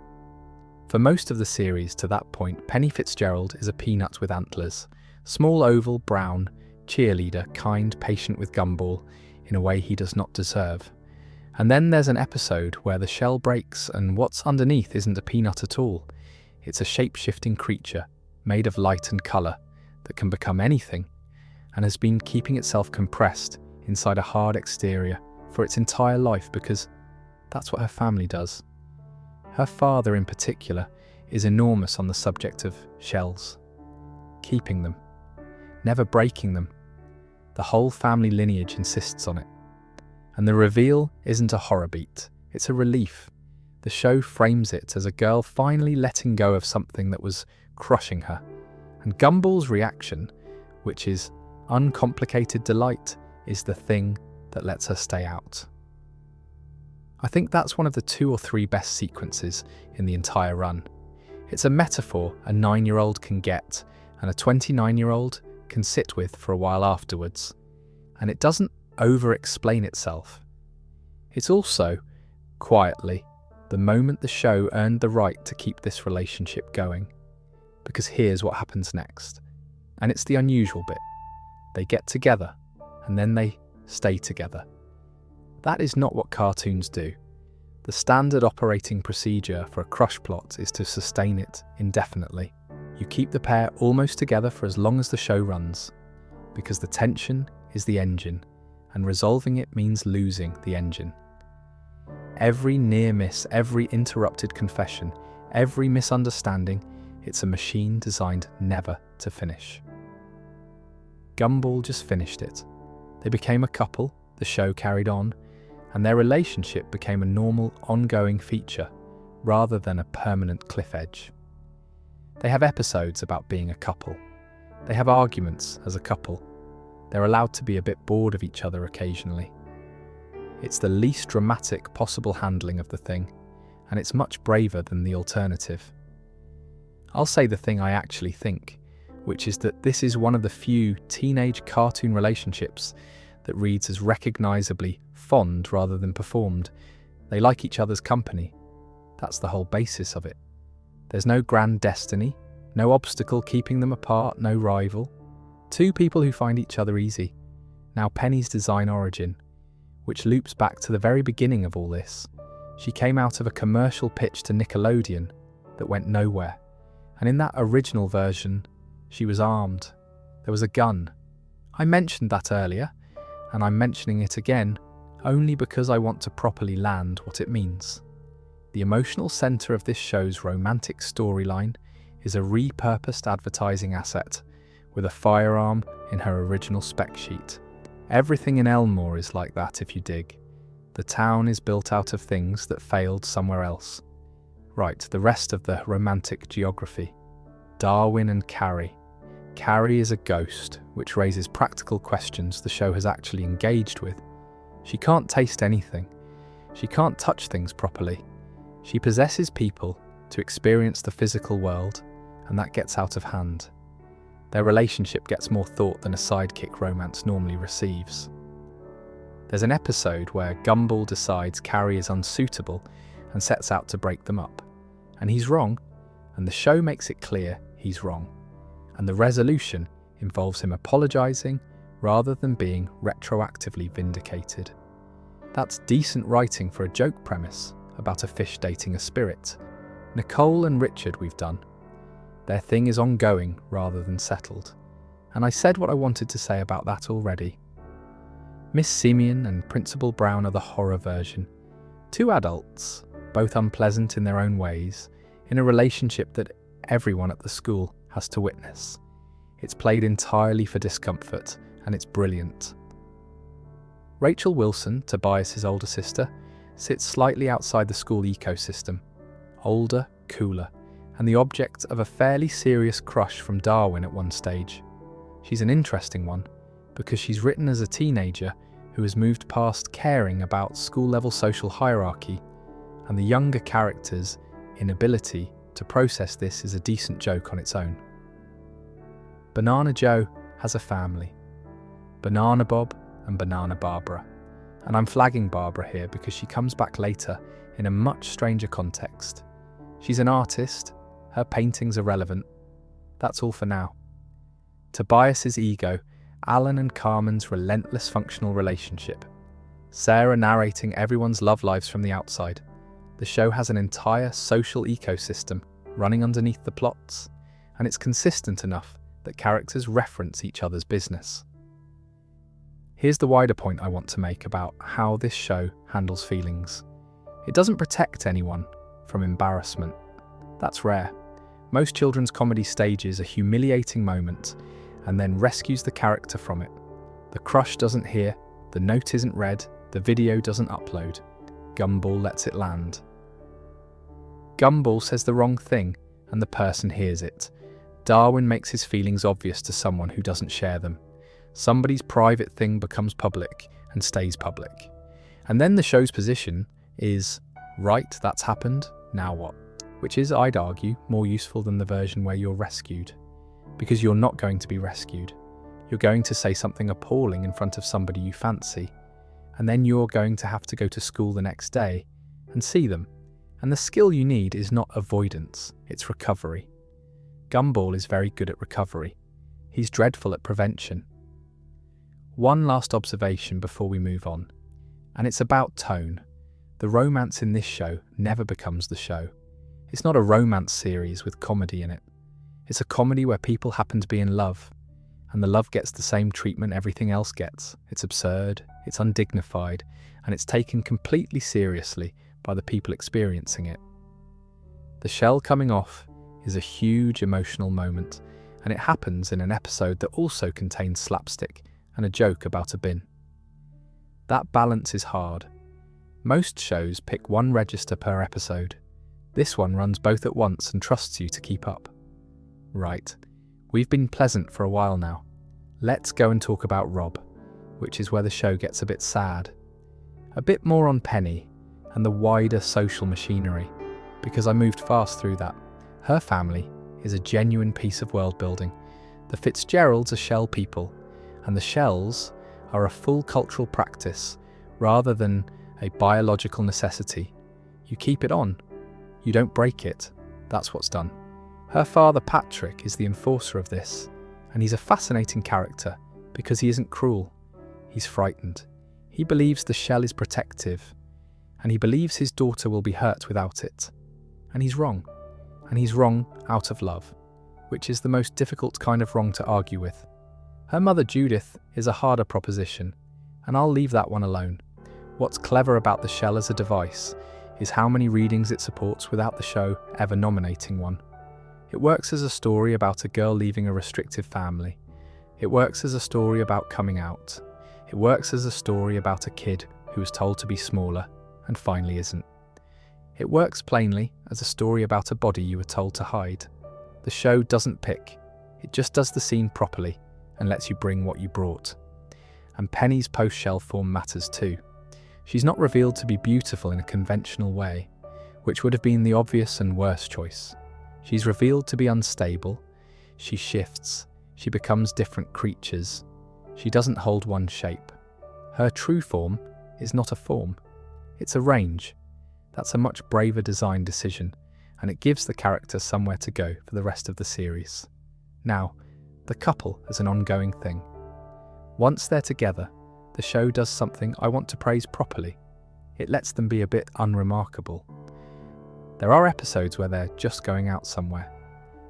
[SPEAKER 1] For most of the series to that point, Penny Fitzgerald is a peanut with antlers. Small, oval, brown, cheerleader, kind, patient with Gumball in a way he does not deserve. And then there's an episode where the shell breaks and what's underneath isn't a peanut at all. It's a shape-shifting creature made of light and colour that can become anything and has been keeping itself compressed inside a hard exterior for its entire life because that's what her family does. Her father in particular is enormous on the subject of shells. Keeping them. Never breaking them. The whole family lineage insists on it. And the reveal isn't a horror beat, it's a relief. The show frames it as a girl finally letting go of something that was crushing her. And Gumball's reaction, which is uncomplicated delight, is the thing that lets her stay out. I think that's one of the 2 or 3 best sequences in the entire run. It's a metaphor a 9-year-old can get and a 29-year-old can sit with for a while afterwards. And it doesn't over-explain itself. It's also, quietly, the moment the show earned the right to keep this relationship going. Because here's what happens next. And it's the unusual bit. They get together, and then they stay together. That is not what cartoons do. The standard operating procedure for a crush plot is to sustain it indefinitely. You keep the pair almost together for as long as the show runs, because the tension is the engine, and resolving it means losing the engine. Every near miss, every interrupted confession, every misunderstanding, it's a machine designed never to finish. Gumball just finished it. They became a couple, the show carried on, and their relationship became a normal, ongoing feature, rather than a permanent cliff edge. They have episodes about being a couple. They have arguments as a couple. They're allowed to be a bit bored of each other occasionally. It's the least dramatic possible handling of the thing, and it's much braver than the alternative. I'll say the thing I actually think, which is that this is one of the few teenage cartoon relationships that reads as recognisably fond rather than performed. They like each other's company. That's the whole basis of it. There's no grand destiny, no obstacle keeping them apart, no rival. 2 people who find each other easy. Now Penny's design origin, which loops back to the very beginning of all this. She came out of a commercial pitch to Nickelodeon that went nowhere. And in that original version, she was armed. There was a gun. I mentioned that earlier, and I'm mentioning it again only because I want to properly land what it means. The emotional centre of this show's romantic storyline is a repurposed advertising asset with a firearm in her original spec sheet. Everything in Elmore is like that if you dig. The town is built out of things that failed somewhere else. Right, the rest of the romantic geography. Darwin and Carrie. Carrie is a ghost, which raises practical questions the show has actually engaged with. She can't taste anything. She can't touch things properly. She possesses people to experience the physical world, and that gets out of hand. Their relationship gets more thought than a sidekick romance normally receives. There's an episode where Gumball decides Carrie is unsuitable and sets out to break them up. And he's wrong, and the show makes it clear he's wrong. And the resolution involves him apologising rather than being retroactively vindicated. That's decent writing for a joke premise about a fish dating a spirit. Nicole and Richard we've done. Their thing is ongoing rather than settled. And I said what I wanted to say about that already. Miss Simeon and Principal Brown are the horror version. Two adults, both unpleasant in their own ways, in a relationship that everyone at the school has to witness. It's played entirely for discomfort, and it's brilliant. Rachel Wilson, Tobias's older sister, sits slightly outside the school ecosystem, older, cooler, and the object of a fairly serious crush from Darwin at one stage. She's an interesting one, because she's written as a teenager who has moved past caring about school-level social hierarchy, and the younger character's inability to process this is a decent joke on its own. Banana Joe has a family, Banana Bob and Banana Barbara, and I'm flagging Barbara here because she comes back later in a much stranger context. She's an artist, her paintings are relevant. That's all for now. Tobias's ego, Alan and Carmen's relentless functional relationship, Sarah narrating everyone's love lives from the outside. The show has an entire social ecosystem running underneath the plots, and it's consistent enough that characters reference each other's business. Here's the wider point I want to make about how this show handles feelings. It doesn't protect anyone from embarrassment. That's rare. Most children's comedy stages a humiliating moment and then rescues the character from it. The crush doesn't hear, the note isn't read, the video doesn't upload. Gumball lets it land. Gumball says the wrong thing and the person hears it. Darwin makes his feelings obvious to someone who doesn't share them. Somebody's private thing becomes public and stays public. And then the show's position is, right, that's happened, now what? Which is, I'd argue, more useful than the version where you're rescued. Because you're not going to be rescued. You're going to say something appalling in front of somebody you fancy, and then you're going to have to go to school the next day and see them. And the skill you need is not avoidance, it's recovery. Gumball is very good at recovery. He's dreadful at prevention. One last observation before we move on, and it's about tone. The romance in this show never becomes the show. It's not a romance series with comedy in it. It's a comedy where people happen to be in love, and the love gets the same treatment everything else gets. It's absurd, it's undignified, and it's taken completely seriously by the people experiencing it. The shell coming off is a huge emotional moment, and it happens in an episode that also contains slapstick and a joke about a bin. That balance is hard. Most shows pick one register per episode. This one runs both at once and trusts you to keep up. Right, we've been pleasant for a while now. Let's go and talk about Rob, which is where the show gets a bit sad. A bit more on Penny and the wider social machinery, because I moved fast through that. Her family is a genuine piece of world building. The Fitzgeralds are shell people, and the shells are a full cultural practice rather than a biological necessity. You keep it on. You don't break it. That's what's done. Her father Patrick is the enforcer of this, and he's a fascinating character because he isn't cruel. He's frightened. He believes the shell is protective, and he believes his daughter will be hurt without it. And he's wrong. And he's wrong out of love, which is the most difficult kind of wrong to argue with. Her mother Judith is a harder proposition, and I'll leave that one alone. What's clever about the shell as a device is how many readings it supports without the show ever nominating one. It works as a story about a girl leaving a restrictive family. It works as a story about coming out. It works as a story about a kid who was told to be smaller and finally isn't. It works plainly as a story about a body you were told to hide. The show doesn't pick. It just does the scene properly and lets you bring what you brought. And Penny's post-shell form matters too. She's not revealed to be beautiful in a conventional way, which would have been the obvious and worst choice. She's revealed to be unstable. She shifts. She becomes different creatures. She doesn't hold one shape. Her true form is not a form. It's a range. That's a much braver design decision, and it gives the character somewhere to go for the rest of the series. Now, the couple is an ongoing thing. Once they're together, the show does something I want to praise properly. It lets them be a bit unremarkable. There are episodes where they're just going out somewhere.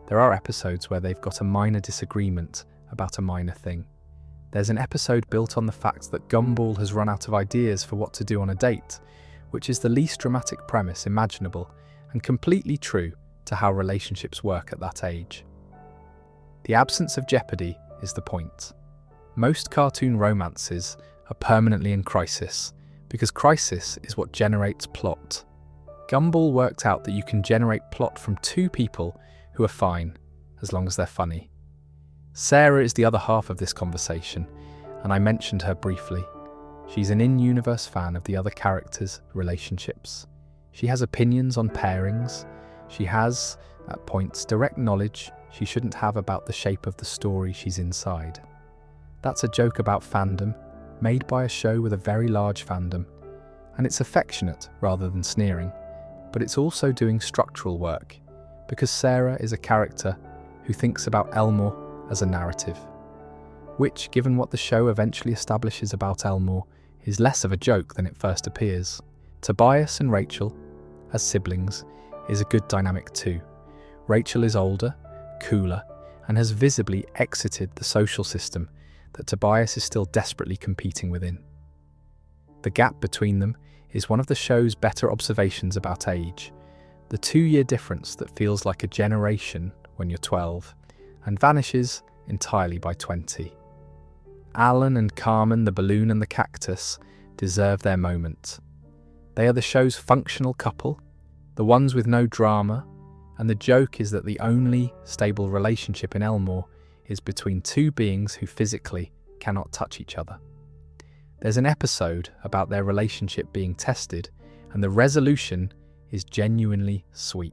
[SPEAKER 1] There are episodes where they've got a minor disagreement about a minor thing. There's an episode built on the fact that Gumball has run out of ideas for what to do on a date, which is the least dramatic premise imaginable and completely true to how relationships work at that age. The absence of jeopardy is the point. Most cartoon romances are permanently in crisis, because crisis is what generates plot. Gumball worked out that you can generate plot from two people who are fine, as long as they're funny. Sarah is the other half of this conversation, and I mentioned her briefly. She's an in-universe fan of the other characters' relationships. She has opinions on pairings. She has, at points, direct knowledge she shouldn't have about the shape of the story she's inside. That's a joke about fandom, made by a show with a very large fandom, and it's affectionate rather than sneering, but it's also doing structural work, because Sarah is a character who thinks about Elmore as a narrative, which, given what the show eventually establishes about Elmore, is less of a joke than it first appears. Tobias and Rachel, as siblings, is a good dynamic too. Rachel is older, cooler, and has visibly exited the social system that Tobias is still desperately competing within. The gap between them is one of the show's better observations about age, the 2-year difference that feels like a generation when you're 12 and vanishes entirely by 20. Alan and Carmen, the balloon and the cactus, deserve their moment. They are the show's functional couple, the ones with no drama, and the joke is that the only stable relationship in Elmore is between two beings who physically cannot touch each other. There's an episode about their relationship being tested, and the resolution is genuinely sweet.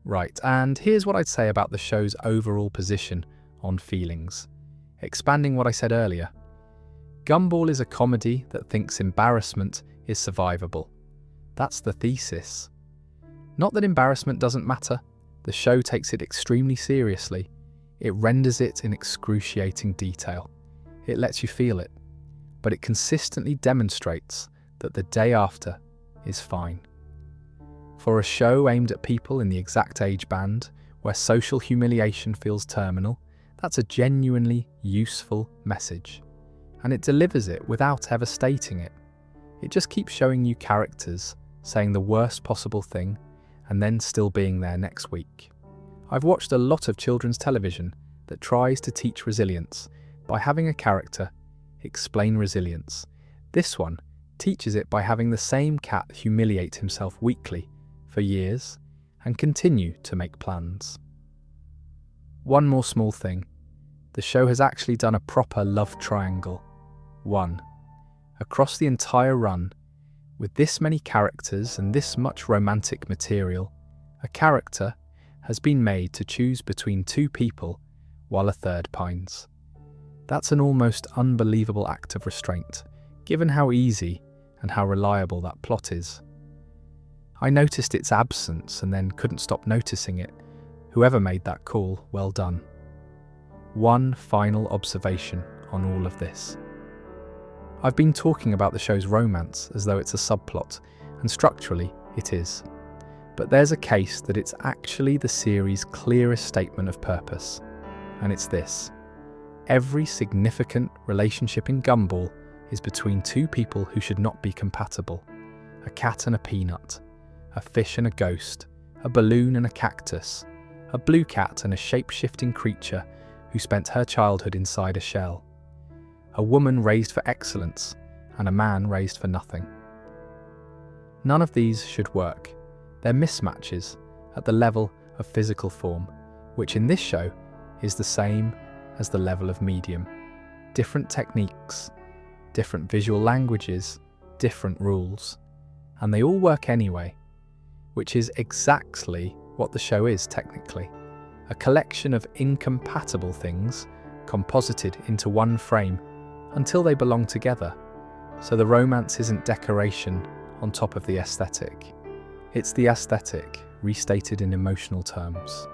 [SPEAKER 1] Right, and here's what I'd say about the show's overall position on feelings. Expanding what I said earlier, Gumball is a comedy that thinks embarrassment is survivable. That's the thesis. Not that embarrassment doesn't matter. The show takes it extremely seriously. It renders it in excruciating detail. It lets you feel it, but it consistently demonstrates that the day after is fine. For a show aimed at people in the exact age band, where social humiliation feels terminal, that's a genuinely useful message. And it delivers it without ever stating it. It just keeps showing you characters saying the worst possible thing and then still being there next week. I've watched a lot of children's television that tries to teach resilience by having a character explain resilience. This one teaches it by having the same cat humiliate himself weekly for years and continue to make plans. One more small thing. The show has actually done a proper love triangle. 1. Across the entire run, with this many characters and this much romantic material, a character has been made to choose between two people while a third pines. That's an almost unbelievable act of restraint, given how easy and how reliable that plot is. I noticed its absence and then couldn't stop noticing it. Whoever made that call, well done. One final observation on all of this. I've been talking about the show's romance as though it's a subplot, and structurally it is. But there's a case that it's actually the series' clearest statement of purpose, and it's this. Every significant relationship in Gumball is between two people who should not be compatible. A cat and a peanut, a fish and a ghost, a balloon and a cactus, a blue cat and a shape-shifting creature who spent her childhood inside a shell, a woman raised for excellence and a man raised for nothing. None of these should work. They're mismatches at the level of physical form, which in this show is the same as the level of medium. Different techniques, different visual languages, different rules, and they all work anyway, which is exactly what the show is technically. A collection of incompatible things composited into one frame until they belong together. So the romance isn't decoration on top of the aesthetic. It's the aesthetic restated in emotional terms.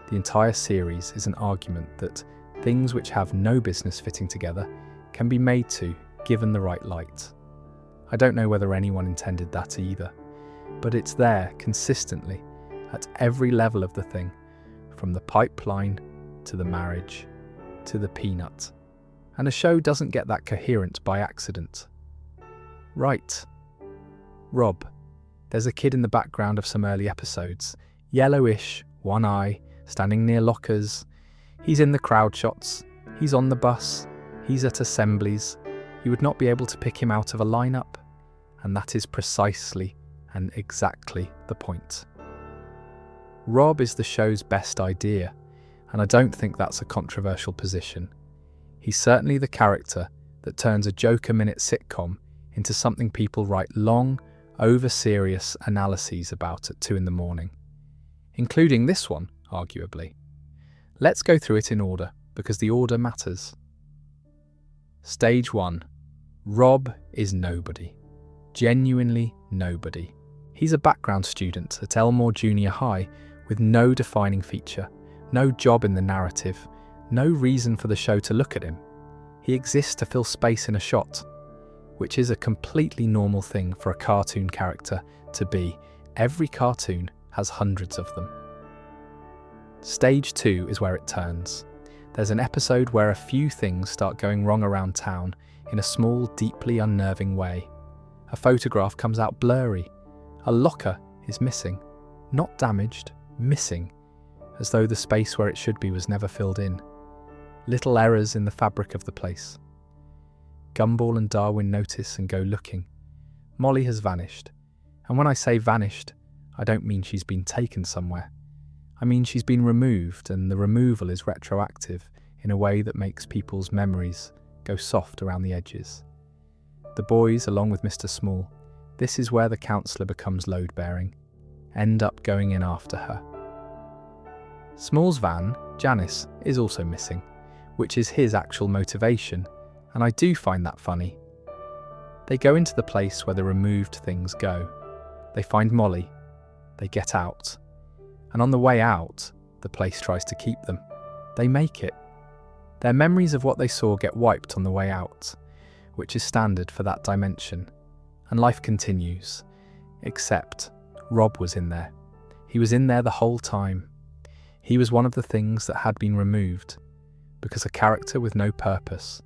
[SPEAKER 1] The entire series is an argument that things which have no business fitting together can be made to, given the right light. I don't know whether anyone intended that either, but it's there consistently at every level of the thing, from the pipeline to the marriage to the peanut. And a show doesn't get that coherent by accident. Right. Rob. There's a kid in the background of some early episodes. Yellowish, one eye, standing near lockers. He's in the crowd shots. He's on the bus. He's at assemblies. You would not be able to pick him out of a lineup. And that is precisely and exactly the point. Rob is the show's best idea, and I don't think that's a controversial position. He's certainly the character that turns a joke-a-minute sitcom into something people write long, over-serious analyses about at 2 a.m, including this one, arguably. Let's go through it in order, because the order matters. Stage 1. Rob is nobody. Genuinely nobody. He's a background student at Elmore Junior High with no defining feature, no job in the narrative, no reason for the show to look at him. He exists to fill space in a shot, which is a completely normal thing for a cartoon character to be. Every cartoon has hundreds of them. Stage 2 is where it turns. There's an episode where a few things start going wrong around town in a small, deeply unnerving way. A photograph comes out blurry. A locker is missing. Not damaged, missing, as though the space where it should be was never filled in. Little errors in the fabric of the place. Gumball and Darwin notice and go looking. Molly has vanished. And when I say vanished, I don't mean she's been taken somewhere. I mean she's been removed, and the removal is retroactive in a way that makes people's memories go soft around the edges. The boys, along with Mr. Small, this is where the counsellor becomes load-bearing, end up going in after her. Small's van, Janice, is also missing, which is his actual motivation, and I do find that funny. They go into the place where the removed things go. They find Molly. They get out. And on the way out, the place tries to keep them. They make it. Their memories of what they saw get wiped on the way out, which is standard for that dimension. And life continues. Except Rob was in there. He was in there the whole time. He was one of the things that had been removed, because a character with no purpose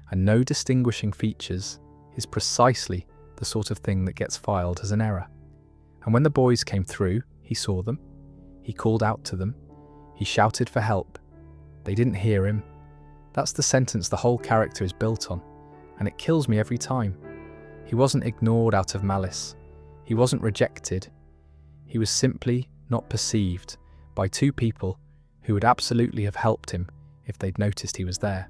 [SPEAKER 1] and no distinguishing features is precisely the sort of thing that gets filed as an error. And when the boys came through, he saw them, he called out to them, he shouted for help. They didn't hear him. That's the sentence the whole character is built on, and it kills me every time. He wasn't ignored out of malice. He wasn't rejected. He was simply not perceived by two people who would absolutely have helped him if they'd noticed he was there.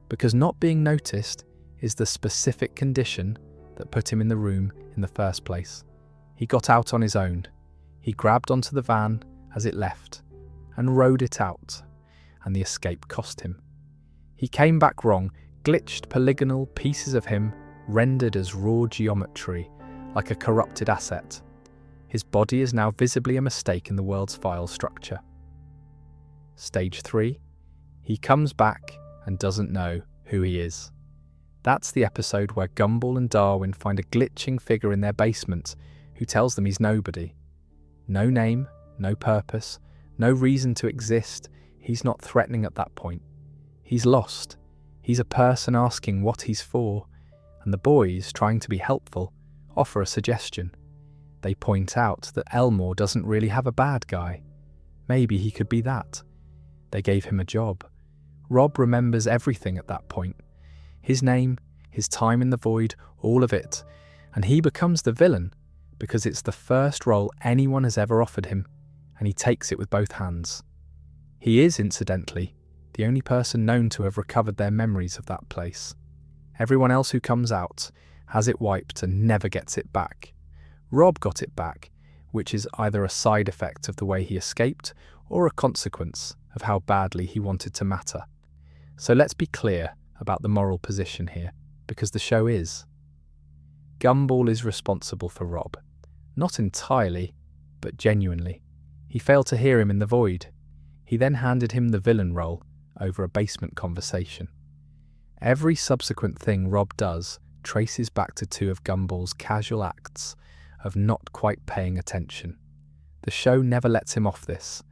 [SPEAKER 1] Because not being noticed is the specific condition that put him in the room in the first place. He got out on his own. He grabbed onto the van as it left and rode it out, and the escape cost him. He came back wrong, glitched polygonal pieces of him rendered as raw geometry, like a corrupted asset. His body is now visibly a mistake in the world's file structure. Stage 3. He comes back and doesn't know who he is. That's the episode where Gumball and Darwin find a glitching figure in their basement who tells them he's nobody. No name, no purpose, no reason to exist. He's not threatening at that point. He's lost. He's a person asking what he's for, and the boys, trying to be helpful, offer a suggestion. They point out that Elmore doesn't really have a bad guy. Maybe he could be that. They gave him a job. Rob remembers everything at that point. His name, his time in the void, all of it. And he becomes the villain because it's the first role anyone has ever offered him, and he takes it with both hands. He is, incidentally, the only person known to have recovered their memories of that place. Everyone else who comes out has it wiped and never gets it back. Rob got it back, which is either a side effect of the way he escaped or a consequence of how badly he wanted to matter. So let's be clear about the moral position here, because the show is. Gumball is responsible for Rob. Not entirely, but genuinely. He failed to hear him in the void. He then handed him the villain role over a basement conversation. Every subsequent thing Rob does traces back to two of Gumball's casual acts of not quite paying attention. The show never lets him off this,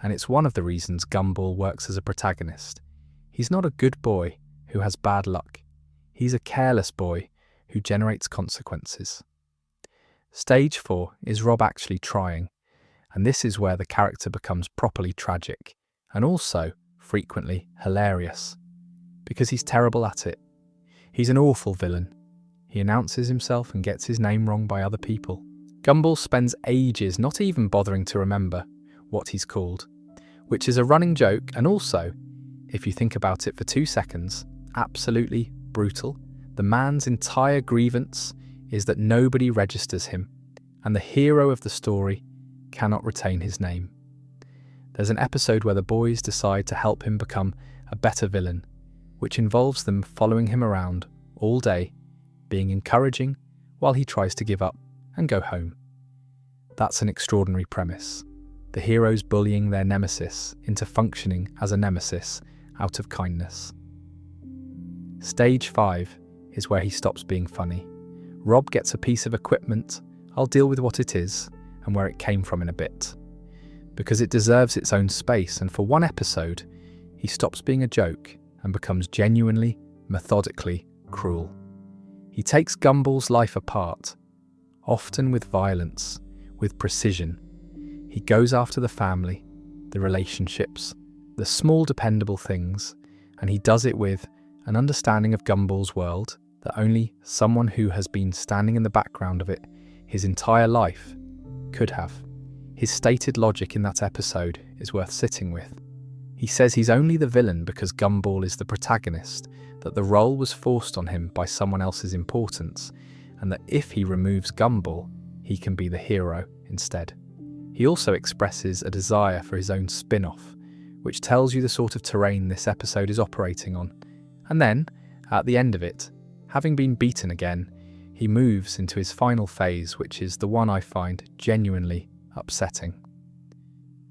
[SPEAKER 1] and it's one of the reasons Gumball works as a protagonist. He's not a good boy who has bad luck. He's a careless boy who generates consequences. Stage 4 is Rob actually trying, and this is where the character becomes properly tragic, and also, frequently, hilarious. Because he's terrible at it. He's an awful villain. He announces himself and gets his name wrong by other people. Gumball spends ages not even bothering to remember what he's called, which is a running joke and also, if you think about it for 2 seconds, absolutely brutal. The man's entire grievance is that nobody registers him, and the hero of the story cannot retain his name. There's an episode where the boys decide to help him become a better villain, which involves them following him around all day, being encouraging while he tries to give up and go home. That's an extraordinary premise. The heroes bullying their nemesis into functioning as a nemesis out of kindness. Stage 5 is where he stops being funny. Rob gets a piece of equipment. I'll deal with what it is and where it came from in a bit. Because it deserves its own space, and for one episode, he stops being a joke and becomes genuinely, methodically cruel. He takes Gumball's life apart, often with violence, with precision. He goes after the family, the relationships, the small dependable things, and he does it with an understanding of Gumball's world that only someone who has been standing in the background of it his entire life could have. His stated logic in that episode is worth sitting with. He says he's only the villain because Gumball is the protagonist, that the role was forced on him by someone else's importance, and that if he removes Gumball, he can be the hero instead. He also expresses a desire for his own spin-off, which tells you the sort of terrain this episode is operating on. And then, at the end of it, having been beaten again, he moves into his final phase, which is the one I find genuinely upsetting.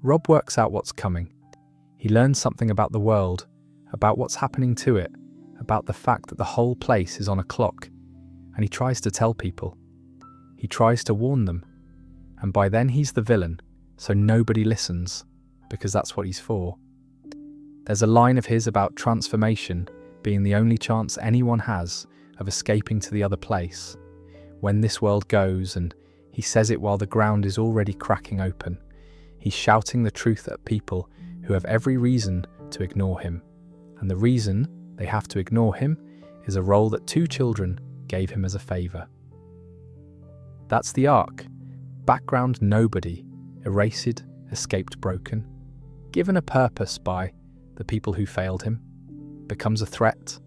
[SPEAKER 1] Rob works out what's coming. He learns something about the world, about what's happening to it, about the fact that the whole place is on a clock, and he tries to tell people. He tries to warn them, and by then he's the villain, so nobody listens, because that's what he's for. There's a line of his about transformation being the only chance anyone has of escaping to the other place, when this world goes, and he says it while the ground is already cracking open. He's shouting the truth at people who have every reason to ignore him, and the reason they have to ignore him is a role that 2 children gave him as a favour. That's the arc. Background nobody, erased, escaped broken, given a purpose by the people who failed him, becomes a threat,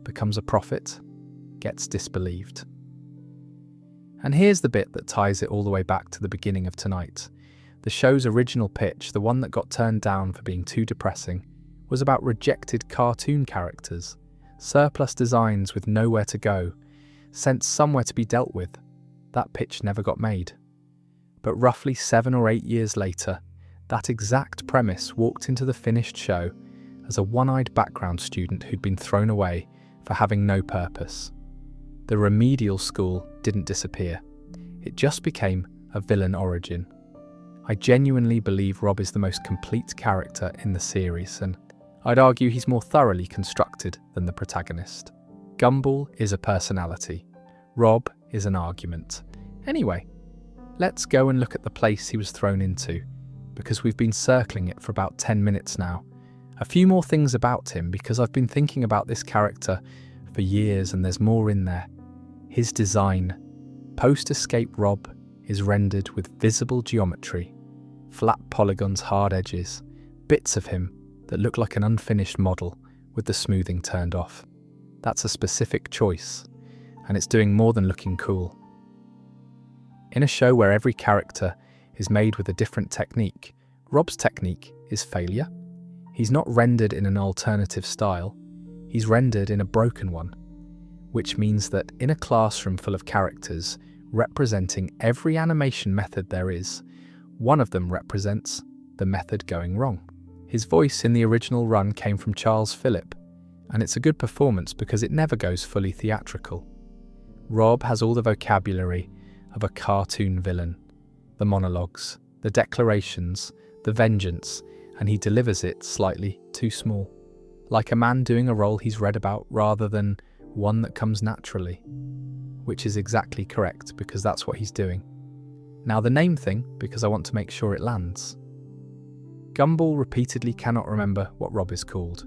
[SPEAKER 1] becomes a prophet, gets disbelieved. And here's the bit that ties it all the way back to the beginning of tonight. The show's original pitch, the one that got turned down for being too depressing, was about rejected cartoon characters, surplus designs with nowhere to go, sent somewhere to be dealt with. That pitch never got made. But roughly 7 or 8 years later, that exact premise walked into the finished show as a one-eyed background student who'd been thrown away for having no purpose. The remedial school didn't disappear. It just became a villain origin. I genuinely believe Rob is the most complete character in the series, and I'd argue he's more thoroughly constructed than the protagonist. Gumball is a personality. Rob is an argument. Anyway, let's go and look at the place he was thrown into, because we've been circling it for about 10 minutes now. A few more things about him, because I've been thinking about this character for years and there's more in there. His design. Post-escape Rob is rendered with visible geometry, flat polygons, hard edges, bits of him that look like an unfinished model with the smoothing turned off. That's a specific choice, and it's doing more than looking cool. In a show where every character is made with a different technique, Rob's technique is failure. He's not rendered in an alternative style, he's rendered in a broken one, which means that in a classroom full of characters representing every animation method there is, one of them represents the method going wrong. His voice in the original run came from Charles Phillip, and it's a good performance because it never goes fully theatrical. Rob has all the vocabulary of a cartoon villain. The monologues, the declarations, the vengeance, and he delivers it slightly too small, like a man doing a role he's read about rather than one that comes naturally, which is exactly correct because that's what he's doing. Now the name thing, because I want to make sure it lands. Gumball repeatedly cannot remember what Rob is called.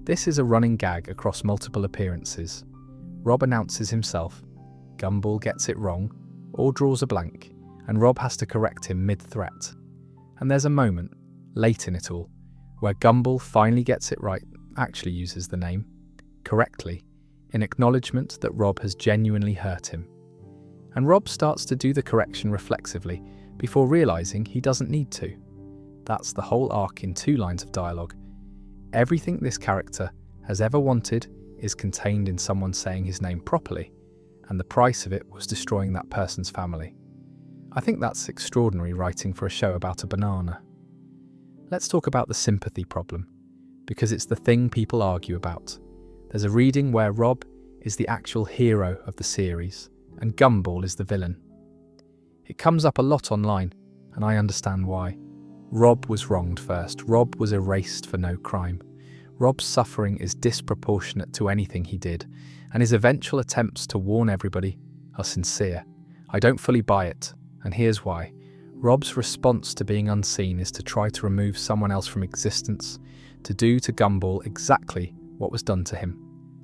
[SPEAKER 1] This is a running gag across multiple appearances. Rob announces himself, Gumball gets it wrong, or draws a blank, and Rob has to correct him mid-threat. And there's a moment, late in it all, where Gumball finally gets it right, actually uses the name, correctly, in acknowledgement that Rob has genuinely hurt him. And Rob starts to do the correction reflexively, before realising he doesn't need to. That's the whole arc in 2 lines of dialogue. Everything this character has ever wanted is contained in someone saying his name properly, and the price of it was destroying that person's family. I think that's extraordinary writing for a show about a banana. Let's talk about the sympathy problem, because it's the thing people argue about. There's a reading where Rob is the actual hero of the series, and Gumball is the villain. It comes up a lot online, and I understand why. Rob was wronged first. Rob was erased for no crime. Rob's suffering is disproportionate to anything he did, and his eventual attempts to warn everybody are sincere. I don't fully buy it, and here's why. Rob's response to being unseen is to try to remove someone else from existence, to do to Gumball exactly what was done to him,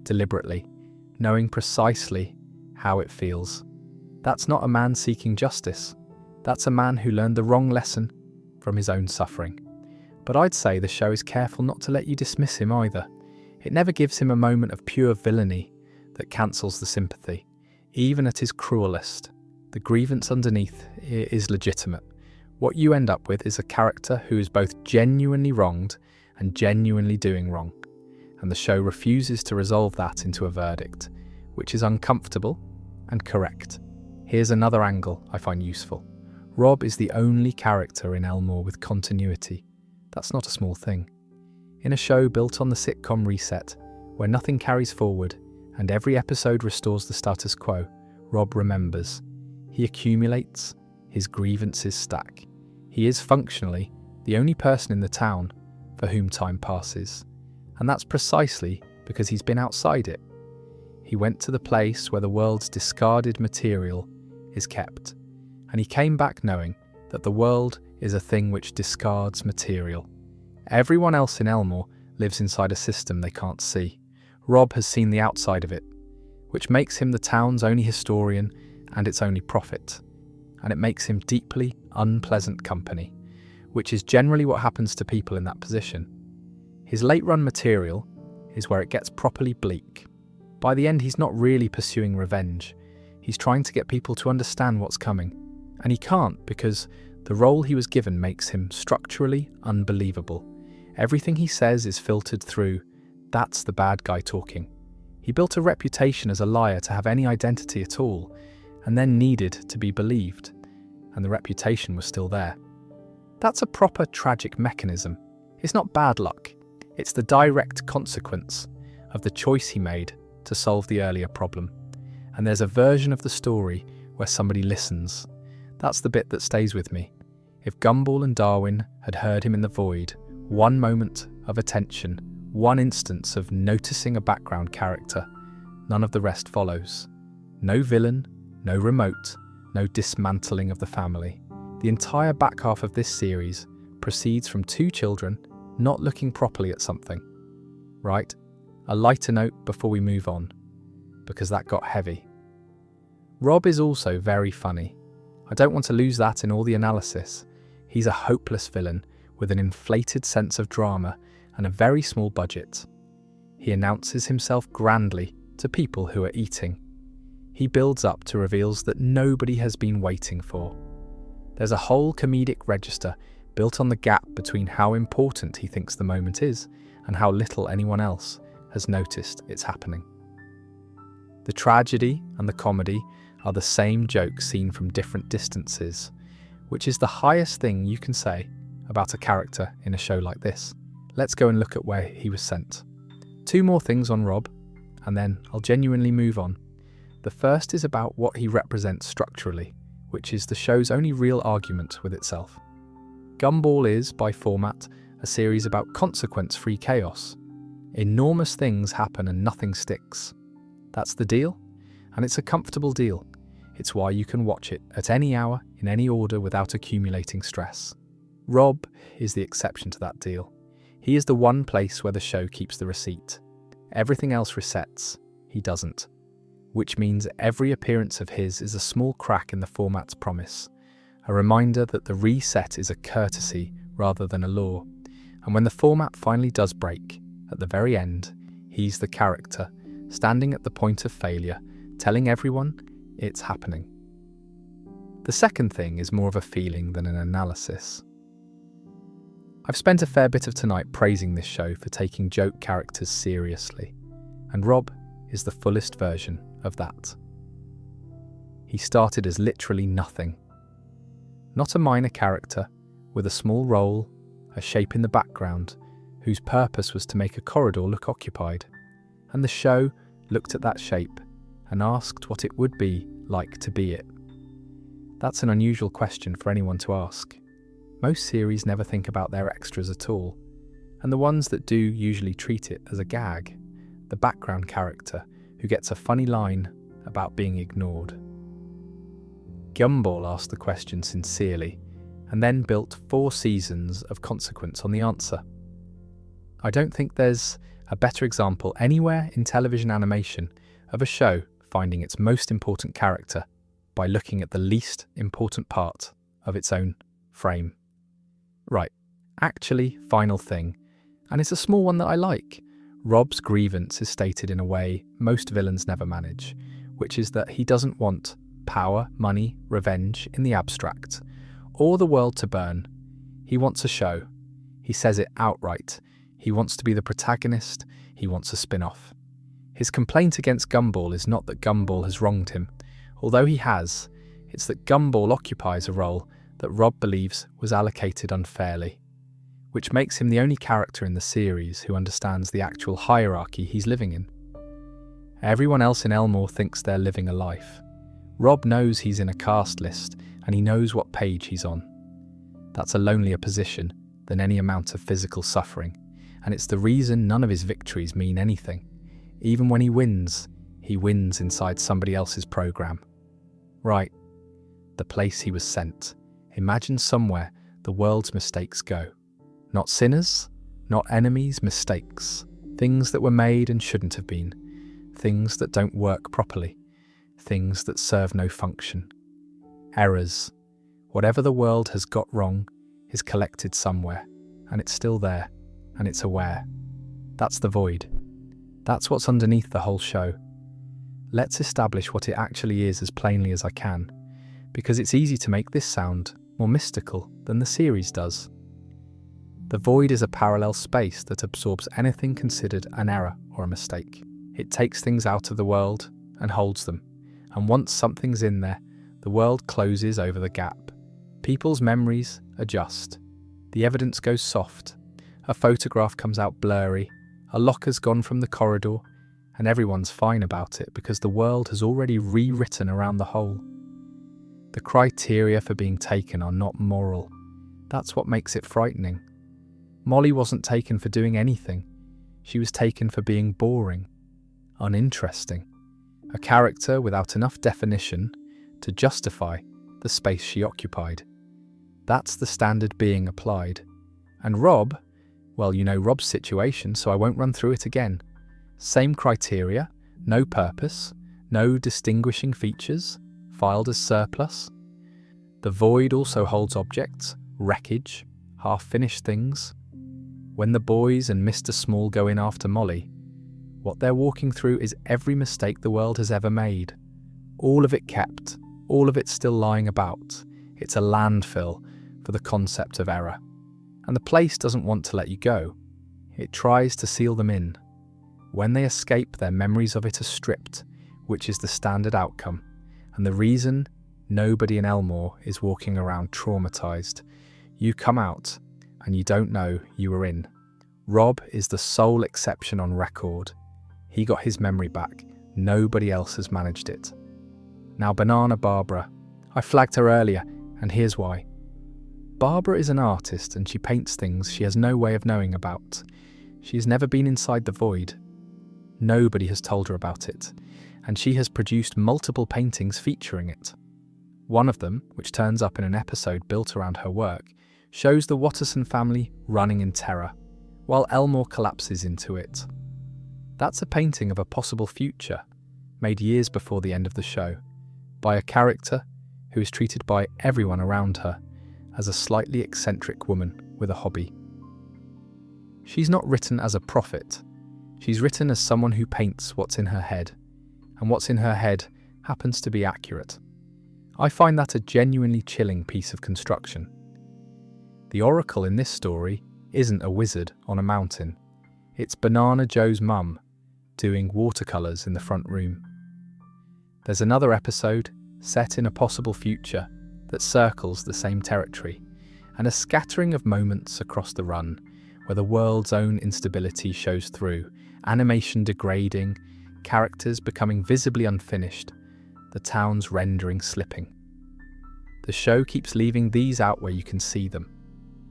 [SPEAKER 1] deliberately, knowing precisely how it feels. That's not a man seeking justice. That's a man who learned the wrong lesson from his own suffering. But I'd say the show is careful not to let you dismiss him either. It never gives him a moment of pure villainy that cancels the sympathy. Even at his cruelest, the grievance underneath is legitimate. What you end up with is a character who is both genuinely wronged and genuinely doing wrong. And the show refuses to resolve that into a verdict, which is uncomfortable and correct. Here's another angle I find useful. Rob is the only character in Elmore with continuity. That's not a small thing. In a show built on the sitcom reset, where nothing carries forward and every episode restores the status quo, Rob remembers. He accumulates, his grievances stack. He is functionally the only person in the town for whom time passes. And that's precisely because he's been outside it. He went to the place where the world's discarded material is kept. And he came back knowing that the world is a thing which discards material. Everyone else in Elmore lives inside a system they can't see. Rob has seen the outside of it, which makes him the town's only historian and its only prophet. And it makes him deeply unpleasant company, which is generally what happens to people in that position. His late-run material is where it gets properly bleak. By the end, he's not really pursuing revenge. He's trying to get people to understand what's coming. And he can't because the role he was given makes him structurally unbelievable. Everything he says is filtered through, that's the bad guy talking. He built a reputation as a liar to have any identity at all, and then needed to be believed, and the reputation was still there. That's a proper tragic mechanism. It's not bad luck. It's the direct consequence of the choice he made to solve the earlier problem. And there's a version of the story where somebody listens. That's the bit that stays with me. If Gumball and Darwin had heard him in the void, one moment of attention, one instance of noticing a background character, none of the rest follows. No villain, no remote, no dismantling of the family. The entire back half of this series proceeds from 2 children not looking properly at something. Right? A lighter note before we move on, because that got heavy. Rob is also very funny. I don't want to lose that in all the analysis. He's a hopeless villain with an inflated sense of drama and a very small budget. He announces himself grandly to people who are eating. He builds up to reveals that nobody has been waiting for. There's a whole comedic register built on the gap between how important he thinks the moment is and how little anyone else has noticed it's happening. The tragedy and the comedy are the same joke seen from different distances, which is the highest thing you can say about a character in a show like this. Let's go and look at where he was sent. 2 more things on Rob, and then I'll genuinely move on. The first is about what he represents structurally, which is the show's only real argument with itself. Gumball is, by format, a series about consequence-free chaos. Enormous things happen and nothing sticks. That's the deal, and it's a comfortable deal. It's why you can watch it at any hour, in any order, without accumulating stress. Rob is the exception to that deal. He is the one place where the show keeps the receipt. Everything else resets. He doesn't. Which means every appearance of his is a small crack in the format's promise, a reminder that the reset is a courtesy rather than a law. And when the format finally does break, at the very end, he's the character, standing at the point of failure, telling everyone it's happening. The second thing is more of a feeling than an analysis. I've spent a fair bit of tonight praising this show for taking joke characters seriously, and Rob is the fullest version of that. He started as literally nothing. Not a minor character, with a small role, a shape in the background, whose purpose was to make a corridor look occupied. And the show looked at that shape and asked what it would be like to be it. That's an unusual question for anyone to ask. Most series never think about their extras at all, and the ones that do usually treat it as a gag, the background character who gets a funny line about being ignored. Gumball asked the question sincerely, and then built 4 seasons of consequence on the answer. I don't think there's a better example anywhere in television animation of a show finding its most important character by looking at the least important part of its own frame. Right, actually, final thing, and it's a small one that I like. Rob's grievance is stated in a way most villains never manage, which is that he doesn't want power, money, revenge in the abstract, or the world to burn. He wants a show. He says it outright. He wants to be the protagonist. He wants a spin-off. His complaint against Gumball is not that Gumball has wronged him, although he has. It's that Gumball occupies a role that Rob believes was allocated unfairly, which makes him the only character in the series who understands the actual hierarchy he's living in. Everyone else in Elmore thinks they're living a life. Rob knows he's in a cast list, and he knows what page he's on. That's a lonelier position than any amount of physical suffering, and it's the reason none of his victories mean anything. Even when he wins inside somebody else's program. Right, the place he was sent. Imagine somewhere the world's mistakes go. Not sinners, not enemies, mistakes. Things that were made and shouldn't have been. Things that don't work properly. Things that serve no function. Errors. Whatever the world has got wrong is collected somewhere, and it's still there, and it's aware. That's the void. That's what's underneath the whole show. Let's establish what it actually is as plainly as I can, because it's easy to make this sound more mystical than the series does. The void is a parallel space that absorbs anything considered an error or a mistake. It takes things out of the world and holds them, and once something's in there, the world closes over the gap. People's memories adjust. The evidence goes soft. A photograph comes out blurry. A locker's gone from the corridor, and everyone's fine about it because the world has already rewritten around the hole. The criteria for being taken are not moral. That's what makes it frightening. Molly wasn't taken for doing anything. She was taken for being boring, uninteresting, a character without enough definition to justify the space she occupied. That's the standard being applied. And Rob, well, you know Rob's situation, so I won't run through it again. Same criteria, no purpose, no distinguishing features, filed as surplus. The void also holds objects, wreckage, half-finished things. When the boys and Mr. Small go in after Molly, what they're walking through is every mistake the world has ever made. All of it kept, all of it still lying about. It's a landfill for the concept of error. And the place doesn't want to let you go. It tries to seal them in. When they escape, their memories of it are stripped, which is the standard outcome, and the reason nobody in Elmore is walking around traumatized. You come out, and you don't know you were in. Rob is the sole exception on record. He got his memory back. Nobody else has managed it. Now, Banana Barbara. I flagged her earlier, and here's why. Barbara is an artist and she paints things she has no way of knowing about. She has never been inside the void. Nobody has told her about it, and she has produced multiple paintings featuring it. One of them, which turns up in an episode built around her work, shows the Watterson family running in terror, while Elmore collapses into it. That's a painting of a possible future, made years before the end of the show, by a character who is treated by everyone around her as a slightly eccentric woman with a hobby. She's not written as a prophet. She's written as someone who paints what's in her head, and what's in her head happens to be accurate. I find that a genuinely chilling piece of construction. The Oracle in this story isn't a wizard on a mountain. It's Banana Joe's mum doing watercolours in the front room. There's another episode set in a possible future that circles the same territory, and a scattering of moments across the run where the world's own instability shows through, animation degrading, characters becoming visibly unfinished, the town's rendering slipping. The show keeps leaving these out where you can see them.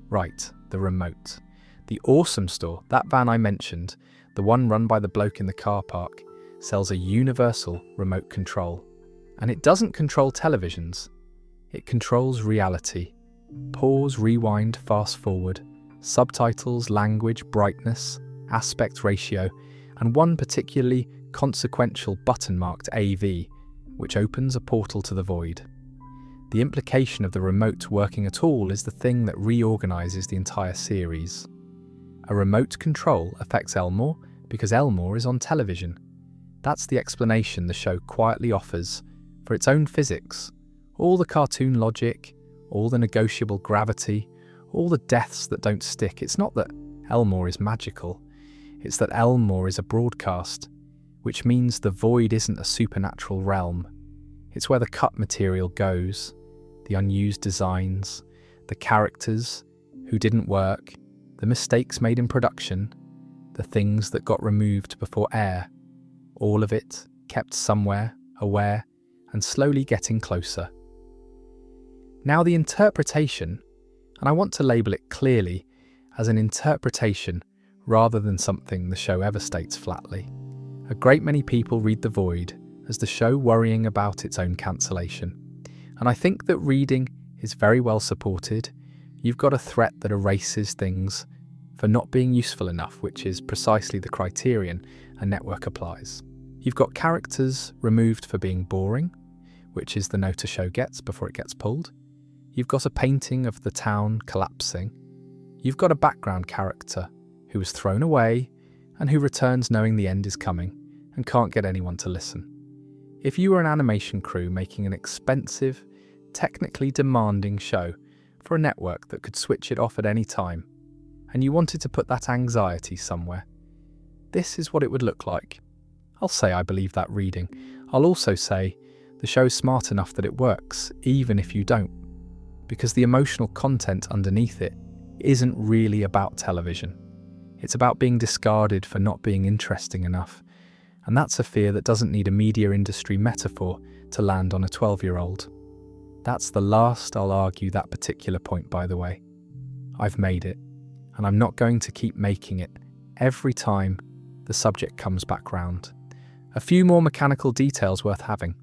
[SPEAKER 1] Right, the remote. The awesome store, that van I mentioned, the one run by the bloke in the car park, sells a universal remote control. And it doesn't control televisions. It controls reality. Pause, rewind, fast forward, subtitles, language, brightness, aspect ratio, and one particularly consequential button marked AV, which opens a portal to the void. The implication of the remote working at all is the thing that reorganises the entire series. A remote control affects Elmore because Elmore is on television. That's the explanation the show quietly offers for its own physics, all the cartoon logic, all the negotiable gravity, all the deaths that don't stick. It's not that Elmore is magical, it's that Elmore is a broadcast, which means the void isn't a supernatural realm. It's where the cut material goes, the unused designs, the characters who didn't work, the mistakes made in production, the things that got removed before air, all of it kept somewhere, aware, and slowly getting closer. Now the interpretation, and I want to label it clearly as an interpretation rather than something the show ever states flatly. A great many people read The Void as the show worrying about its own cancellation. And I think that reading is very well supported. You've got a threat that erases things for not being useful enough, which is precisely the criterion a network applies. You've got characters removed for being boring, which is the note a show gets before it gets pulled. You've got a painting of the town collapsing. You've got a background character who was thrown away and who returns knowing the end is coming and can't get anyone to listen. If you were an animation crew making an expensive, technically demanding show for a network that could switch it off at any time, and you wanted to put that anxiety somewhere, this is what it would look like. I'll say I believe that reading. I'll also say the show's smart enough that it works, even if you don't, because the emotional content underneath it isn't really about television. It's about being discarded for not being interesting enough, and that's a fear that doesn't need a media industry metaphor to land on a 12-year-old. That's the last I'll argue that particular point, by the way. I've made it, and I'm not going to keep making it every time the subject comes back round. A few more mechanical details worth having.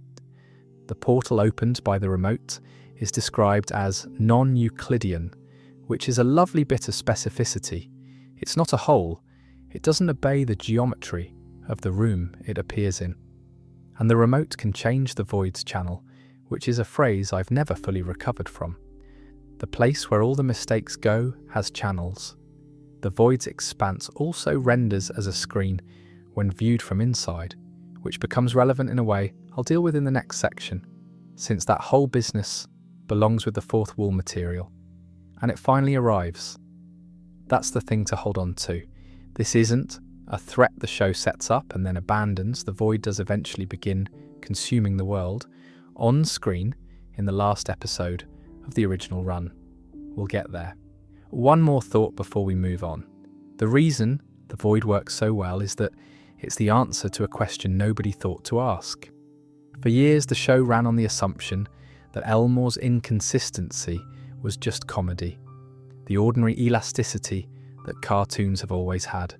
[SPEAKER 1] The portal opened by the remote is described as non-Euclidean, which is a lovely bit of specificity. It's not a hole. It doesn't obey the geometry of the room it appears in. And the remote can change the void's channel, which is a phrase I've never fully recovered from. The place where all the mistakes go has channels. The void's expanse also renders as a screen when viewed from inside, which becomes relevant in a way I'll deal with in the next section, since that whole business belongs with the fourth wall material. And it finally arrives. That's the thing to hold on to. This isn't a threat the show sets up and then abandons. The void does eventually begin consuming the world on screen in the last episode of the original run. We'll get there. One more thought before we move on. The reason the void works so well is that it's the answer to a question nobody thought to ask. For years, the show ran on the assumption that Elmore's inconsistency was just comedy. The ordinary elasticity that cartoons have always had,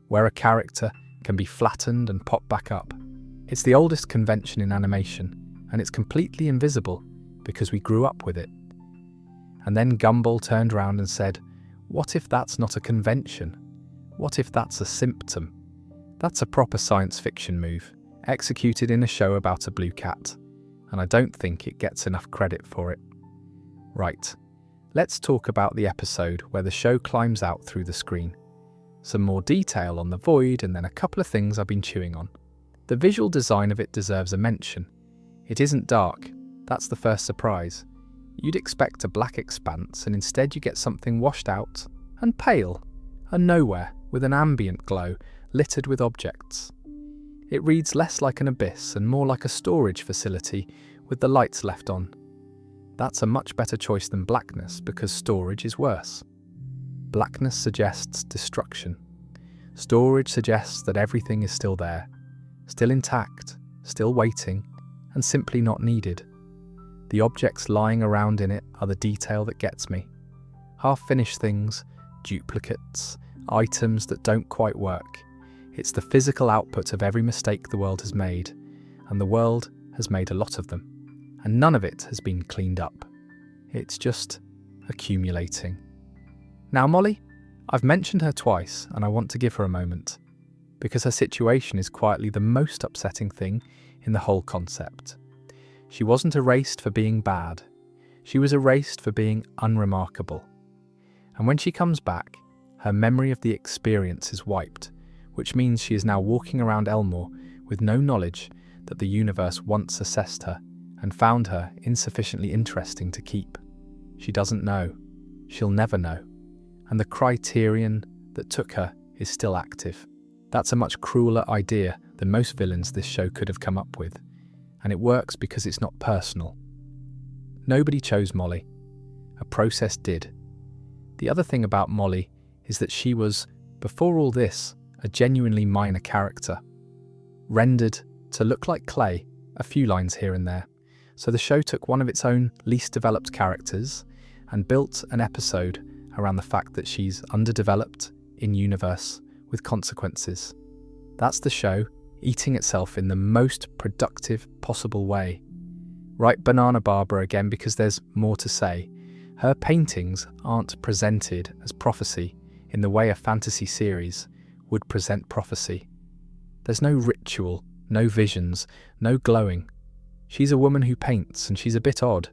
[SPEAKER 1] where a character can be flattened and popped back up. It's the oldest convention in animation, and it's completely invisible because we grew up with it. And then Gumball turned around and said, "What if that's not a convention? What if that's a symptom?" That's a proper science fiction move, executed in a show about a blue cat, and I don't think it gets enough credit for it. Right, let's talk about the episode where the show climbs out through the screen. Some more detail on the void, and then a couple of things I've been chewing on. The visual design of it deserves a mention. It isn't dark, that's the first surprise. You'd expect a black expanse, and instead you get something washed out and pale, and nowhere, with an ambient glow littered with objects. It reads less like an abyss and more like a storage facility with the lights left on. That's a much better choice than blackness because storage is worse. Blackness suggests destruction. Storage suggests that everything is still there, still intact, still waiting, and simply not needed. The objects lying around in it are the detail that gets me. Half-finished things, duplicates, items that don't quite work. It's the physical output of every mistake the world has made, and the world has made a lot of them, and none of it has been cleaned up. It's just accumulating. Now Molly, I've mentioned her twice, and I want to give her a moment, because her situation is quietly the most upsetting thing in the whole concept. She wasn't erased for being bad. She was erased for being unremarkable. And when she comes back, her memory of the experience is wiped, which means she is now walking around Elmore with no knowledge that the universe once assessed her and found her insufficiently interesting to keep. She doesn't know. She'll never know. And the criterion that took her is still active. That's a much crueler idea than most villains this show could have come up with, and it works because it's not personal. Nobody chose Molly. A process did. The other thing about Molly is that she was, before all this, a genuinely minor character, rendered to look like clay, a few lines here and there. So the show took one of its own least developed characters and built an episode around the fact that she's underdeveloped, in-universe, with consequences. That's the show eating itself in the most productive possible way. Right, Banana Barbara again, because there's more to say. Her paintings aren't presented as prophecy in the way a fantasy series would present prophecy. There's no ritual, no visions, no glowing. She's a woman who paints, and she's a bit odd,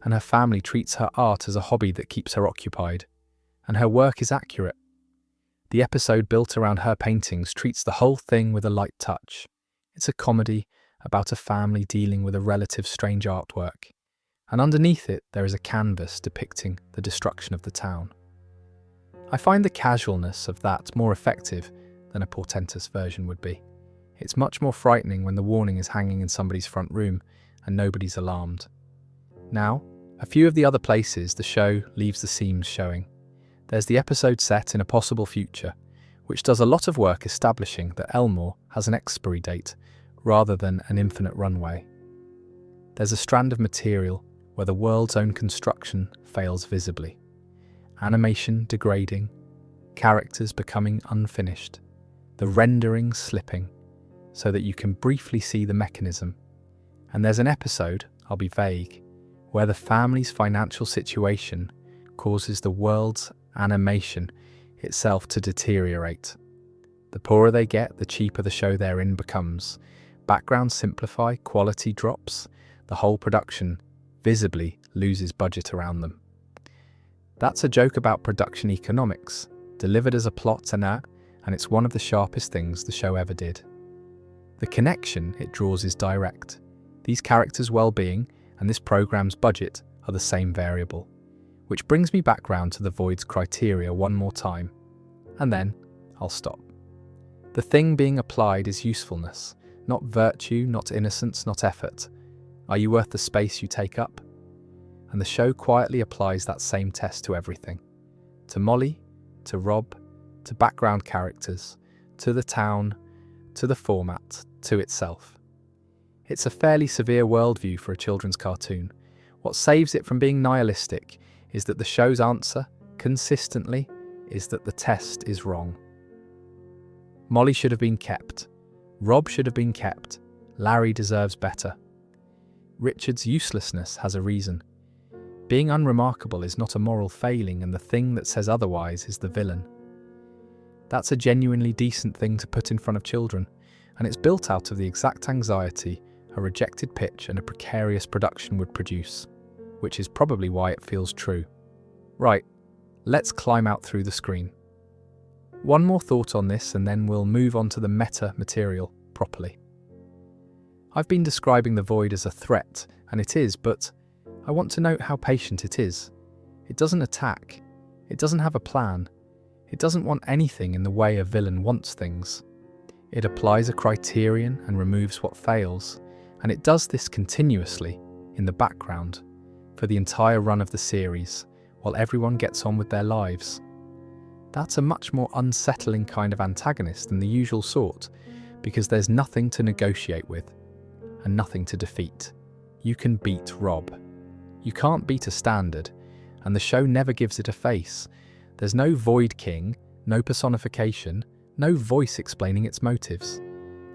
[SPEAKER 1] and her family treats her art as a hobby that keeps her occupied. And her work is accurate. The episode built around her paintings treats the whole thing with a light touch. It's a comedy about a family dealing with a relative strange artwork, and underneath it there is a canvas depicting the destruction of the town. I find the casualness of that more effective than a portentous version would be. It's much more frightening when the warning is hanging in somebody's front room and nobody's alarmed. Now, a few of the other places the show leaves the seams showing. There's the episode set in a possible future, which does a lot of work establishing that Elmore has an expiry date rather than an infinite runway. There's a strand of material where the world's own construction fails visibly. Animation degrading, characters becoming unfinished, the rendering slipping, so that you can briefly see the mechanism. And there's an episode, I'll be vague, where the family's financial situation causes the world's animation itself to deteriorate. The poorer they get, the cheaper the show they're in becomes. Backgrounds simplify, quality drops, the whole production visibly loses budget around them. That's a joke about production economics, delivered as a plot and it's one of the sharpest things the show ever did. The connection it draws is direct. These characters' well-being and this program's budget are the same variable. Which brings me back round to the Void's criteria one more time, and then I'll stop. The thing being applied is usefulness, not virtue, not innocence, not effort. Are you worth the space you take up? And the show quietly applies that same test to everything. To Molly, to Rob, to background characters, to the town, to the format, to itself. It's a fairly severe worldview for a children's cartoon. What saves it from being nihilistic is that the show's answer, consistently, is that the test is wrong. Molly should have been kept. Rob should have been kept. Larry deserves better. Richard's uselessness has a reason. Being unremarkable is not a moral failing, and the thing that says otherwise is the villain. That's a genuinely decent thing to put in front of children, and it's built out of the exact anxiety a rejected pitch and a precarious production would produce, which is probably why it feels true. Right, let's climb out through the screen. One more thought on this, and then we'll move on to the meta material properly. I've been describing the void as a threat, and it is, but I want to note how patient it is. It doesn't attack. It doesn't have a plan. It doesn't want anything in the way a villain wants things. It applies a criterion and removes what fails, and it does this continuously, in the background, for the entire run of the series, while everyone gets on with their lives. That's a much more unsettling kind of antagonist than the usual sort, because there's nothing to negotiate with, and nothing to defeat. You can beat Rob. You can't beat a standard, and the show never gives it a face. There's no Void King, no personification, no voice explaining its motives.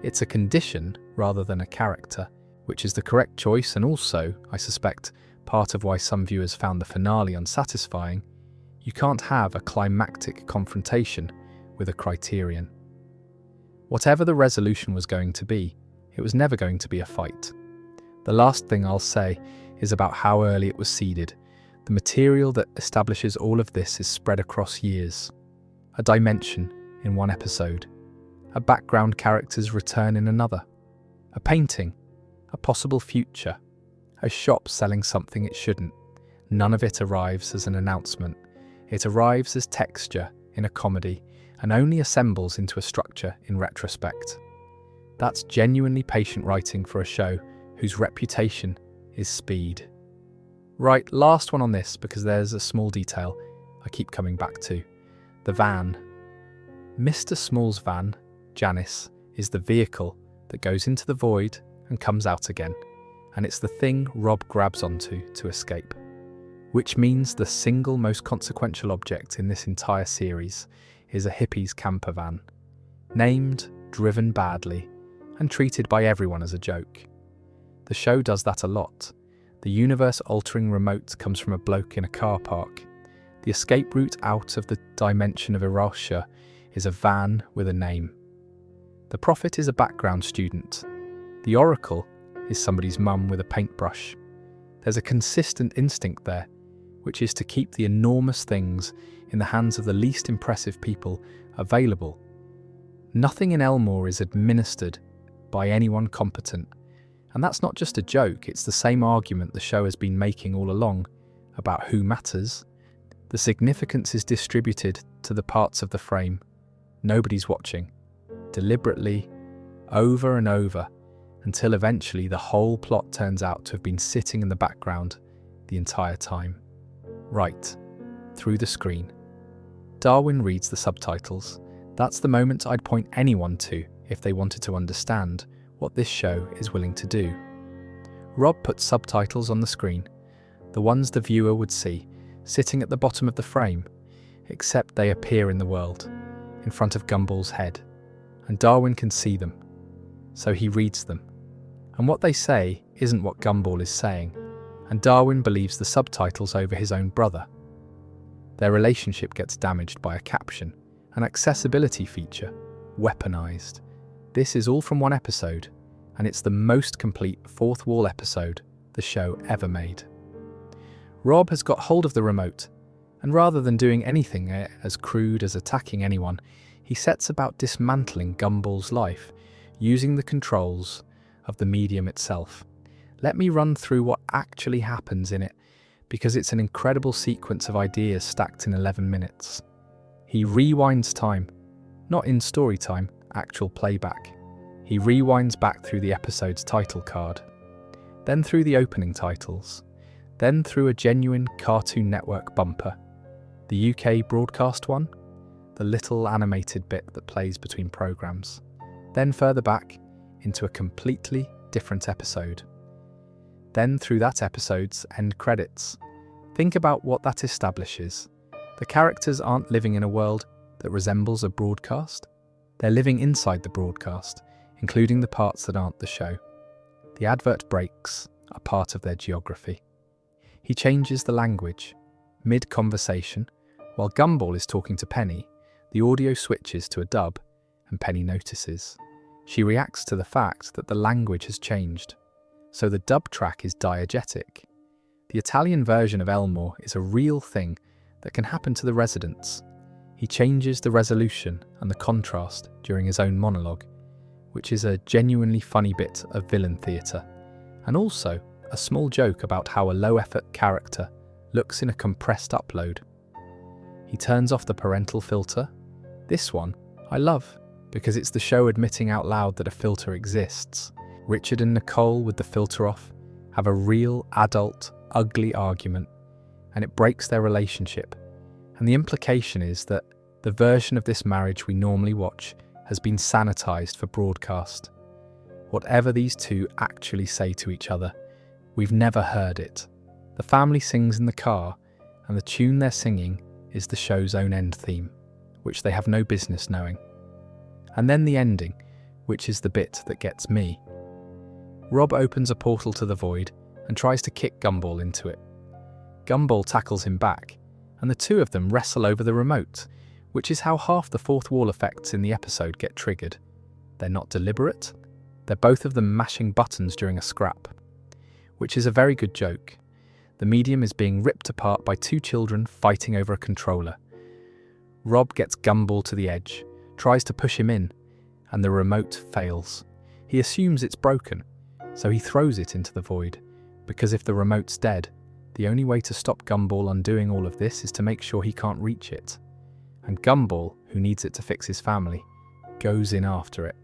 [SPEAKER 1] It's a condition rather than a character, which is the correct choice, and also, I suspect, part of why some viewers found the finale unsatisfying. You can't have a climactic confrontation with a criterion. Whatever the resolution was going to be, it was never going to be a fight. The last thing I'll say is about how early it was seeded. The material that establishes all of this is spread across years. A dimension in one episode. A background character's return in another. A painting. A possible future. A shop selling something it shouldn't. None of it arrives as an announcement. It arrives as texture in a comedy and only assembles into a structure in retrospect. That's genuinely patient writing for a show whose reputation is speed. Right, last one on this, because there's a small detail I keep coming back to. The van. Mr. Small's van, Janice, is the vehicle that goes into the void and comes out again, and it's the thing Rob grabs onto to escape. Which means the single most consequential object in this entire series is a hippie's camper van. Named, driven badly, and treated by everyone as a joke. The show does that a lot. The universe-altering remote comes from a bloke in a car park. The escape route out of the dimension of Erosha is a van with a name. The prophet is a background student. The oracle is somebody's mum with a paintbrush. There's a consistent instinct there, which is to keep the enormous things in the hands of the least impressive people available. Nothing in Elmore is administered by anyone competent. And that's not just a joke, it's the same argument the show has been making all along about who matters. The significance is distributed to the parts of the frame nobody's watching, deliberately, over and over, until eventually the whole plot turns out to have been sitting in the background the entire time. Right, through the screen. Darwin reads the subtitles. That's the moment I'd point anyone to if they wanted to understand what this show is willing to do. Rob puts subtitles on the screen, the ones the viewer would see, sitting at the bottom of the frame, except they appear in the world, in front of Gumball's head, and Darwin can see them, so he reads them. And what they say isn't what Gumball is saying, and Darwin believes the subtitles over his own brother. Their relationship gets damaged by a caption, an accessibility feature, weaponized. This is all from one episode, and it's the most complete fourth wall episode the show ever made. Rob has got hold of the remote, and rather than doing anything as crude as attacking anyone, he sets about dismantling Gumball's life, using the controls of the medium itself. Let me run through what actually happens in it, because it's an incredible sequence of ideas stacked in 11 minutes. He rewinds time, not in story time, actual playback. He rewinds back through the episode's title card, then through the opening titles, then through a genuine Cartoon Network bumper, the UK broadcast one, the little animated bit that plays between programmes, then further back into a completely different episode, then through that episode's end credits, Think about what that establishes. The characters aren't living in a world that resembles a broadcast. They're living inside the broadcast, including the parts that aren't the show. The advert breaks are part of their geography. He changes the language. Mid-conversation, while Gumball is talking to Penny, the audio switches to a dub and Penny notices. She reacts to the fact that the language has changed. So the dub track is diegetic. The Italian version of Elmore is a real thing that can happen to the residents. He changes the resolution and the contrast during his own monologue, which is a genuinely funny bit of villain theatre, and also a small joke about how a low-effort character looks in a compressed upload. He turns off the parental filter. This one I love, because it's the show admitting out loud that a filter exists. Richard and Nicole, with the filter off, have a real, adult, ugly argument, and it breaks their relationship. And the implication is that the version of this marriage we normally watch has been sanitized for broadcast. Whatever these two actually say to each other, we've never heard it. The family sings in the car, and the tune they're singing is the show's own end theme, which they have no business knowing. And then the ending, which is the bit that gets me. Rob opens a portal to the void and tries to kick Gumball into it. Gumball tackles him back, and the two of them wrestle over the remote, which is how half the fourth wall effects in the episode get triggered. They're not deliberate. They're both of them mashing buttons during a scrap, which is a very good joke. The medium is being ripped apart by two children fighting over a controller. Rob gets Gumball to the edge, tries to push him in, and the remote fails. He assumes it's broken, so he throws it into the void, because if the remote's dead, the only way to stop Gumball undoing all of this is to make sure he can't reach it. And Gumball, who needs it to fix his family, goes in after it.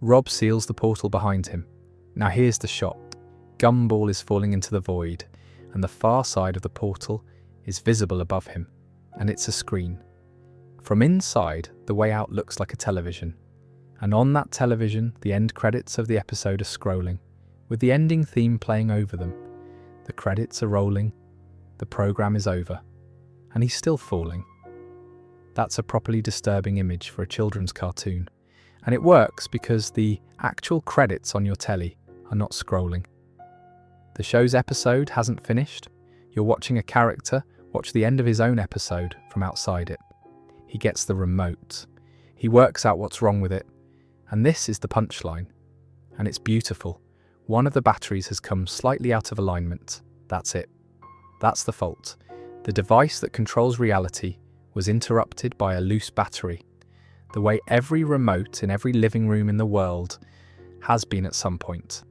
[SPEAKER 1] Rob seals the portal behind him. Now here's the shot. Gumball is falling into the void, and the far side of the portal is visible above him, and it's a screen. From inside, the way out looks like a television, and on that television, the end credits of the episode are scrolling, with the ending theme playing over them. The credits are rolling, the program is over, and he's still falling. That's a properly disturbing image for a children's cartoon, and it works because the actual credits on your telly are not scrolling. The show's episode hasn't finished. You're watching a character watch the end of his own episode from outside it. He gets the remote. He works out what's wrong with it. And this is the punchline. And it's beautiful. One of the batteries has come slightly out of alignment. That's it. That's the fault. The device that controls reality was interrupted by a loose battery, the way every remote in every living room in the world has been at some point.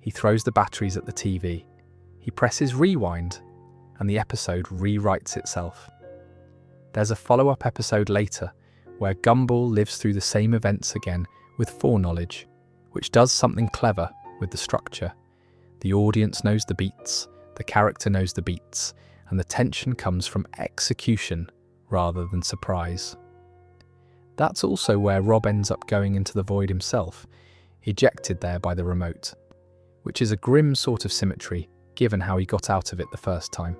[SPEAKER 1] He throws the batteries at the TV. He presses rewind, and the episode rewrites itself. There's a follow-up episode later where Gumball lives through the same events again with foreknowledge, which does something clever with the structure. The audience knows the beats, the character knows the beats, and the tension comes from execution rather than surprise. That's also where Rob ends up going into the void himself, ejected there by the remote, which is a grim sort of symmetry given how he got out of it the first time.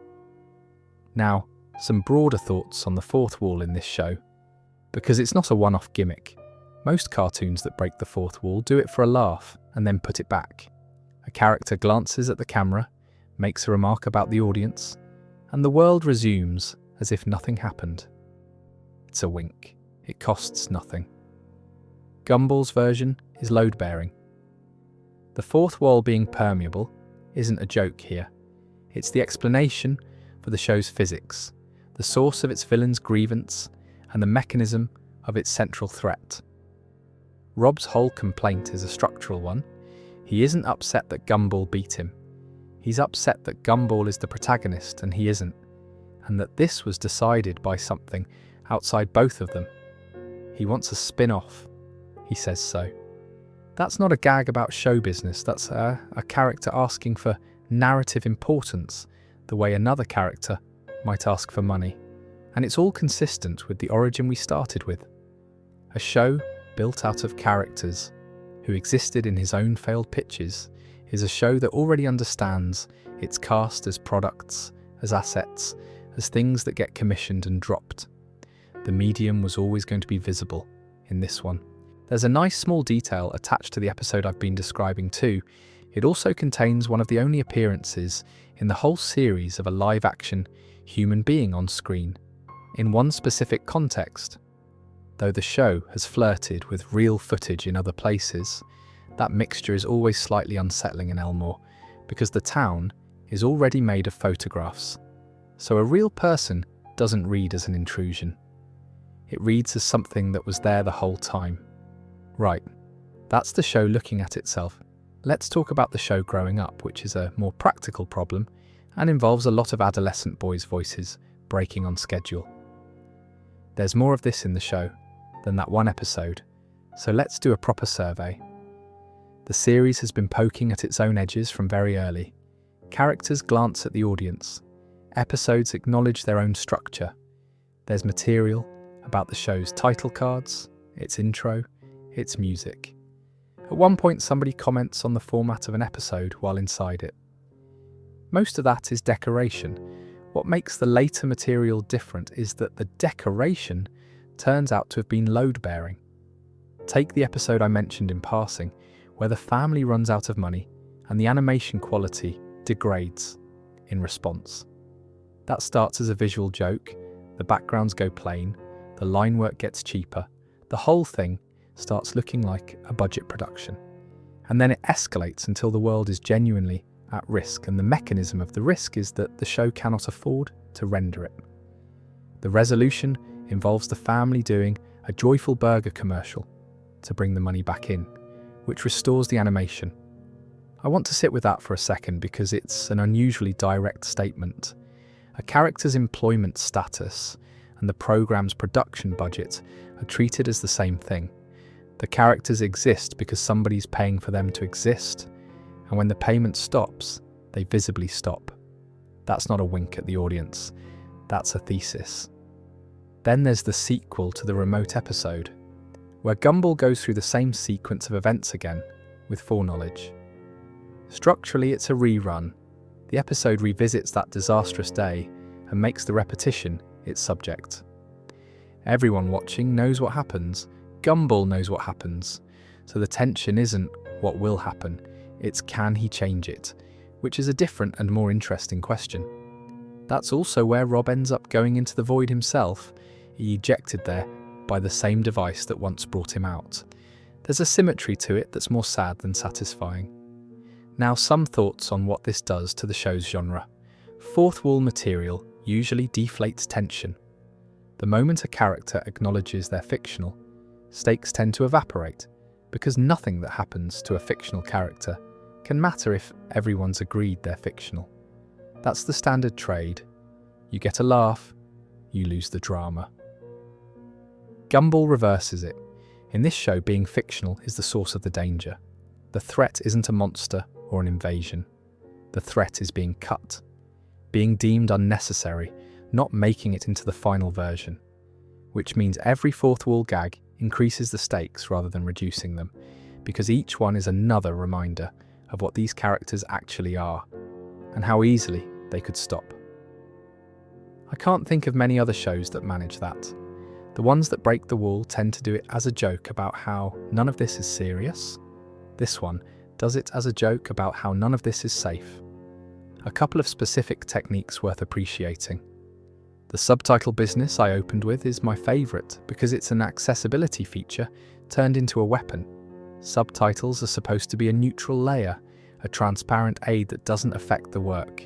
[SPEAKER 1] Now, some broader thoughts on the fourth wall in this show, because it's not a one-off gimmick. Most cartoons that break the fourth wall do it for a laugh and then put it back. A character glances at the camera, makes a remark about the audience, and the world resumes as if nothing happened. It's a wink. It costs nothing. Gumball's version is load-bearing. The fourth wall being permeable isn't a joke here. It's the explanation for the show's physics, the source of its villain's grievance, and the mechanism of its central threat. Rob's whole complaint is a structural one. He isn't upset that Gumball beat him. He's upset that Gumball is the protagonist and he isn't, and that this was decided by something outside both of them. He wants a spin-off. He says so. That's not a gag about show business, that's a character asking for narrative importance, the way another character might ask for money. And it's all consistent with the origin we started with. A show built out of characters who existed in his own failed pitches is a show that already understands its cast as products as assets, as things that get commissioned and dropped. The medium was always going to be visible in this one. There's a nice small detail attached to the episode I've been describing too. It also contains one of the only appearances in the whole series of a live-action human being on screen, in one specific context. Though the show has flirted with real footage in other places, that mixture is always slightly unsettling in Elmore, because the town is already made of photographs. So a real person doesn't read as an intrusion. It reads as something that was there the whole time. Right, that's the show looking at itself. Let's talk about the show growing up, which is a more practical problem and involves a lot of adolescent boys' voices breaking on schedule. There's more of this in the show than that one episode, so let's do a proper survey. The series has been poking at its own edges from very early. Characters glance at the audience. Episodes acknowledge their own structure. There's material about the show's title cards, its intro, its music. At one point, somebody comments on the format of an episode while inside it. Most of that is decoration. What makes the later material different is that the decoration turns out to have been load-bearing. Take the episode I mentioned in passing, where the family runs out of money and the animation quality degrades in response. That starts as a visual joke, the backgrounds go plain, the line work gets cheaper, the whole thing starts looking like a budget production. And then it escalates until the world is genuinely at risk, and the mechanism of the risk is that the show cannot afford to render it. The resolution involves the family doing a joyful burger commercial to bring the money back in, which restores the animation. I want to sit with that for a second because it's an unusually direct statement. A character's employment status and the program's production budget are treated as the same thing. The characters exist because somebody's paying for them to exist, and when the payment stops, they visibly stop. That's not a wink at the audience, that's a thesis. Then there's the sequel to the remote episode, where Gumball goes through the same sequence of events again, with foreknowledge. Structurally, it's a rerun. The episode revisits that disastrous day and makes the repetition its subject. Everyone watching knows what happens. Gumball knows what happens. So the tension isn't what will happen, it's can he change it, which is a different and more interesting question. That's also where Rob ends up going into the void himself, ejected there by the same device that once brought him out. There's a symmetry to it that's more sad than satisfying. Now, some thoughts on what this does to the show's genre. Fourth wall material usually deflates tension. The moment a character acknowledges they're fictional, stakes tend to evaporate, because nothing that happens to a fictional character can matter if everyone's agreed they're fictional. That's the standard trade. You get a laugh, you lose the drama. Gumball reverses it. In this show, being fictional is the source of the danger. The threat isn't a monster or an invasion. The threat is being cut, being deemed unnecessary, not making it into the final version, which means every fourth wall gag increases the stakes rather than reducing them, because each one is another reminder of what these characters actually are, and how easily they could stop. I can't think of many other shows that manage that. The ones that break the wall tend to do it as a joke about how none of this is serious. This one does it as a joke about how none of this is safe. A couple of specific techniques worth appreciating. The subtitle business I opened with is my favourite because it's an accessibility feature turned into a weapon. Subtitles are supposed to be a neutral layer, a transparent aid that doesn't affect the work.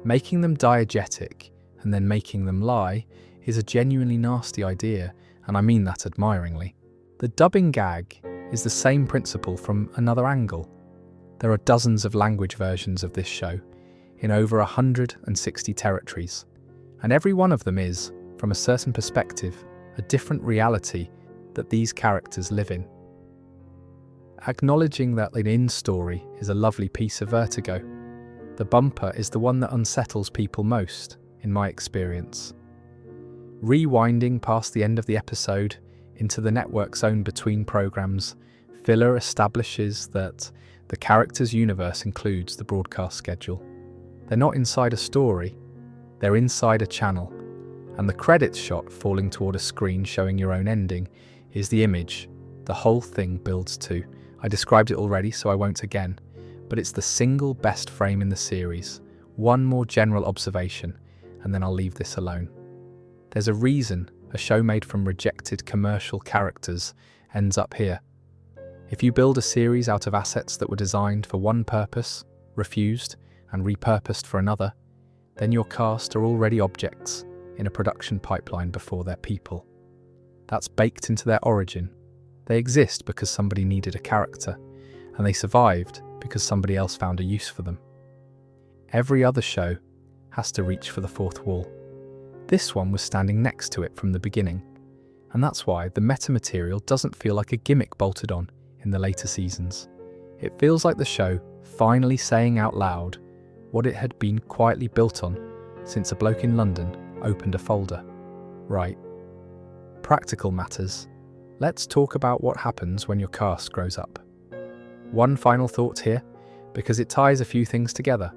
[SPEAKER 1] Making them diegetic and then making them lie is a genuinely nasty idea, and I mean that admiringly. The dubbing gag is the same principle from another angle. There are dozens of language versions of this show, in over 160 territories, and every one of them is, from a certain perspective, a different reality that these characters live in. Acknowledging that an in-story is a lovely piece of vertigo, the bumper is the one that unsettles people most, in my experience. Rewinding past the end of the episode into the network zone between programs, filler establishes that the character's universe includes the broadcast schedule. They're not inside a story, They're inside a channel, and the credits shot falling toward a screen showing your own ending is the image the whole thing builds to. I described it already, so I won't again, but it's the single best frame in the series. One more general observation, and then I'll leave this alone. There's a reason a show made from rejected commercial characters ends up here. If you build a series out of assets that were designed for one purpose, refused, and repurposed for another, then your cast are already objects in a production pipeline before they're people. That's baked into their origin. They exist because somebody needed a character, and they survived because somebody else found a use for them. Every other show has to reach for the fourth wall. This one was standing next to it from the beginning, and that's why the metamaterial doesn't feel like a gimmick bolted on in the later seasons. It feels like the show finally saying out loud what it had been quietly built on since a bloke in London opened a folder. Right. Practical matters. Let's talk about what happens when your cast grows up. One final thought here, because it ties a few things together.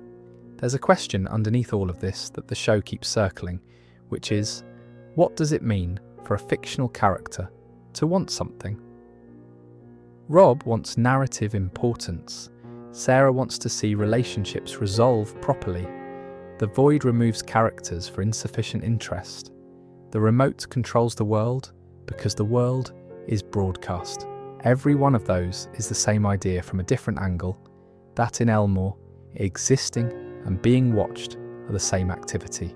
[SPEAKER 1] There's a question underneath all of this that the show keeps circling, which is, what does it mean for a fictional character to want something? Rob wants narrative importance. Sarah wants to see relationships resolve properly. The void removes characters for insufficient interest. The remote controls the world because the world is broadcast. Every one of those is the same idea from a different angle. That in Elmore, existing and being watched are the same activity,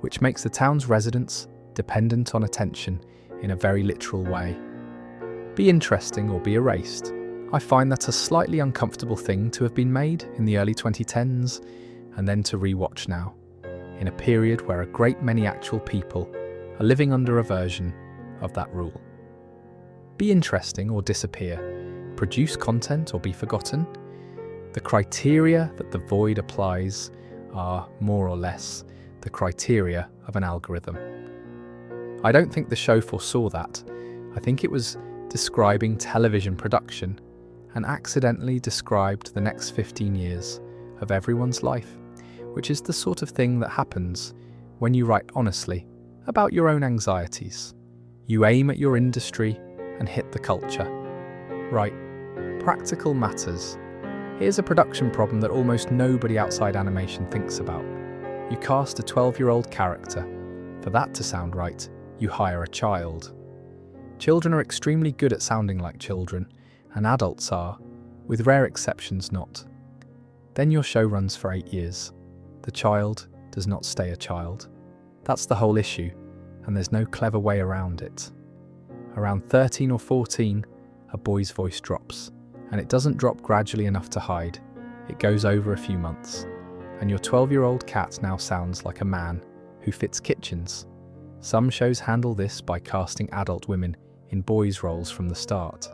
[SPEAKER 1] which makes the town's residents dependent on attention in a very literal way. Be interesting or be erased. I find that a slightly uncomfortable thing to have been made in the early 2010s and then to rewatch now, in a period where a great many actual people are living under a version of that rule. Be interesting or disappear. Produce content or be forgotten. The criteria that the void applies are, more or less, the criteria of an algorithm. I don't think the show foresaw that. I think it was describing television production and accidentally described the next 15 years of everyone's life, which is the sort of thing that happens when you write honestly about your own anxieties. You aim at your industry and hit the culture. Right, practical matters. Here's a production problem that almost nobody outside animation thinks about. You cast a 12-year-old character. For that to sound right, you hire a child. Children are extremely good at sounding like children, and adults are, with rare exceptions, not. Then your show runs for 8 years. The child does not stay a child. That's the whole issue, and there's no clever way around it. Around 13 or 14, a boy's voice drops, and it doesn't drop gradually enough to hide. It goes over a few months, and your 12-year-old cat now sounds like a man who fits kitchens. Some shows handle this by casting adult women in boys' roles from the start,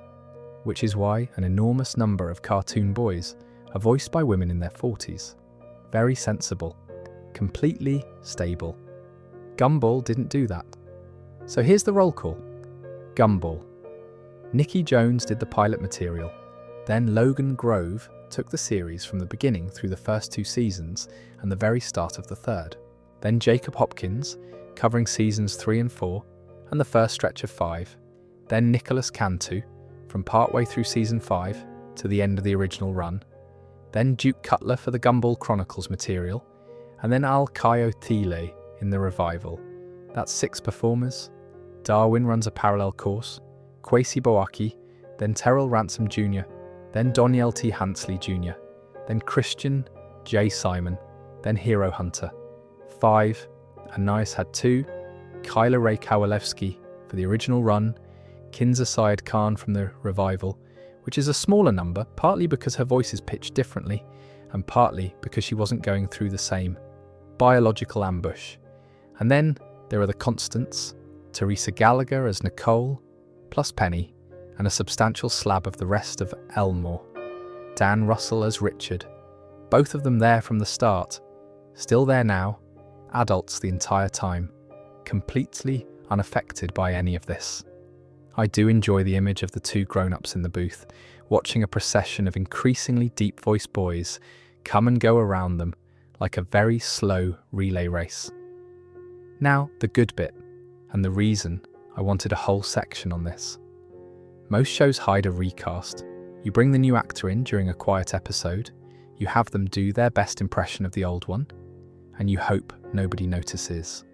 [SPEAKER 1] which is why an enormous number of cartoon boys are voiced by women in their 40s. Very sensible, completely stable. Gumball didn't do that. So here's the roll call. Gumball. Nicky Jones did the pilot material. Then Logan Grove took the series from the beginning through the first 2 seasons and the very start of the third. Then Jacob Hopkins, covering seasons 3 and 4 and the first stretch of 5. Then Nicholas Cantu, from partway through season 5 to the end of the original run. Then Duke Cutler for the Gumball Chronicles material, and then Al Coyote in the revival. That's 6 performers. Darwin runs a parallel course, Kwesi Boaki, then Terrell Ransom Jr., then Doniel T. Hansley Jr., then Christian J. Simon, then Hero Hunter. 5, Anais had 2, Kyla Ray Kowalewski for the original run, Kinza Syed Khan from the revival, which is a smaller number, partly because her voice is pitched differently, and partly because she wasn't going through the same biological ambush. And then there are the constants, Teresa Gallagher as Nicole, plus Penny, and a substantial slab of the rest of Elmore. Dan Russell as Richard, both of them there from the start, still there now, adults the entire time, completely unaffected by any of this. I do enjoy the image of the 2 grown-ups in the booth, watching a procession of increasingly deep-voiced boys come and go around them like a very slow relay race. Now, the good bit, and the reason I wanted a whole section on this. Most shows hide a recast. You bring the new actor in during a quiet episode, you have them do their best impression of the old one, and you hope nobody notices.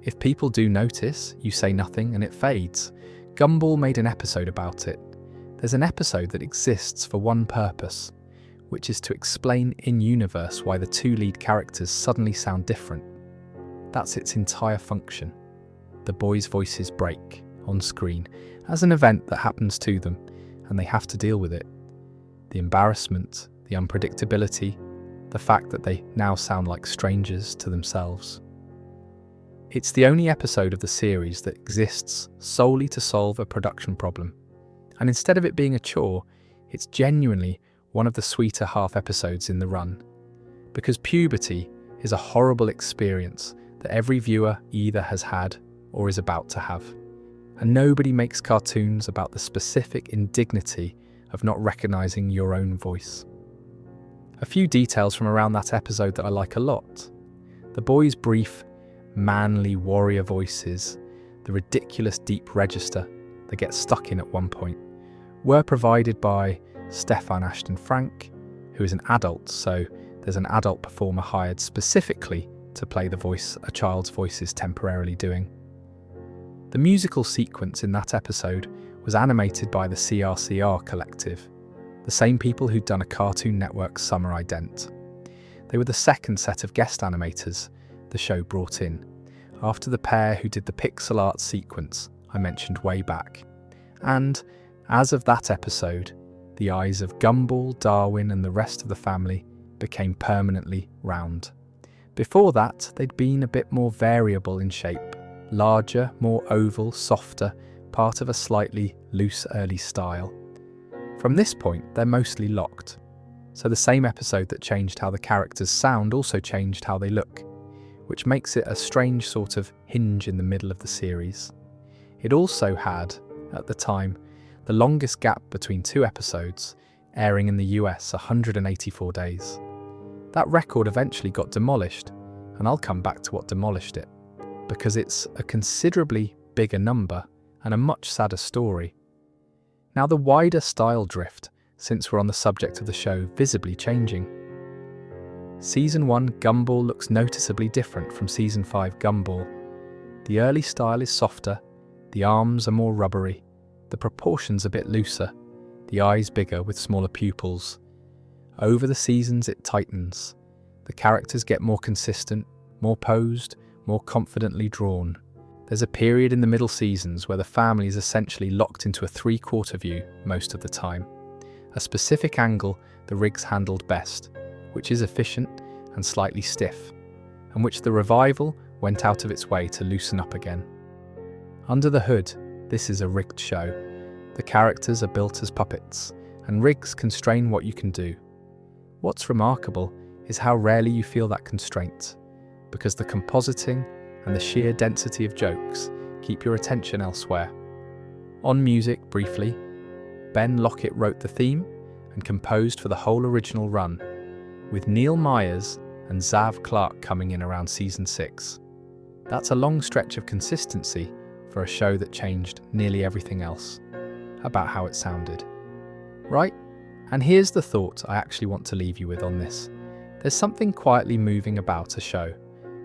[SPEAKER 1] If people do notice, you say nothing and it fades. Gumball made an episode about it. There's an episode that exists for one purpose, which is to explain in-universe why the two lead characters suddenly sound different. That's its entire function. The boys' voices break on screen as an event that happens to them, and they have to deal with it. The embarrassment, the unpredictability, the fact that they now sound like strangers to themselves. It's the only episode of the series that exists solely to solve a production problem. And instead of it being a chore, it's genuinely one of the sweeter half episodes in the run. Because puberty is a horrible experience that every viewer either has had or is about to have. And nobody makes cartoons about the specific indignity of not recognizing your own voice. A few details from around that episode that I like a lot. The boys' brief, manly warrior voices, the ridiculous deep register they get stuck in at one point, were provided by Stefan Ashton Frank, who is an adult, so there's an adult performer hired specifically to play the voice a child's voice is temporarily doing. The musical sequence in that episode was animated by the CRCR Collective, the same people who'd done a Cartoon Network's Summer Ident. They were the second set of guest animators the show brought in, after the pair who did the pixel art sequence I mentioned way back. And, as of that episode, the eyes of Gumball, Darwin and the rest of the family became permanently round. Before that, they'd been a bit more variable in shape, larger, more oval, softer, part of a slightly loose early style. From this point, they're mostly locked. So the same episode that changed how the characters sound also changed how they look, which makes it a strange sort of hinge in the middle of the series. It also had, at the time, the longest gap between two episodes, airing in the US 184 days. That record eventually got demolished, and I'll come back to what demolished it, because it's a considerably bigger number and a much sadder story. Now the wider style drift, since we're on the subject of the show, visibly changing. Season 1 Gumball looks noticeably different from Season 5 Gumball. The early style is softer, the arms are more rubbery, the proportions a bit looser, the eyes bigger with smaller pupils. Over the seasons it tightens. The characters get more consistent, more posed, more confidently drawn. There's a period in the middle seasons where the family is essentially locked into a three-quarter view most of the time. A specific angle the rigs handled best, which is efficient and slightly stiff, and which the revival went out of its way to loosen up again. Under the hood, this is a rigged show. The characters are built as puppets, and rigs constrain what you can do. What's remarkable is how rarely you feel that constraint, because the compositing and the sheer density of jokes keep your attention elsewhere. On music, briefly, Ben Lockett wrote the theme and composed for the whole original run, with Neil Myers and Zav Clark coming in around Season 6. That's a long stretch of consistency for a show that changed nearly everything else about how it sounded. Right? And here's the thought I actually want to leave you with on this. There's something quietly moving about a show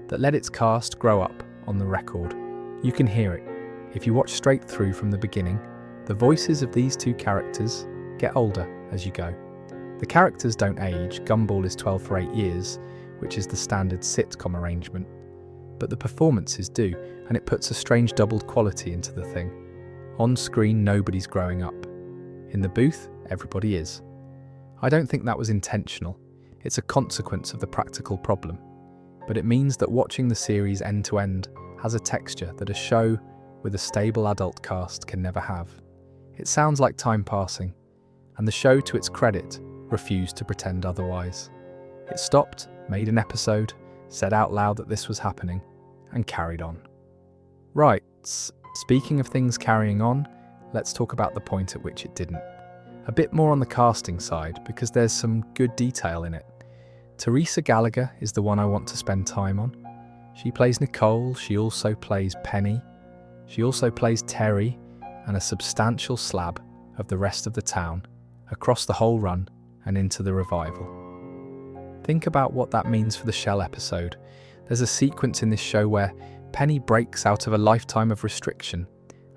[SPEAKER 1] that let its cast grow up on the record. You can hear it. If you watch straight through from the beginning, the voices of these two characters get older as you go. The characters don't age. Gumball is 12 for 8 years, which is the standard sitcom arrangement. But the performances do, and it puts a strange doubled quality into the thing. On screen, nobody's growing up. In the booth, everybody is. I don't think that was intentional. It's a consequence of the practical problem. But it means that watching the series end to end has a texture that a show with a stable adult cast can never have. It sounds like time passing, and the show, to its credit, refused to pretend otherwise. It stopped, made an episode, said out loud that this was happening, and carried on. Right, speaking of things carrying on, let's talk about the point at which it didn't. A bit more on the casting side, because there's some good detail in it. Teresa Gallagher is the one I want to spend time on. She plays Nicole, she also plays Penny, she also plays Terry, and a substantial slab of the rest of the town across the whole run and into the revival. Think about what that means for the Shell episode. There's a sequence in this show where Penny breaks out of a lifetime of restriction,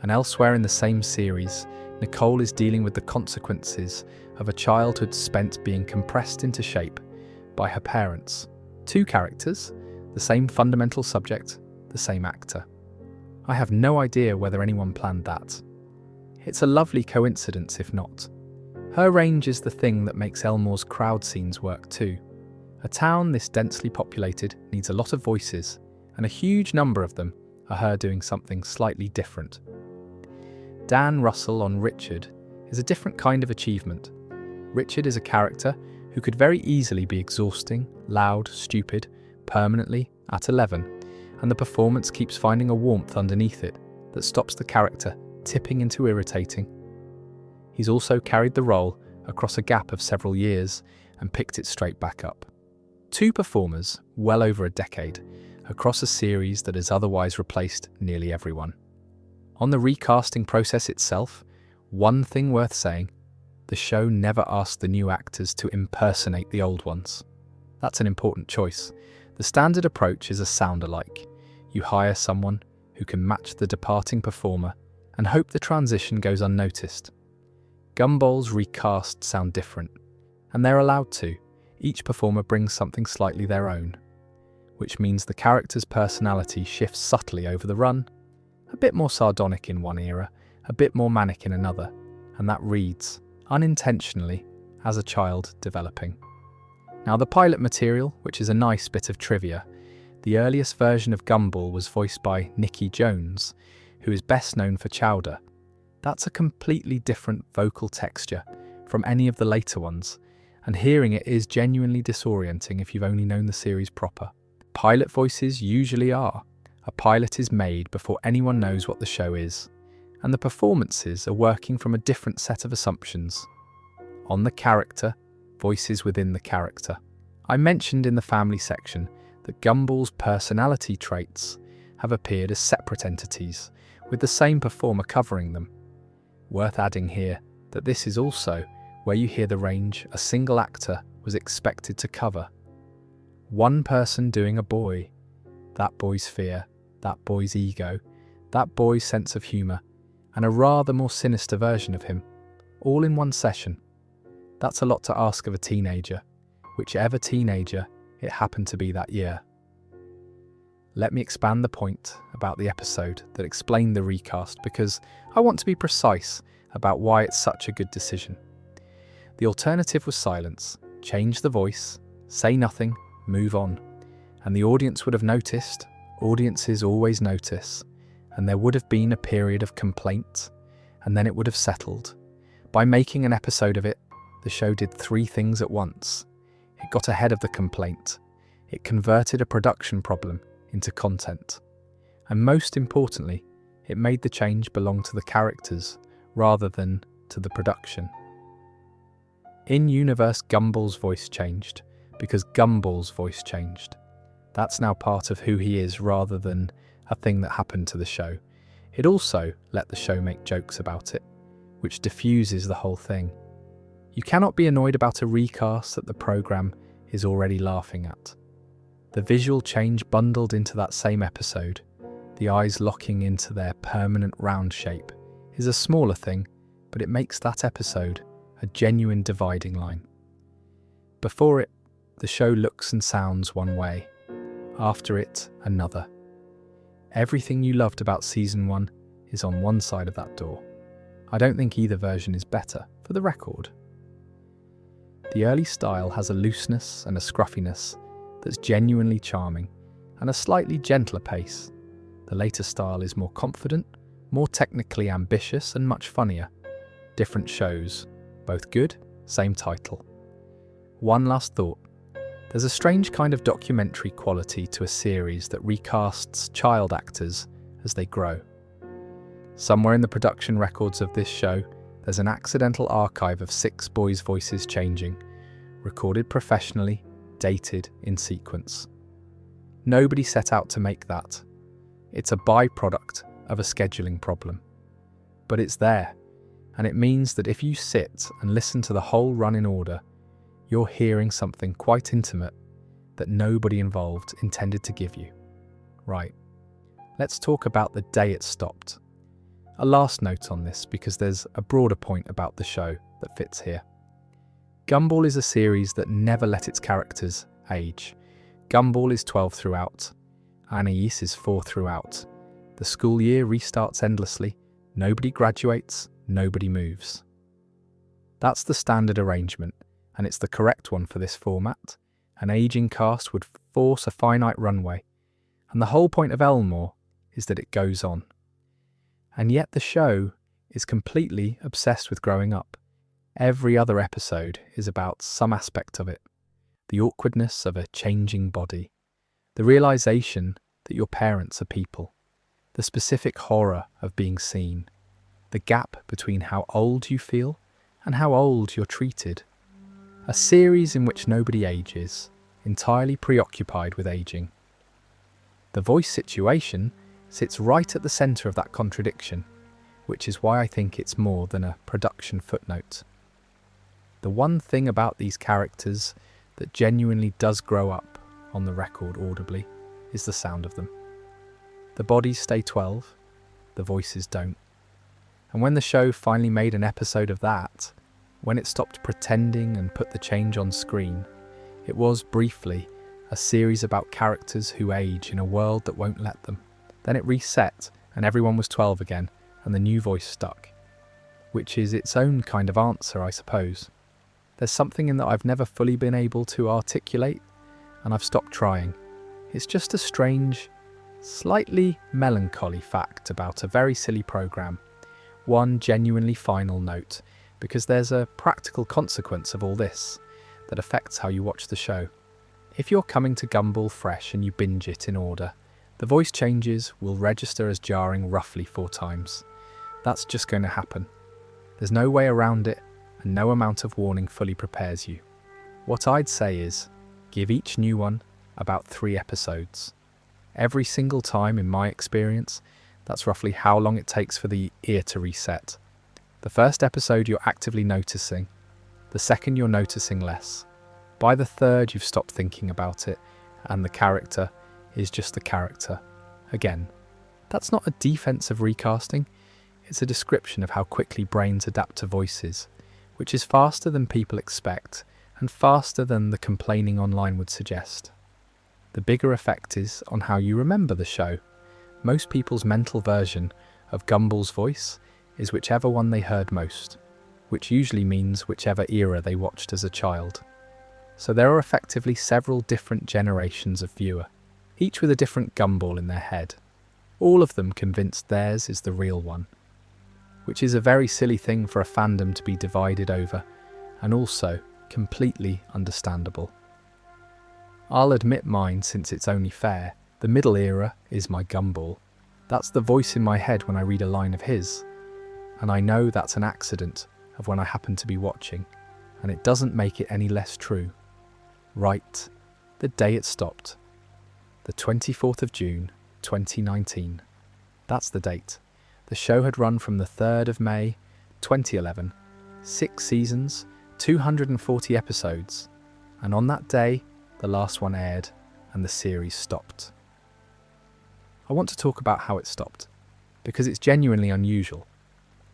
[SPEAKER 1] and elsewhere in the same series, Nicole is dealing with the consequences of a childhood spent being compressed into shape by her parents. Two characters, the same fundamental subject, the same actor. I have no idea whether anyone planned that. It's a lovely coincidence if not. Her range is the thing that makes Elmore's crowd scenes work too. A town this densely populated needs a lot of voices, and a huge number of them are her doing something slightly different. Dan Russell on Richard is a different kind of achievement. Richard is a character who could very easily be exhausting, loud, stupid, permanently at 11, and the performance keeps finding a warmth underneath it that stops the character tipping into irritating. He's also carried the role across a gap of several years and picked it straight back up. Two performers, well over a decade, across a series that has otherwise replaced nearly everyone. On the recasting process itself, one thing worth saying, the show never asked the new actors to impersonate the old ones. That's an important choice. The standard approach is a sound-alike. You hire someone who can match the departing performer and hope the transition goes unnoticed. Gumball's recast sound different, and they're allowed to. Each performer brings something slightly their own, which means the character's personality shifts subtly over the run, a bit more sardonic in one era, a bit more manic in another, and that reads, unintentionally, as a child developing. Now the pilot material, which is a nice bit of trivia, the earliest version of Gumball was voiced by Nicky Jones, who is best known for Chowder. That's a completely different vocal texture from any of the later ones, and hearing it is genuinely disorienting if you've only known the series proper. Pilot voices usually are. A pilot is made before anyone knows what the show is, and the performances are working from a different set of assumptions. On the character, voices within the character. I mentioned in the family section that Gumball's personality traits have appeared as separate entities, with the same performer covering them. Worth adding here that this is also where you hear the range a single actor was expected to cover. One person doing a boy, that boy's fear, that boy's ego, that boy's sense of humour, and a rather more sinister version of him, all in one session. That's a lot to ask of a teenager, whichever teenager it happened to be that year. Let me expand the point about the episode that explained the recast because I want to be precise about why it's such a good decision. The alternative was silence, change the voice, say nothing, move on, and the audience would have noticed. Audiences always notice, and there would have been a period of complaint, and then it would have settled. By making an episode of it, the show did three things at once. It got ahead of the complaint, it converted a production problem into content, and most importantly, it made the change belong to the characters rather than to the production. In-universe, Gumball's voice changed because Gumball's voice changed. That's now part of who he is rather than a thing that happened to the show. It also let the show make jokes about it, which diffuses the whole thing. You cannot be annoyed about a recast that the programme is already laughing at. The visual change bundled into that same episode, the eyes locking into their permanent round shape, is a smaller thing, but it makes that episode a genuine dividing line. Before it, the show looks and sounds one way. After it, another. Everything you loved about Season 1 is on one side of that door. I don't think either version is better, for the record. The early style has a looseness and a scruffiness that's genuinely charming, and a slightly gentler pace. The later style is more confident, more technically ambitious, and much funnier. Different shows, both good, same title. One last thought. There's a strange kind of documentary quality to a series that recasts child actors as they grow. Somewhere in the production records of this show, there's an accidental archive of 6 boys' voices changing, recorded professionally, dated in sequence. Nobody set out to make that. It's a byproduct of a scheduling problem. But it's there, and it means that if you sit and listen to the whole run in order, you're hearing something quite intimate that nobody involved intended to give you. Right, let's talk about the day it stopped. A last note on this, because there's a broader point about the show that fits here. Gumball is a series that never let its characters age. Gumball is 12 throughout. Anais is 4 throughout. The school year restarts endlessly. Nobody graduates, nobody moves. That's the standard arrangement, and it's the correct one for this format. An aging cast would force a finite runway, and the whole point of Elmore is that it goes on. And yet the show is completely obsessed with growing up. Every other episode is about some aspect of it. The awkwardness of a changing body, the realization that your parents are people, the specific horror of being seen, the gap between how old you feel and how old you're treated. A series in which nobody ages, entirely preoccupied with aging. The voice situation sits right at the centre of that contradiction, which is why I think it's more than a production footnote. The one thing about these characters that genuinely does grow up on the record audibly is the sound of them. The bodies stay 12, the voices don't. And when the show finally made an episode of that, when it stopped pretending and put the change on screen, it was briefly a series about characters who age in a world that won't let them. Then it reset and everyone was 12 again and the new voice stuck, which is its own kind of answer, I suppose. There's something in that I've never fully been able to articulate, and I've stopped trying. It's just a strange, slightly melancholy fact about a very silly programme. One genuinely final note, because there's a practical consequence of all this that affects how you watch the show. If you're coming to Gumball fresh and you binge it in order, the voice changes will register as jarring roughly 4 times. That's just going to happen. There's no way around it, and no amount of warning fully prepares you. What I'd say is, give each new one about 3 episodes. Every single time, in my experience, that's roughly how long it takes for the ear to reset. The first episode you're actively noticing, the second you're noticing less. By the third you've stopped thinking about it, and the character is just the character. Again, that's not a defense of recasting, it's a description of how quickly brains adapt to voices, which is faster than people expect, and faster than the complaining online would suggest. The bigger effect is on how you remember the show. Most people's mental version of Gumball's voice is whichever one they heard most, which usually means whichever era they watched as a child. So there are effectively several different generations of viewer, each with a different Gumball in their head, all of them convinced theirs is the real one, which is a very silly thing for a fandom to be divided over, and also completely understandable. I'll admit mine since it's only fair. The middle era is my Gumball. That's the voice in my head when I read a line of his, and I know that's an accident of when I happen to be watching, and it doesn't make it any less true. Right, the day it stopped. The 24th of June, 2019. That's the date. The show had run from the 3rd of May, 2011, 6 seasons, 240 episodes, and on that day, the last one aired and the series stopped. I want to talk about how it stopped, because it's genuinely unusual,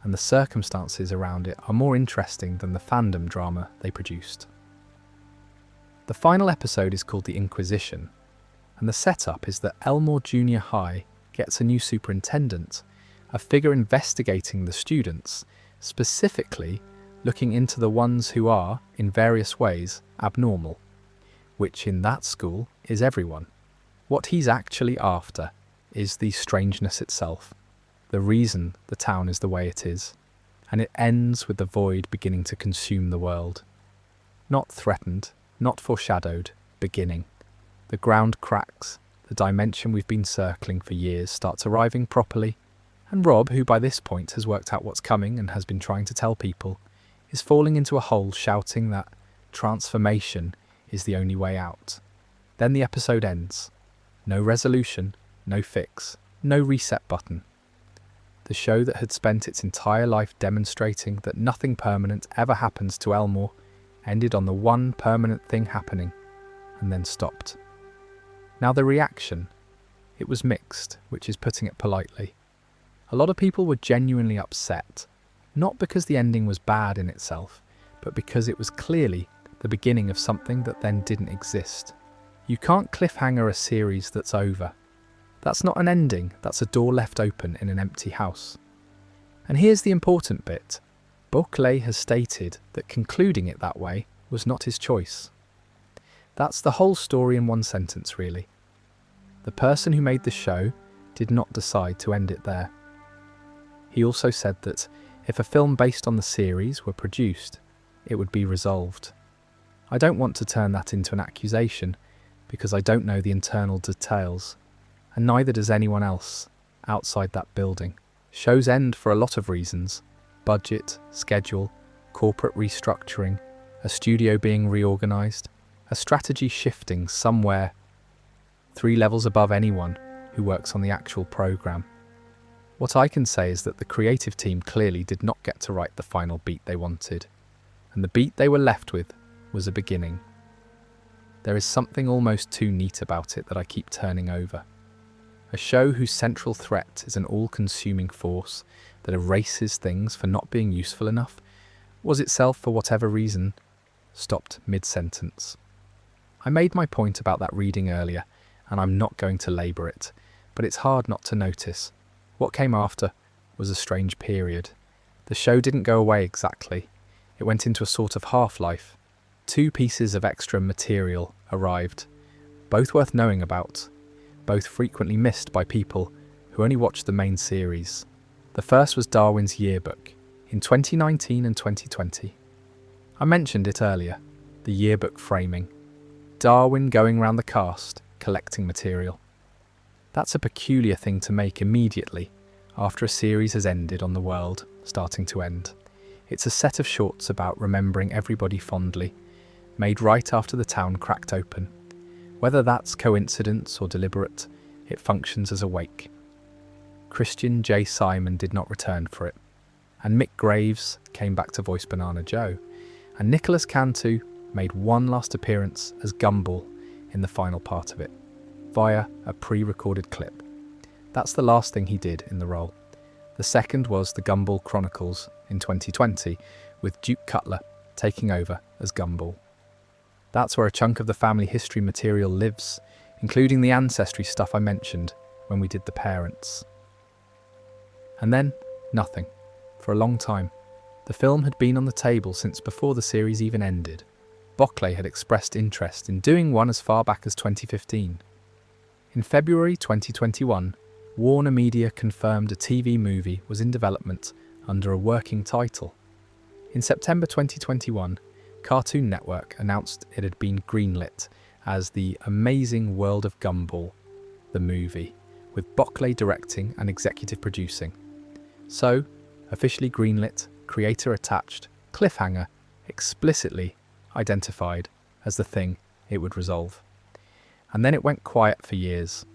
[SPEAKER 1] and the circumstances around it are more interesting than the fandom drama they produced. The final episode is called The Inquisition, and the setup is that Elmore Junior High gets a new superintendent, a figure investigating the students, specifically looking into the ones who are, in various ways, abnormal, which in that school is everyone. What he's actually after is the strangeness itself, the reason the town is the way it is, and it ends with the void beginning to consume the world. Not threatened, not foreshadowed, beginning. The ground cracks, the dimension we've been circling for years starts arriving properly, and Rob, who by this point has worked out what's coming and has been trying to tell people, is falling into a hole shouting that transformation is the only way out. Then the episode ends. No resolution, no fix, no reset button. The show that had spent its entire life demonstrating that nothing permanent ever happens to Elmore ended on the one permanent thing happening, and then stopped. Now the reaction, it was mixed, which is putting it politely. A lot of people were genuinely upset, not because the ending was bad in itself, but because it was clearly the beginning of something that then didn't exist. You can't cliffhanger a series that's over. That's not an ending, that's a door left open in an empty house. And here's the important bit. Boclet has stated that concluding it that way was not his choice. That's the whole story in one sentence, really. The person who made the show did not decide to end it there. He also said that if a film based on the series were produced, it would be resolved. I don't want to turn that into an accusation, because I don't know the internal details, and neither does anyone else outside that building. Shows end for a lot of reasons: budget, schedule, corporate restructuring, a studio being reorganised, a strategy shifting somewhere 3 levels above anyone who works on the actual programme. What I can say is that the creative team clearly did not get to write the final beat they wanted, and the beat they were left with was a beginning. There is something almost too neat about it that I keep turning over. A show whose central threat is an all-consuming force that erases things for not being useful enough, was itself, for whatever reason, stopped mid-sentence. I made my point about that reading earlier, and I'm not going to labour it, but it's hard not to notice. What came after was a strange period. The show didn't go away exactly. It went into a sort of half-life. 2 pieces of extra material arrived, both worth knowing about, both frequently missed by people who only watched the main series. The first was Darwin's yearbook, in 2019 and 2020. I mentioned it earlier, the yearbook framing. Darwin going round the cast, collecting material. That's a peculiar thing to make immediately after a series has ended on the world starting to end. It's a set of shorts about remembering everybody fondly, made right after the town cracked open. Whether that's coincidence or deliberate, it functions as a wake. Christian J. Simon did not return for it, and Mick Graves came back to voice Banana Joe, and Nicholas Cantu made one last appearance as Gumball in the final part of it, via a pre-recorded clip. That's the last thing he did in the role. The second was the Gumball Chronicles in 2020, with Duke Cutler taking over as Gumball. That's where a chunk of the family history material lives, including the ancestry stuff I mentioned when we did the parents. And then, nothing. For a long time. The film had been on the table since before the series even ended. Boclet had expressed interest in doing one as far back as 2015. In February 2021, Warner Media confirmed a TV movie was in development under a working title. In September 2021, Cartoon Network announced it had been greenlit as The Amazing World of Gumball, the movie, with Boclet directing and executive producing. So, officially greenlit, creator attached, cliffhanger, explicitly identified as the thing it would resolve. And then it went quiet for years.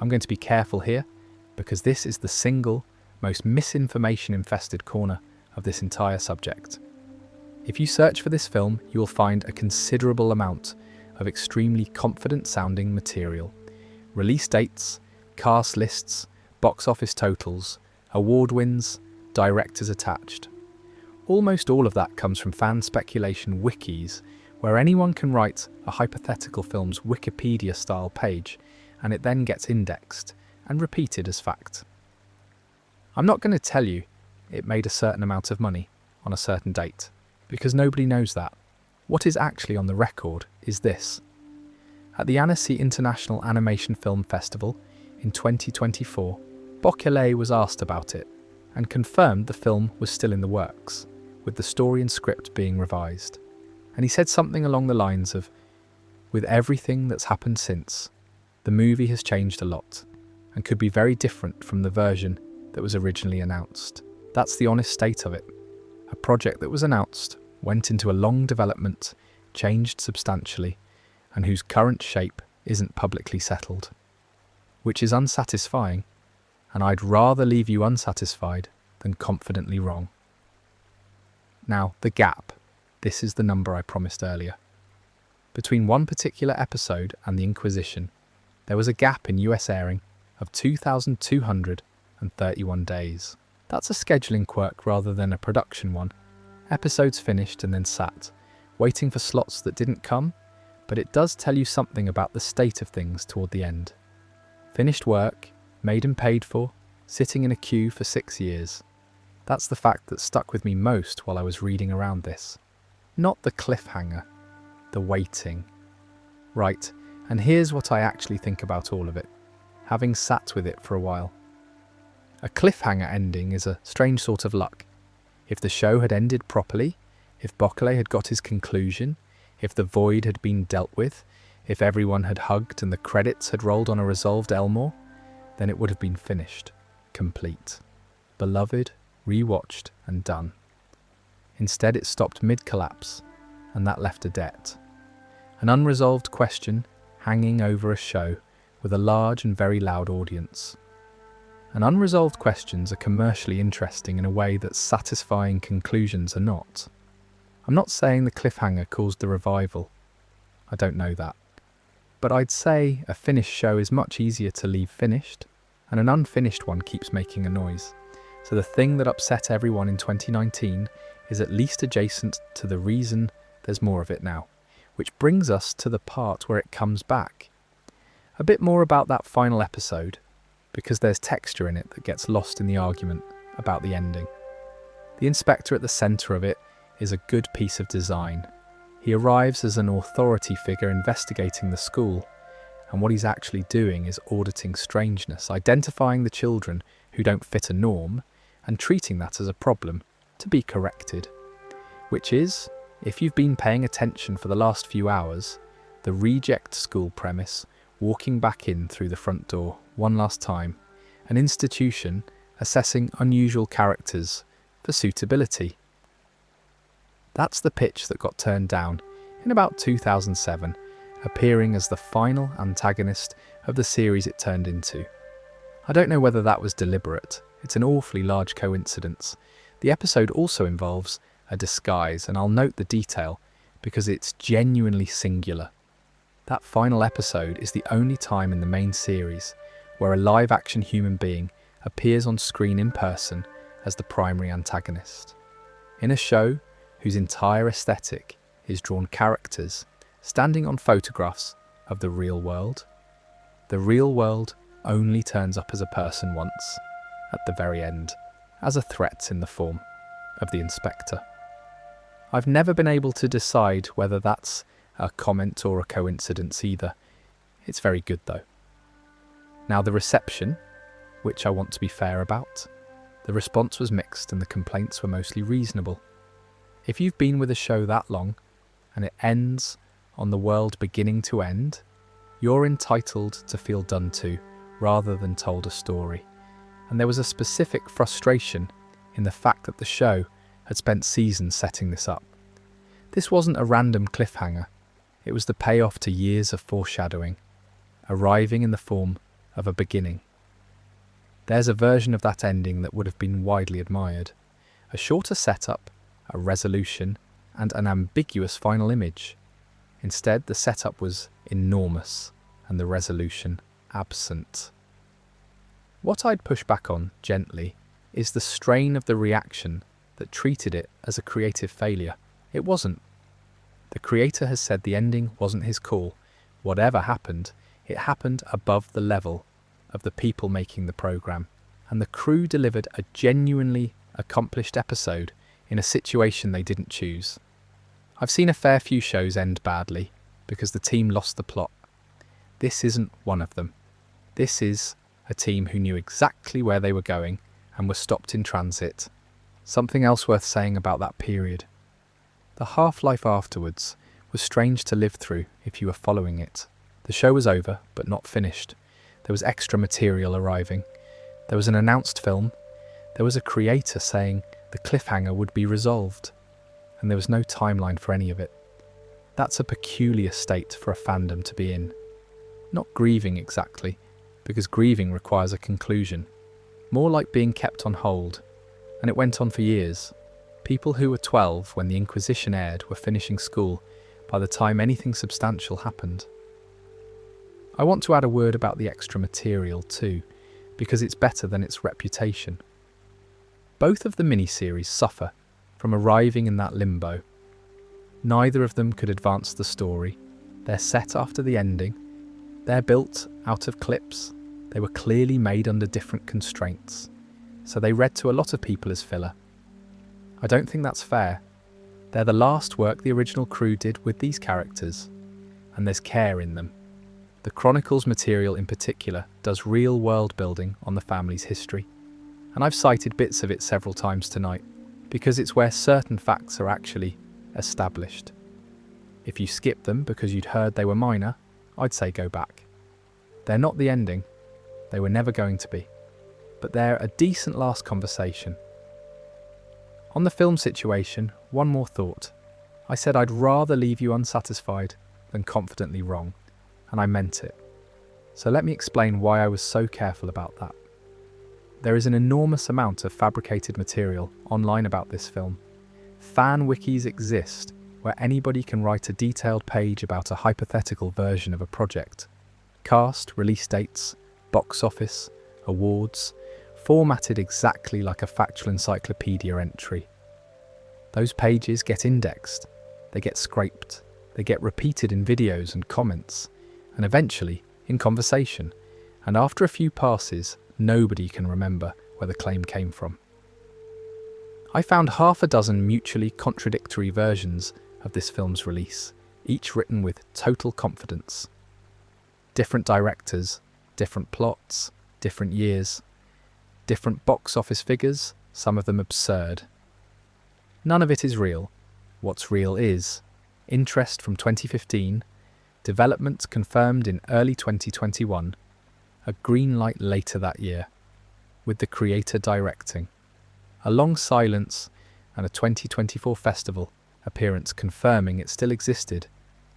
[SPEAKER 1] I'm going to be careful here, because this is the single most misinformation-infested corner of this entire subject. If you search for this film, you will find a considerable amount of extremely confident-sounding material. Release dates, cast lists, box office totals, award wins, directors attached. Almost all of that comes from fan speculation wikis, where anyone can write a hypothetical film's Wikipedia-style page, and it then gets indexed and repeated as fact. I'm not going to tell you it made a certain amount of money on a certain date, because nobody knows that. What is actually on the record is this. At the Annecy International Animation Film Festival in 2024, Boclet was asked about it and confirmed the film was still in the works, with the story and script being revised. And he said something along the lines of, "With everything that's happened since, the movie has changed a lot and could be very different from the version that was originally announced." That's the honest state of it. A project that was announced, went into a long development, changed substantially and whose current shape isn't publicly settled. Which is unsatisfying, and I'd rather leave you unsatisfied than confidently wrong. Now, the gap. This is the number I promised earlier. Between one particular episode and the Inquisition, there was a gap in US airing of 2,231 days. That's a scheduling quirk rather than a production one. Episodes finished and then sat, waiting for slots that didn't come, but it does tell you something about the state of things toward the end. Finished work, made and paid for, sitting in a queue for 6 years. That's the fact that stuck with me most while I was reading around this. Not the cliffhanger, the waiting. Right, and here's what I actually think about all of it, having sat with it for a while. A cliffhanger ending is a strange sort of luck. If the show had ended properly, if Bockeley had got his conclusion, if the void had been dealt with, if everyone had hugged and the credits had rolled on a resolved Elmore, then it would have been finished, complete, beloved, rewatched and done. Instead it stopped mid-collapse, and that left a debt. An unresolved question hanging over a show with a large and very loud audience. And unresolved questions are commercially interesting in a way that satisfying conclusions are not. I'm not saying the cliffhanger caused the revival. I don't know that. But I'd say a finished show is much easier to leave finished, and an unfinished one keeps making a noise. So the thing that upset everyone in 2019 is at least adjacent to the reason there's more of it now, which brings us to the part where it comes back. A bit more about that final episode, because there's texture in it that gets lost in the argument about the ending. The inspector at the centre of it is a good piece of design. He arrives as an authority figure investigating the school, and what he's actually doing is auditing strangeness, identifying the children who don't fit a norm, and treating that as a problem to be corrected. Which is, if you've been paying attention for the last few hours, the reject school premise, walking back in through the front door one last time, an institution assessing unusual characters for suitability. That's the pitch that got turned down in about 2007, appearing as the final antagonist of the series it turned into. I don't know whether that was deliberate. It's an awfully large coincidence. The episode also involves a disguise, and I'll note the detail because it's genuinely singular. That final episode is the only time in the main series where a live-action human being appears on screen in person as the primary antagonist. In a show whose entire aesthetic is drawn characters standing on photographs of the real world only turns up as a person once, at the very end, as a threat in the form of the inspector. I've never been able to decide whether that's a comment or a coincidence either. It's very good though. Now the reception, which I want to be fair about, the response was mixed and the complaints were mostly reasonable. If you've been with a show that long, and it ends on the world beginning to end, you're entitled to feel done to, rather than told a story. And there was a specific frustration in the fact that the show had spent seasons setting this up. This wasn't a random cliffhanger, it was the payoff to years of foreshadowing, arriving in the form of a beginning. There's a version of that ending that would have been widely admired. A shorter setup, a resolution, and an ambiguous final image. Instead, the setup was enormous, and the resolution absent. What I'd push back on, gently, is the strain of the reaction that treated it as a creative failure. It wasn't. The creator has said the ending wasn't his call. Whatever happened, it happened above the level of the people making the programme, and the crew delivered a genuinely accomplished episode in a situation they didn't choose. I've seen a fair few shows end badly because the team lost the plot. This isn't one of them. This is a team who knew exactly where they were going and were stopped in transit. Something else worth saying about that period. The half-life afterwards was strange to live through if you were following it. The show was over, but not finished. There was extra material arriving. There was an announced film. There was a creator saying the cliffhanger would be resolved. And there was no timeline for any of it. That's a peculiar state for a fandom to be in. Not grieving exactly, because grieving requires a conclusion. More like being kept on hold. And it went on for years. People who were 12 when the Inquisition aired were finishing school by the time anything substantial happened. I want to add a word about the extra material too, because it's better than its reputation. Both of the miniseries suffer from arriving in that limbo. Neither of them could advance the story. They're set after the ending. They're built out of clips. They were clearly made under different constraints, so they read to a lot of people as filler. I don't think that's fair. They're the last work the original crew did with these characters, and there's care in them. The Chronicles material in particular does real world building on the family's history, and I've cited bits of it several times tonight, because it's where certain facts are actually established. If you skip them because you'd heard they were minor, I'd say go back. They're not the ending. They were never going to be. But they're a decent last conversation. On the film situation, one more thought. I said I'd rather leave you unsatisfied than confidently wrong, and I meant it. So let me explain why I was so careful about that. There is an enormous amount of fabricated material online about this film. Fan wikis exist where anybody can write a detailed page about a hypothetical version of a project. Cast, release dates, box office, awards, formatted exactly like a factual encyclopedia entry. Those pages get indexed, they get scraped, they get repeated in videos and comments, and eventually in conversation, and after a few passes, nobody can remember where the claim came from. I found half a dozen mutually contradictory versions of this film's release, each written with total confidence. Different directors, different plots, different years, different box office figures, some of them absurd. None of it is real. What's real is interest from 2015, development confirmed in early 2021, a green light later that year, with the creator directing, a long silence and a 2024 festival appearance confirming it still existed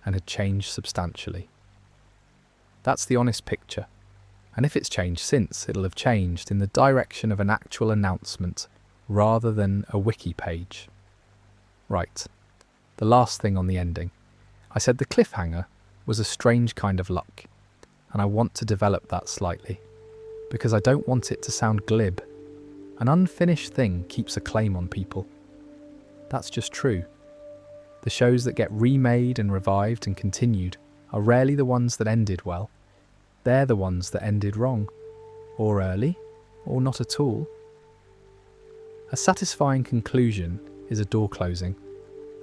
[SPEAKER 1] and had changed substantially. That's the honest picture, and if it's changed since, it'll have changed in the direction of an actual announcement rather than a wiki page. Right, the last thing on the ending. I said the cliffhanger was a strange kind of luck, and I want to develop that slightly, because I don't want it to sound glib. An unfinished thing keeps a claim on people. That's just true. The shows that get remade and revived and continued are rarely the ones that ended well. They're the ones that ended wrong, or early, or not at all. A satisfying conclusion is a door closing.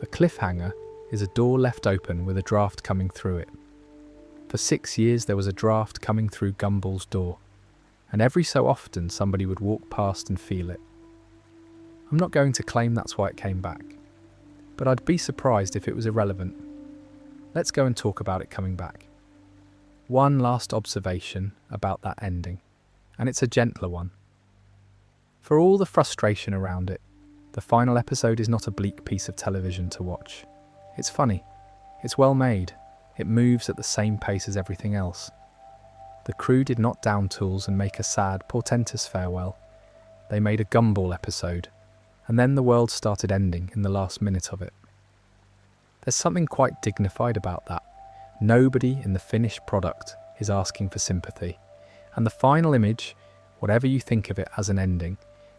[SPEAKER 1] A cliffhanger is a door left open with a draft coming through it. For 6 years there was a draft coming through Gumball's door, and every so often somebody would walk past and feel it. I'm not going to claim that's why it came back, but I'd be surprised if it was irrelevant. Let's go and talk about it coming back. One last observation about that ending, and it's a gentler one. For all the frustration around it, the final episode is not a bleak piece of television to watch. It's funny, it's well made, it moves at the same pace as everything else. The crew did not down tools and make a sad, portentous farewell. They made a Gumball episode, and then the world started ending in the last minute of it. There's something quite dignified about that. Nobody in the finished product is asking for sympathy, and the final image, whatever you think of it as an ending,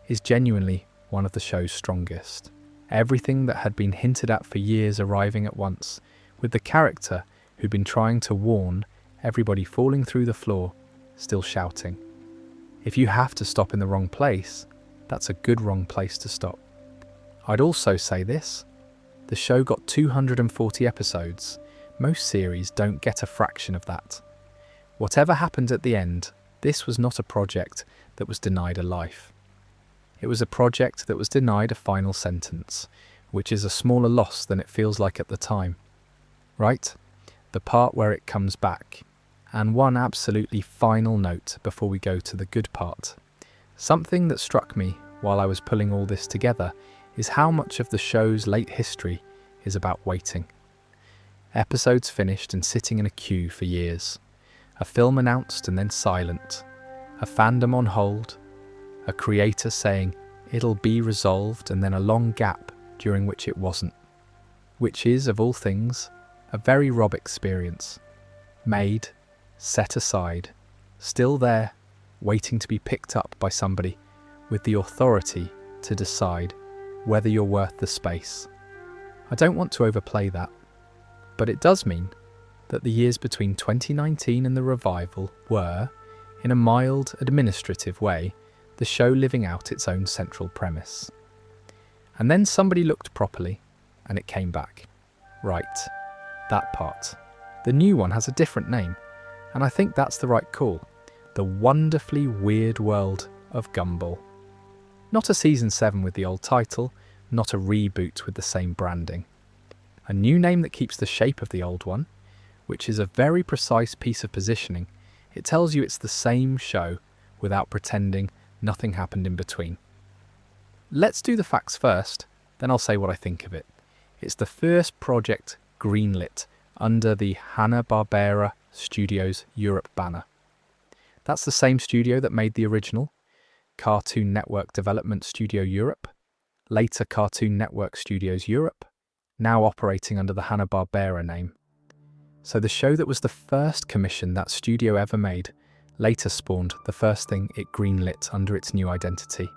[SPEAKER 1] is genuinely one of the show's strongest. Everything that had been hinted at for years arriving at once, with the character who'd been trying to warn everybody falling through the floor, still shouting. If you have to stop in the wrong place, that's a good wrong place to stop. I'd also say this. The show got 240 episodes. Most series don't get a fraction of that. Whatever happened at the end, this was not a project that was denied a life. It was a project that was denied a final sentence, which is a smaller loss than it feels like at the time. Right? The part where it comes back. And one absolutely final note before we go to the good part. Something that struck me while I was pulling all this together is how much of the show's late history is about waiting. Episodes finished and sitting in a queue for years. A film announced and then silent. A fandom on hold. A creator saying it'll be resolved and then a long gap during which it wasn't. Which is, of all things, a very Rob experience. Made, set aside, still there, waiting to be picked up by somebody with the authority to decide whether you're worth the space. I don't want to overplay that, but it does mean that the years between 2019 and the revival were, in a mild, administrative way, the show living out its own central premise. And then somebody looked properly, and it came back. Right, that part. The new one has a different name, and I think that's the right call. The Wonderfully Weird World of Gumball. Not a Season 7 with the old title, not a reboot with the same branding. A new name that keeps the shape of the old one, which is a very precise piece of positioning. It tells you it's the same show without pretending nothing happened in between. Let's do the facts first, then I'll say what I think of it. It's the first project greenlit under the Hanna-Barbera Studios Europe banner. That's the same studio that made the original, Cartoon Network Development Studio Europe, later Cartoon Network Studios Europe, now operating under the Hanna-Barbera name. So the show that was the first commission that studio ever made later spawned the first thing it greenlit under its new identity.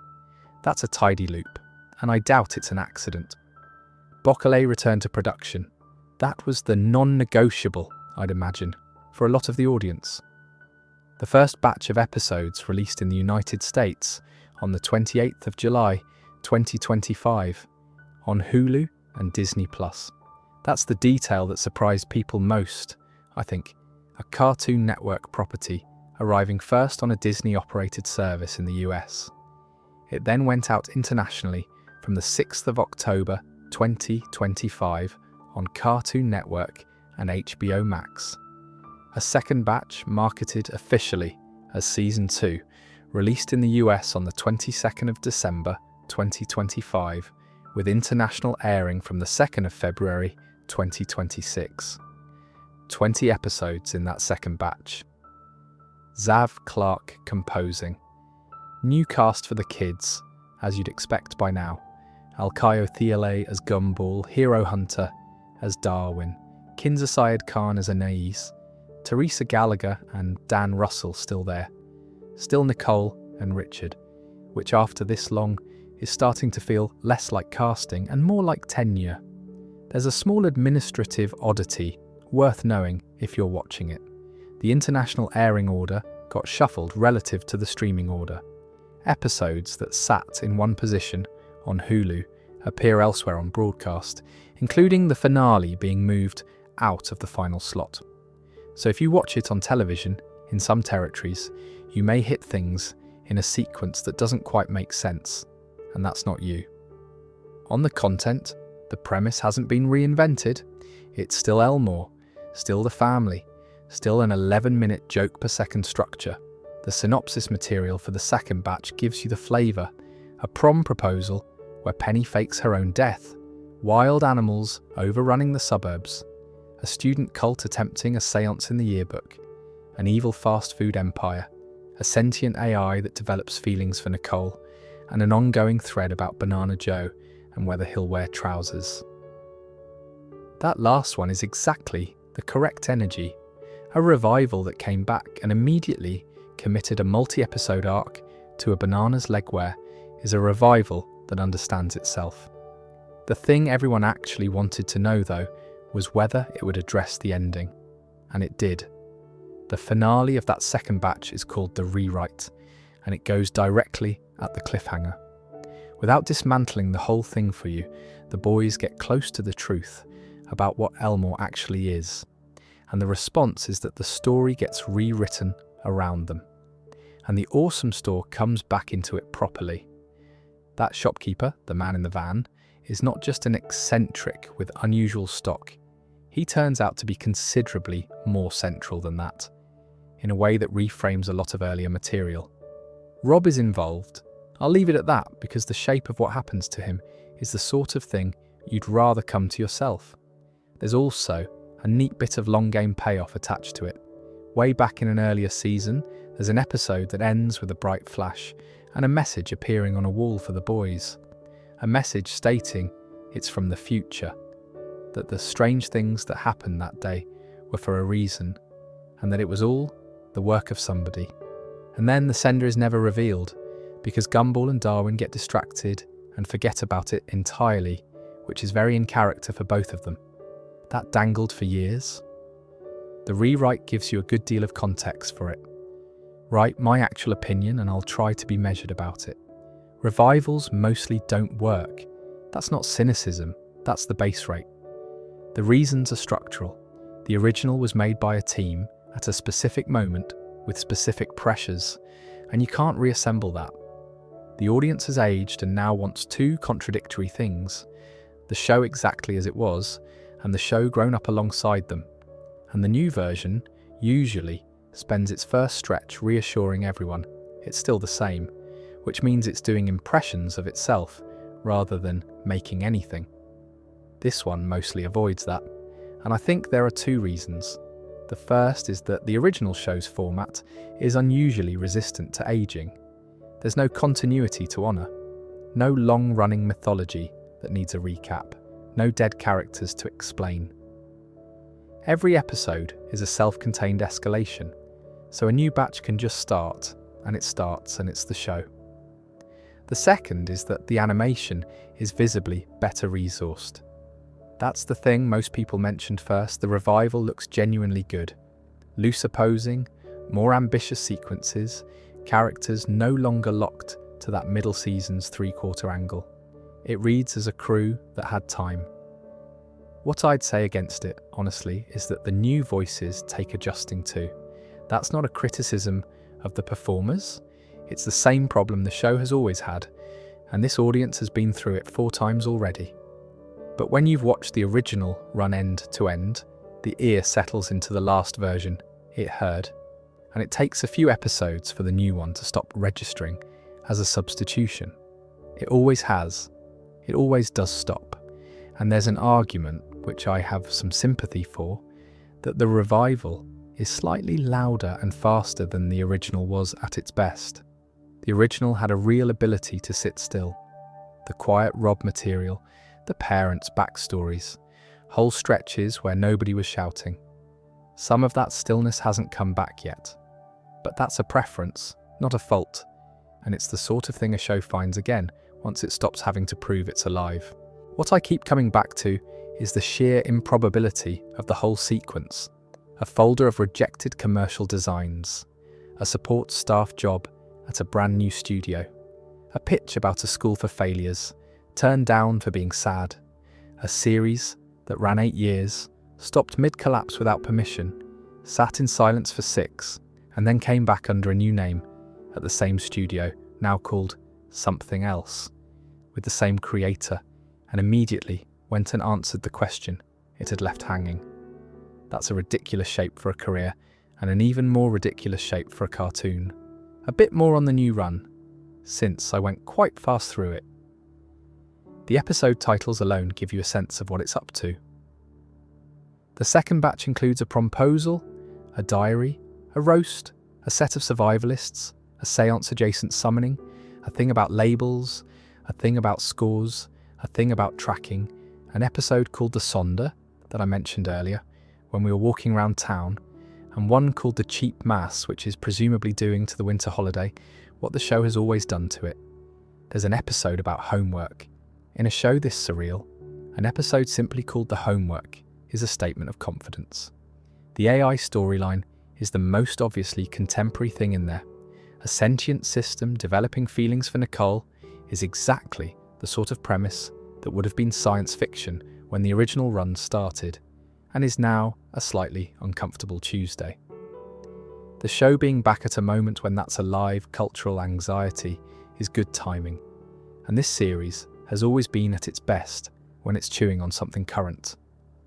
[SPEAKER 1] That's a tidy loop, and I doubt it's an accident. Bocale returned to production. That was the non-negotiable, I'd imagine, for a lot of the audience. The first batch of episodes released in the United States on the 28th of July 2025 on Hulu and Disney+. That's the detail that surprised people most, I think. A Cartoon Network property arriving first on a Disney-operated service in the US. It then went out internationally from the 6th of October 2025 on Cartoon Network and HBO Max. A second batch, marketed officially as Season 2, released in the US on the 22nd of December 2025, with international airing from the 2nd of February 2026. 20 episodes in that second batch. Zav Clark composing. New cast for the kids, as you'd expect by now. Alkayo Thiele as Gumball, Hero Hunter as Darwin, Kinza Syed Khan as Anais, Teresa Gallagher and Dan Russell still there. Still Nicole and Richard, which after this long is starting to feel less like casting and more like tenure. There's a small administrative oddity worth knowing if you're watching it. The international airing order got shuffled relative to the streaming order. Episodes that sat in one position on Hulu appear elsewhere on broadcast, including the finale being moved out of the final slot. So if you watch it on television, in some territories, you may hit things in a sequence that doesn't quite make sense, and that's not you. On the content, the premise hasn't been reinvented. It's still Elmore, still the family, still an 11-minute joke per second structure. The synopsis material for the second batch gives you the flavour. A prom proposal where Penny fakes her own death, wild animals overrunning the suburbs, a student cult attempting a séance in the yearbook, an evil fast food empire, a sentient AI that develops feelings for Nicole, and an ongoing thread about Banana Joe and whether he'll wear trousers. That last one is exactly the correct energy. A revival that came back and immediately committed a multi-episode arc to a bananas legwear is a revival that understands itself. The thing everyone actually wanted to know, though, was whether it would address the ending. And it did. The finale of that second batch is called The Rewrite, and it goes directly at the cliffhanger. Without dismantling the whole thing for you, the boys get close to the truth about what Elmore actually is, and the response is that the story gets rewritten around them, and the awesome store comes back into it properly. That shopkeeper, the man in the van, is not just an eccentric with unusual stock. He turns out to be considerably more central than that, in a way that reframes a lot of earlier material. Rob is involved. I'll leave it at that because the shape of what happens to him is the sort of thing you'd rather come to yourself. There's also a neat bit of long game payoff attached to it. Way back in an earlier season, there's an episode that ends with a bright flash and a message appearing on a wall for the boys. A message stating it's from the future, that the strange things that happened that day were for a reason, and that it was all the work of somebody. And then the sender is never revealed, because Gumball and Darwin get distracted and forget about it entirely, which is very in character for both of them. That dangled for years. The rewrite gives you a good deal of context for it. Write my actual opinion and I'll try to be measured about it. Revivals mostly don't work. That's not cynicism, that's the base rate. The reasons are structural. The original was made by a team at a specific moment with specific pressures, and you can't reassemble that. The audience has aged and now wants two contradictory things: the show exactly as it was, and the show grown up alongside them. And the new version usually spends its first stretch reassuring everyone it's still the same, which means it's doing impressions of itself rather than making anything. This one mostly avoids that, and I think there are two reasons. The first is that the original show's format is unusually resistant to aging. There's no continuity to honour, no long-running mythology that needs a recap, no dead characters to explain. Every episode is a self-contained escalation, so a new batch can just start, and it starts and it's the show. The second is that the animation is visibly better resourced. That's the thing most people mentioned first. The revival looks genuinely good. Looser posing, more ambitious sequences, characters no longer locked to that middle season's three-quarter angle. It reads as a crew that had time. What I'd say against it, honestly, is that the new voices take adjusting to. That's not a criticism of the performers. It's the same problem the show has always had, and this audience has been through it 4 times already. But when you've watched the original run end to end, the ear settles into the last version it heard, and it takes a few episodes for the new one to stop registering as a substitution. It always has. It always does stop. And there's an argument, which I have some sympathy for, that the revival is slightly louder and faster than the original was at its best. The original had a real ability to sit still. The quiet Rob material, the parents' backstories, whole stretches where nobody was shouting. Some of that stillness hasn't come back yet. But that's a preference, not a fault, and it's the sort of thing a show finds again once it stops having to prove it's alive. What I keep coming back to is the sheer improbability of the whole sequence. A folder of rejected commercial designs, a support staff job at a brand new studio, a pitch about a school for failures, turned down for being sad, a series that ran 8 years, stopped mid-collapse without permission, sat in silence for 6, and then came back under a new name at the same studio, now called Something Else, with the same creator, and immediately went and answered the question it had left hanging. That's a ridiculous shape for a career, and an even more ridiculous shape for a cartoon. A bit more on the new run, since I went quite fast through it. The episode titles alone give you a sense of what it's up to. The second batch includes a promposal, a diary, a roast, a set of survivalists, a seance-adjacent summoning, a thing about labels, a thing about scores, a thing about tracking, an episode called The Sonder that I mentioned earlier when we were walking around town, and one called The Cheap Mass, which is presumably doing to the winter holiday what the show has always done to it. There's an episode about homework. In a show this surreal, an episode simply called The Homework is a statement of confidence. The AI storyline is the most obviously contemporary thing in there. A sentient system developing feelings for Nicole is exactly the sort of premise that would have been science fiction when the original run started, and is now a slightly uncomfortable Tuesday. The show being back at a moment when that's a live cultural anxiety is good timing, and this series has always been at its best when it's chewing on something current.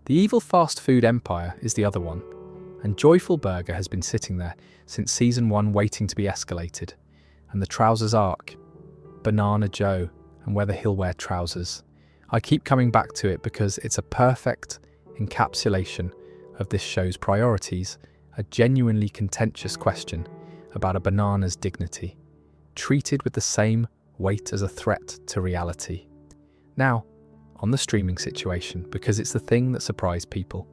[SPEAKER 1] The evil fast food empire is the other one, and Joyful Burger has been sitting there since season 1 waiting to be escalated, and the trousers arc, Banana Joe, and whether he'll wear trousers. I keep coming back to it because it's a perfect encapsulation of this show's priorities a genuinely contentious question about a banana's dignity, treated with the same weight as a threat to reality. Now, on the streaming situation, because it's the thing that surprised people.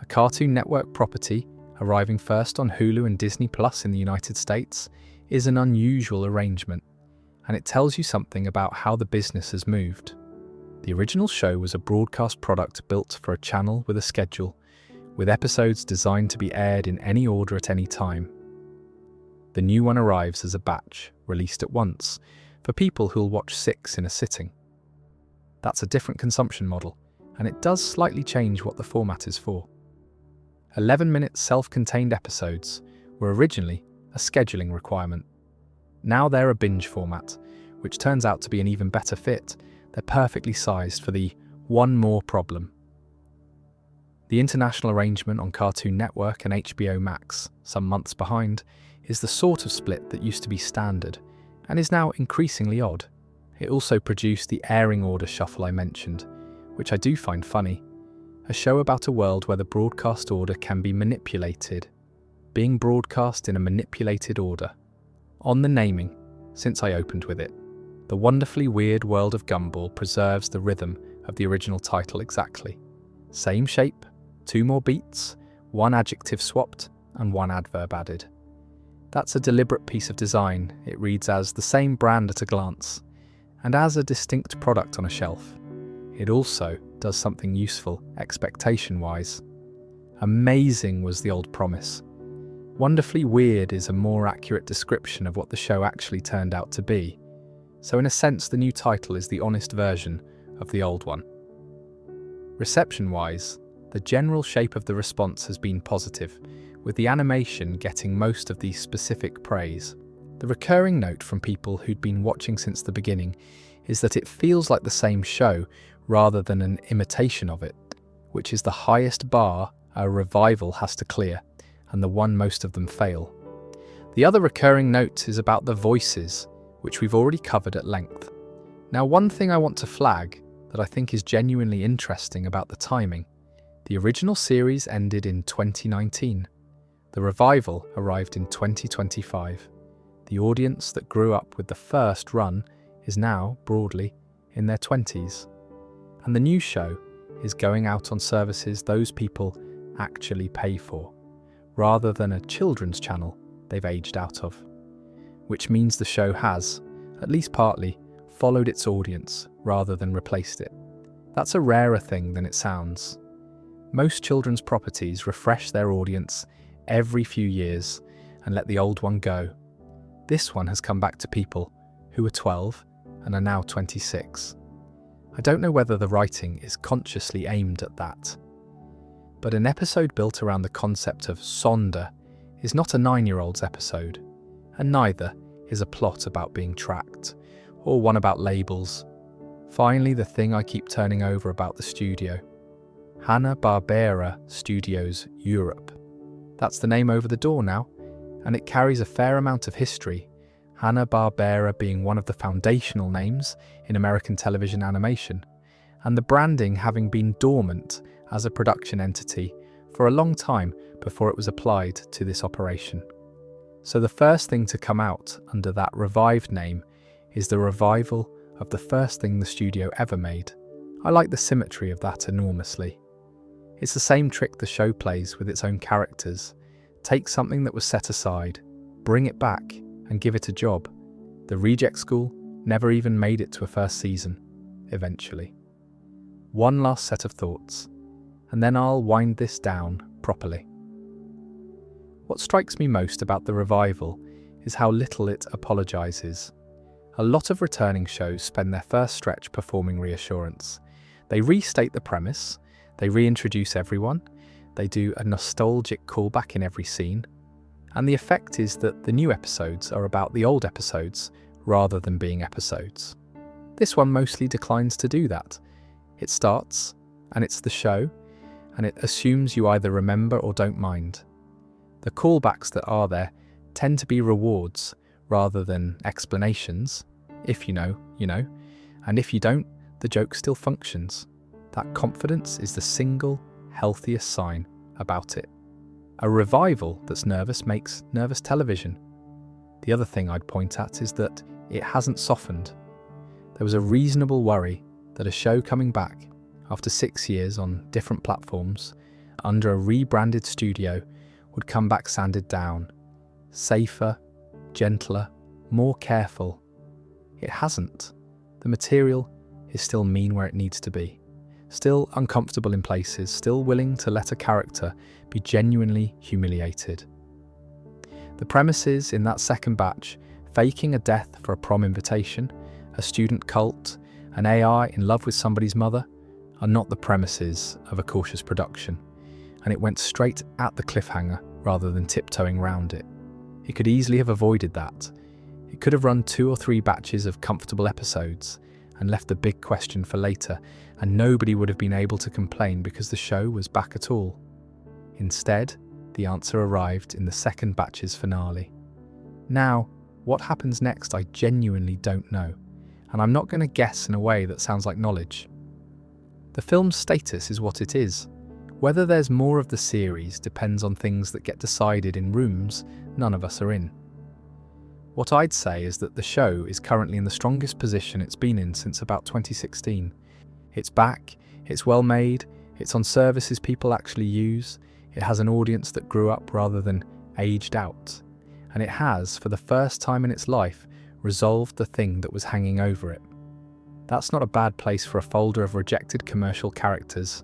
[SPEAKER 1] A Cartoon Network property arriving first on Hulu and Disney Plus in the United States is an unusual arrangement, and it tells you something about how the business has moved. The original show was a broadcast product built for a channel with a schedule, with episodes designed to be aired in any order at any time. The new one arrives as a batch, released at once, for people who'll watch 6 in a sitting. That's a different consumption model, and it does slightly change what the format is for. 11-minute self-contained episodes were originally a scheduling requirement. Now they're a binge format, which turns out to be an even better fit. They're perfectly sized for the one more problem. The international arrangement on Cartoon Network and HBO Max, some months behind, is the sort of split that used to be standard and is now increasingly odd. It also produced the airing order shuffle I mentioned, which I do find funny. A show about a world where the broadcast order can be manipulated, being broadcast in a manipulated order. On the naming, since I opened with it, the wonderfully weird world of Gumball preserves the rhythm of the original title exactly. Same shape, 2 more beats, 1 adjective swapped, and 1 adverb added. That's a deliberate piece of design. It reads as the same brand at a glance, and as a distinct product on a shelf. It also does something useful, expectation-wise. Amazing was the old promise. Wonderfully weird is a more accurate description of what the show actually turned out to be. So in a sense, the new title is the honest version of the old one. Reception-wise, the general shape of the response has been positive, with the animation getting most of the specific praise. The recurring note from people who'd been watching since the beginning is that it feels like the same show rather than an imitation of it, which is the highest bar a revival has to clear, and the one most of them fail. The other recurring note is about the voices, which we've already covered at length. Now, one thing I want to flag that I think is genuinely interesting about the timing. The original series ended in 2019. The revival arrived in 2025. The audience that grew up with the first run is now, broadly, in their 20s. And the new show is going out on services those people actually pay for, rather than a children's channel they've aged out of. Which means the show has, at least partly, followed its audience rather than replaced it. That's a rarer thing than it sounds. Most children's properties refresh their audience every few years and let the old one go. This one has come back to people who were 12 and are now 26. I don't know whether the writing is consciously aimed at that. But an episode built around the concept of Sonder is not a 9-year-old's episode, and neither is a plot about being tracked, or one about labels. Finally, the thing I keep turning over about the studio. Hanna-Barbera Studios Europe. That's the name over the door now, and it carries a fair amount of history, Hanna-Barbera being one of the foundational names in American television animation, and the branding having been dormant as a production entity for a long time before it was applied to this operation. So the first thing to come out under that revived name is the revival of the first thing the studio ever made. I like the symmetry of that enormously. It's the same trick the show plays with its own characters. Take something that was set aside, bring it back, and give it a job. The Reject School never even made it to a first season, eventually. One last set of thoughts, and then I'll wind this down properly. What strikes me most about the revival is how little it apologises. A lot of returning shows spend their first stretch performing reassurance. They restate the premise, they reintroduce everyone, they do a nostalgic callback in every scene, and the effect is that the new episodes are about the old episodes rather than being episodes. This one mostly declines to do that. It starts, and it's the show, and it assumes you either remember or don't mind. The callbacks that are there tend to be rewards rather than explanations. If you know, you know, and if you don't, the joke still functions. That confidence is the single healthiest sign about it. A revival that's nervous makes nervous television. The other thing I'd point at is that it hasn't softened. There was a reasonable worry that a show coming back after 6 years on different platforms under a rebranded studio would come back sanded down, safer, gentler, more careful. It hasn't. The material is still mean where it needs to be, still uncomfortable in places, still willing to let a character be genuinely humiliated. The premises in that second batch, faking a death for a prom invitation, a student cult, an AI in love with somebody's mother, are not the premises of a cautious production, and it went straight at the cliffhanger rather than tiptoeing around it. It could easily have avoided that. It could have run 2 or 3 batches of comfortable episodes and left the big question for later, and nobody would have been able to complain because the show was back at all. Instead, the answer arrived in the second batch's finale. Now, what happens next I genuinely don't know, and I'm not going to guess in a way that sounds like knowledge. The film's status is what it is. Whether there's more of the series depends on things that get decided in rooms none of us are in. What I'd say is that the show is currently in the strongest position it's been in since about 2016. It's back, it's well made, it's on services people actually use, it has an audience that grew up rather than aged out, and it has, for the first time in its life, resolved the thing that was hanging over it. That's not a bad place for a folder of rejected commercial characters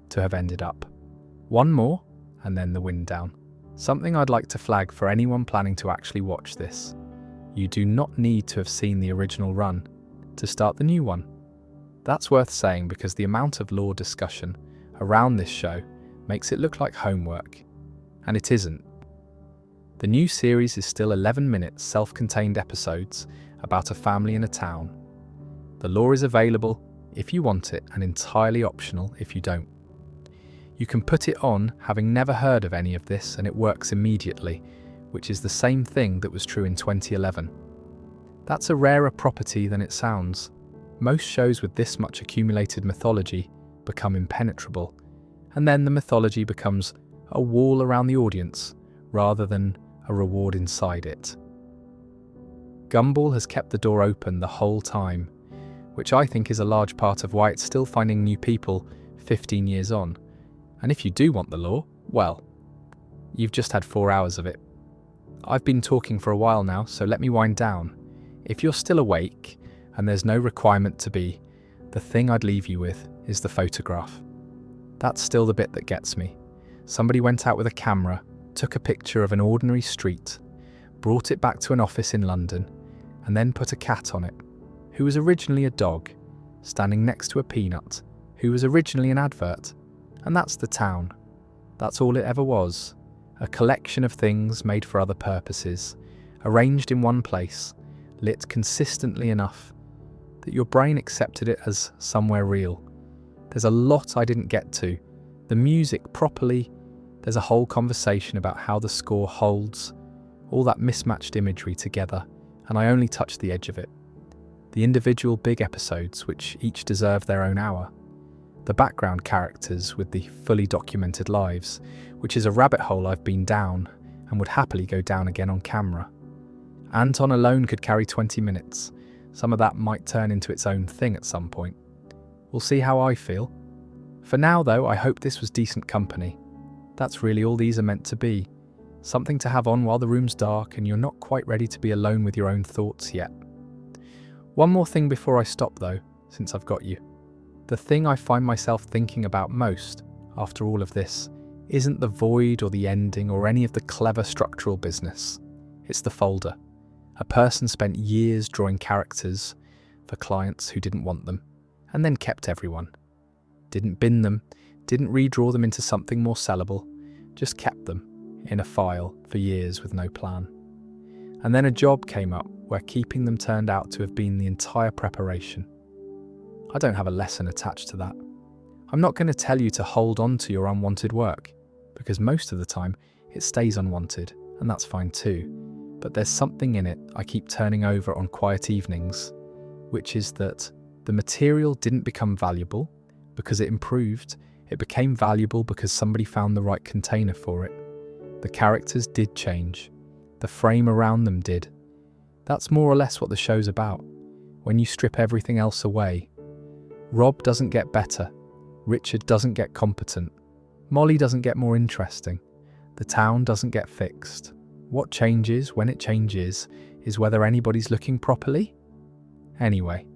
[SPEAKER 1] to have ended up. One more, and then the wind down. Something I'd like to flag for anyone planning to actually watch this. You do not need to have seen the original run to start the new one. That's worth saying because the amount of lore discussion around this show makes it look like homework, and it isn't. The new series is still 11-minute self-contained episodes about a family in a town. The lore is available if you want it and entirely optional if you don't. You can put it on having never heard of any of this and it works immediately, which is the same thing that was true in 2011. That's a rarer property than it sounds. Most shows with this much accumulated mythology become impenetrable, and then the mythology becomes a wall around the audience rather than a reward inside it. Gumball has kept the door open the whole time, which I think is a large part of why it's still finding new people 15 years on. And if you do want the lore, well, you've just had 4 hours of it. I've been talking for a while now, so let me wind down. If you're still awake, and there's no requirement to be, the thing I'd leave you with is the photograph. That's still the bit that gets me. Somebody went out with a camera, took a picture of an ordinary street, brought it back to an office in London, and then put a cat on it, who was originally a dog, standing next to a peanut, who was originally an advert. And that's the town. That's all it ever was. A collection of things made for other purposes, arranged in one place, lit consistently enough that your brain accepted it as somewhere real. There's a lot I didn't get to. The music properly, there's a whole conversation about how the score holds all that mismatched imagery together, and I only touched the edge of it. The individual big episodes, which each deserve their own hour. The background characters with the fully documented lives, which is a rabbit hole I've been down and would happily go down again on camera. Anton alone could carry 20 minutes. Some of that might turn into its own thing at some point. We'll see how I feel. For now though, I hope this was decent company. That's really all these are meant to be. Something to have on while the room's dark and you're not quite ready to be alone with your own thoughts yet. One more thing before I stop though, since I've got you. The thing I find myself thinking about most, after all of this, isn't the void or the ending or any of the clever structural business. It's the folder. A person spent years drawing characters for clients who didn't want them, and then kept everyone. Didn't bin them, didn't redraw them into something more sellable, just kept them in a file for years with no plan. And then a job came up where keeping them turned out to have been the entire preparation. I don't have a lesson attached to that. I'm not going to tell you to hold on to your unwanted work, because most of the time it stays unwanted, and that's fine too. But there's something in it I keep turning over on quiet evenings, which is that the material didn't become valuable because it improved, It became valuable because somebody found the right container for it. The characters did change. The frame around them did. That's more or less what the show's about. When you strip everything else away, Rob doesn't get better. Richard doesn't get competent. Molly doesn't get more interesting. The town doesn't get fixed. What changes when it changes is whether anybody's looking properly. Anyway,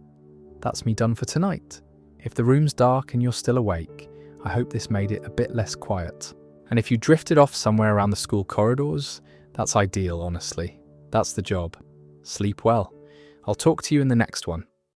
[SPEAKER 1] that's me done for tonight. If the room's dark and you're still awake, I hope this made it a bit less quiet. And if you drifted off somewhere around the school corridors, that's ideal, honestly. That's the job. Sleep well. I'll talk to you in the next one.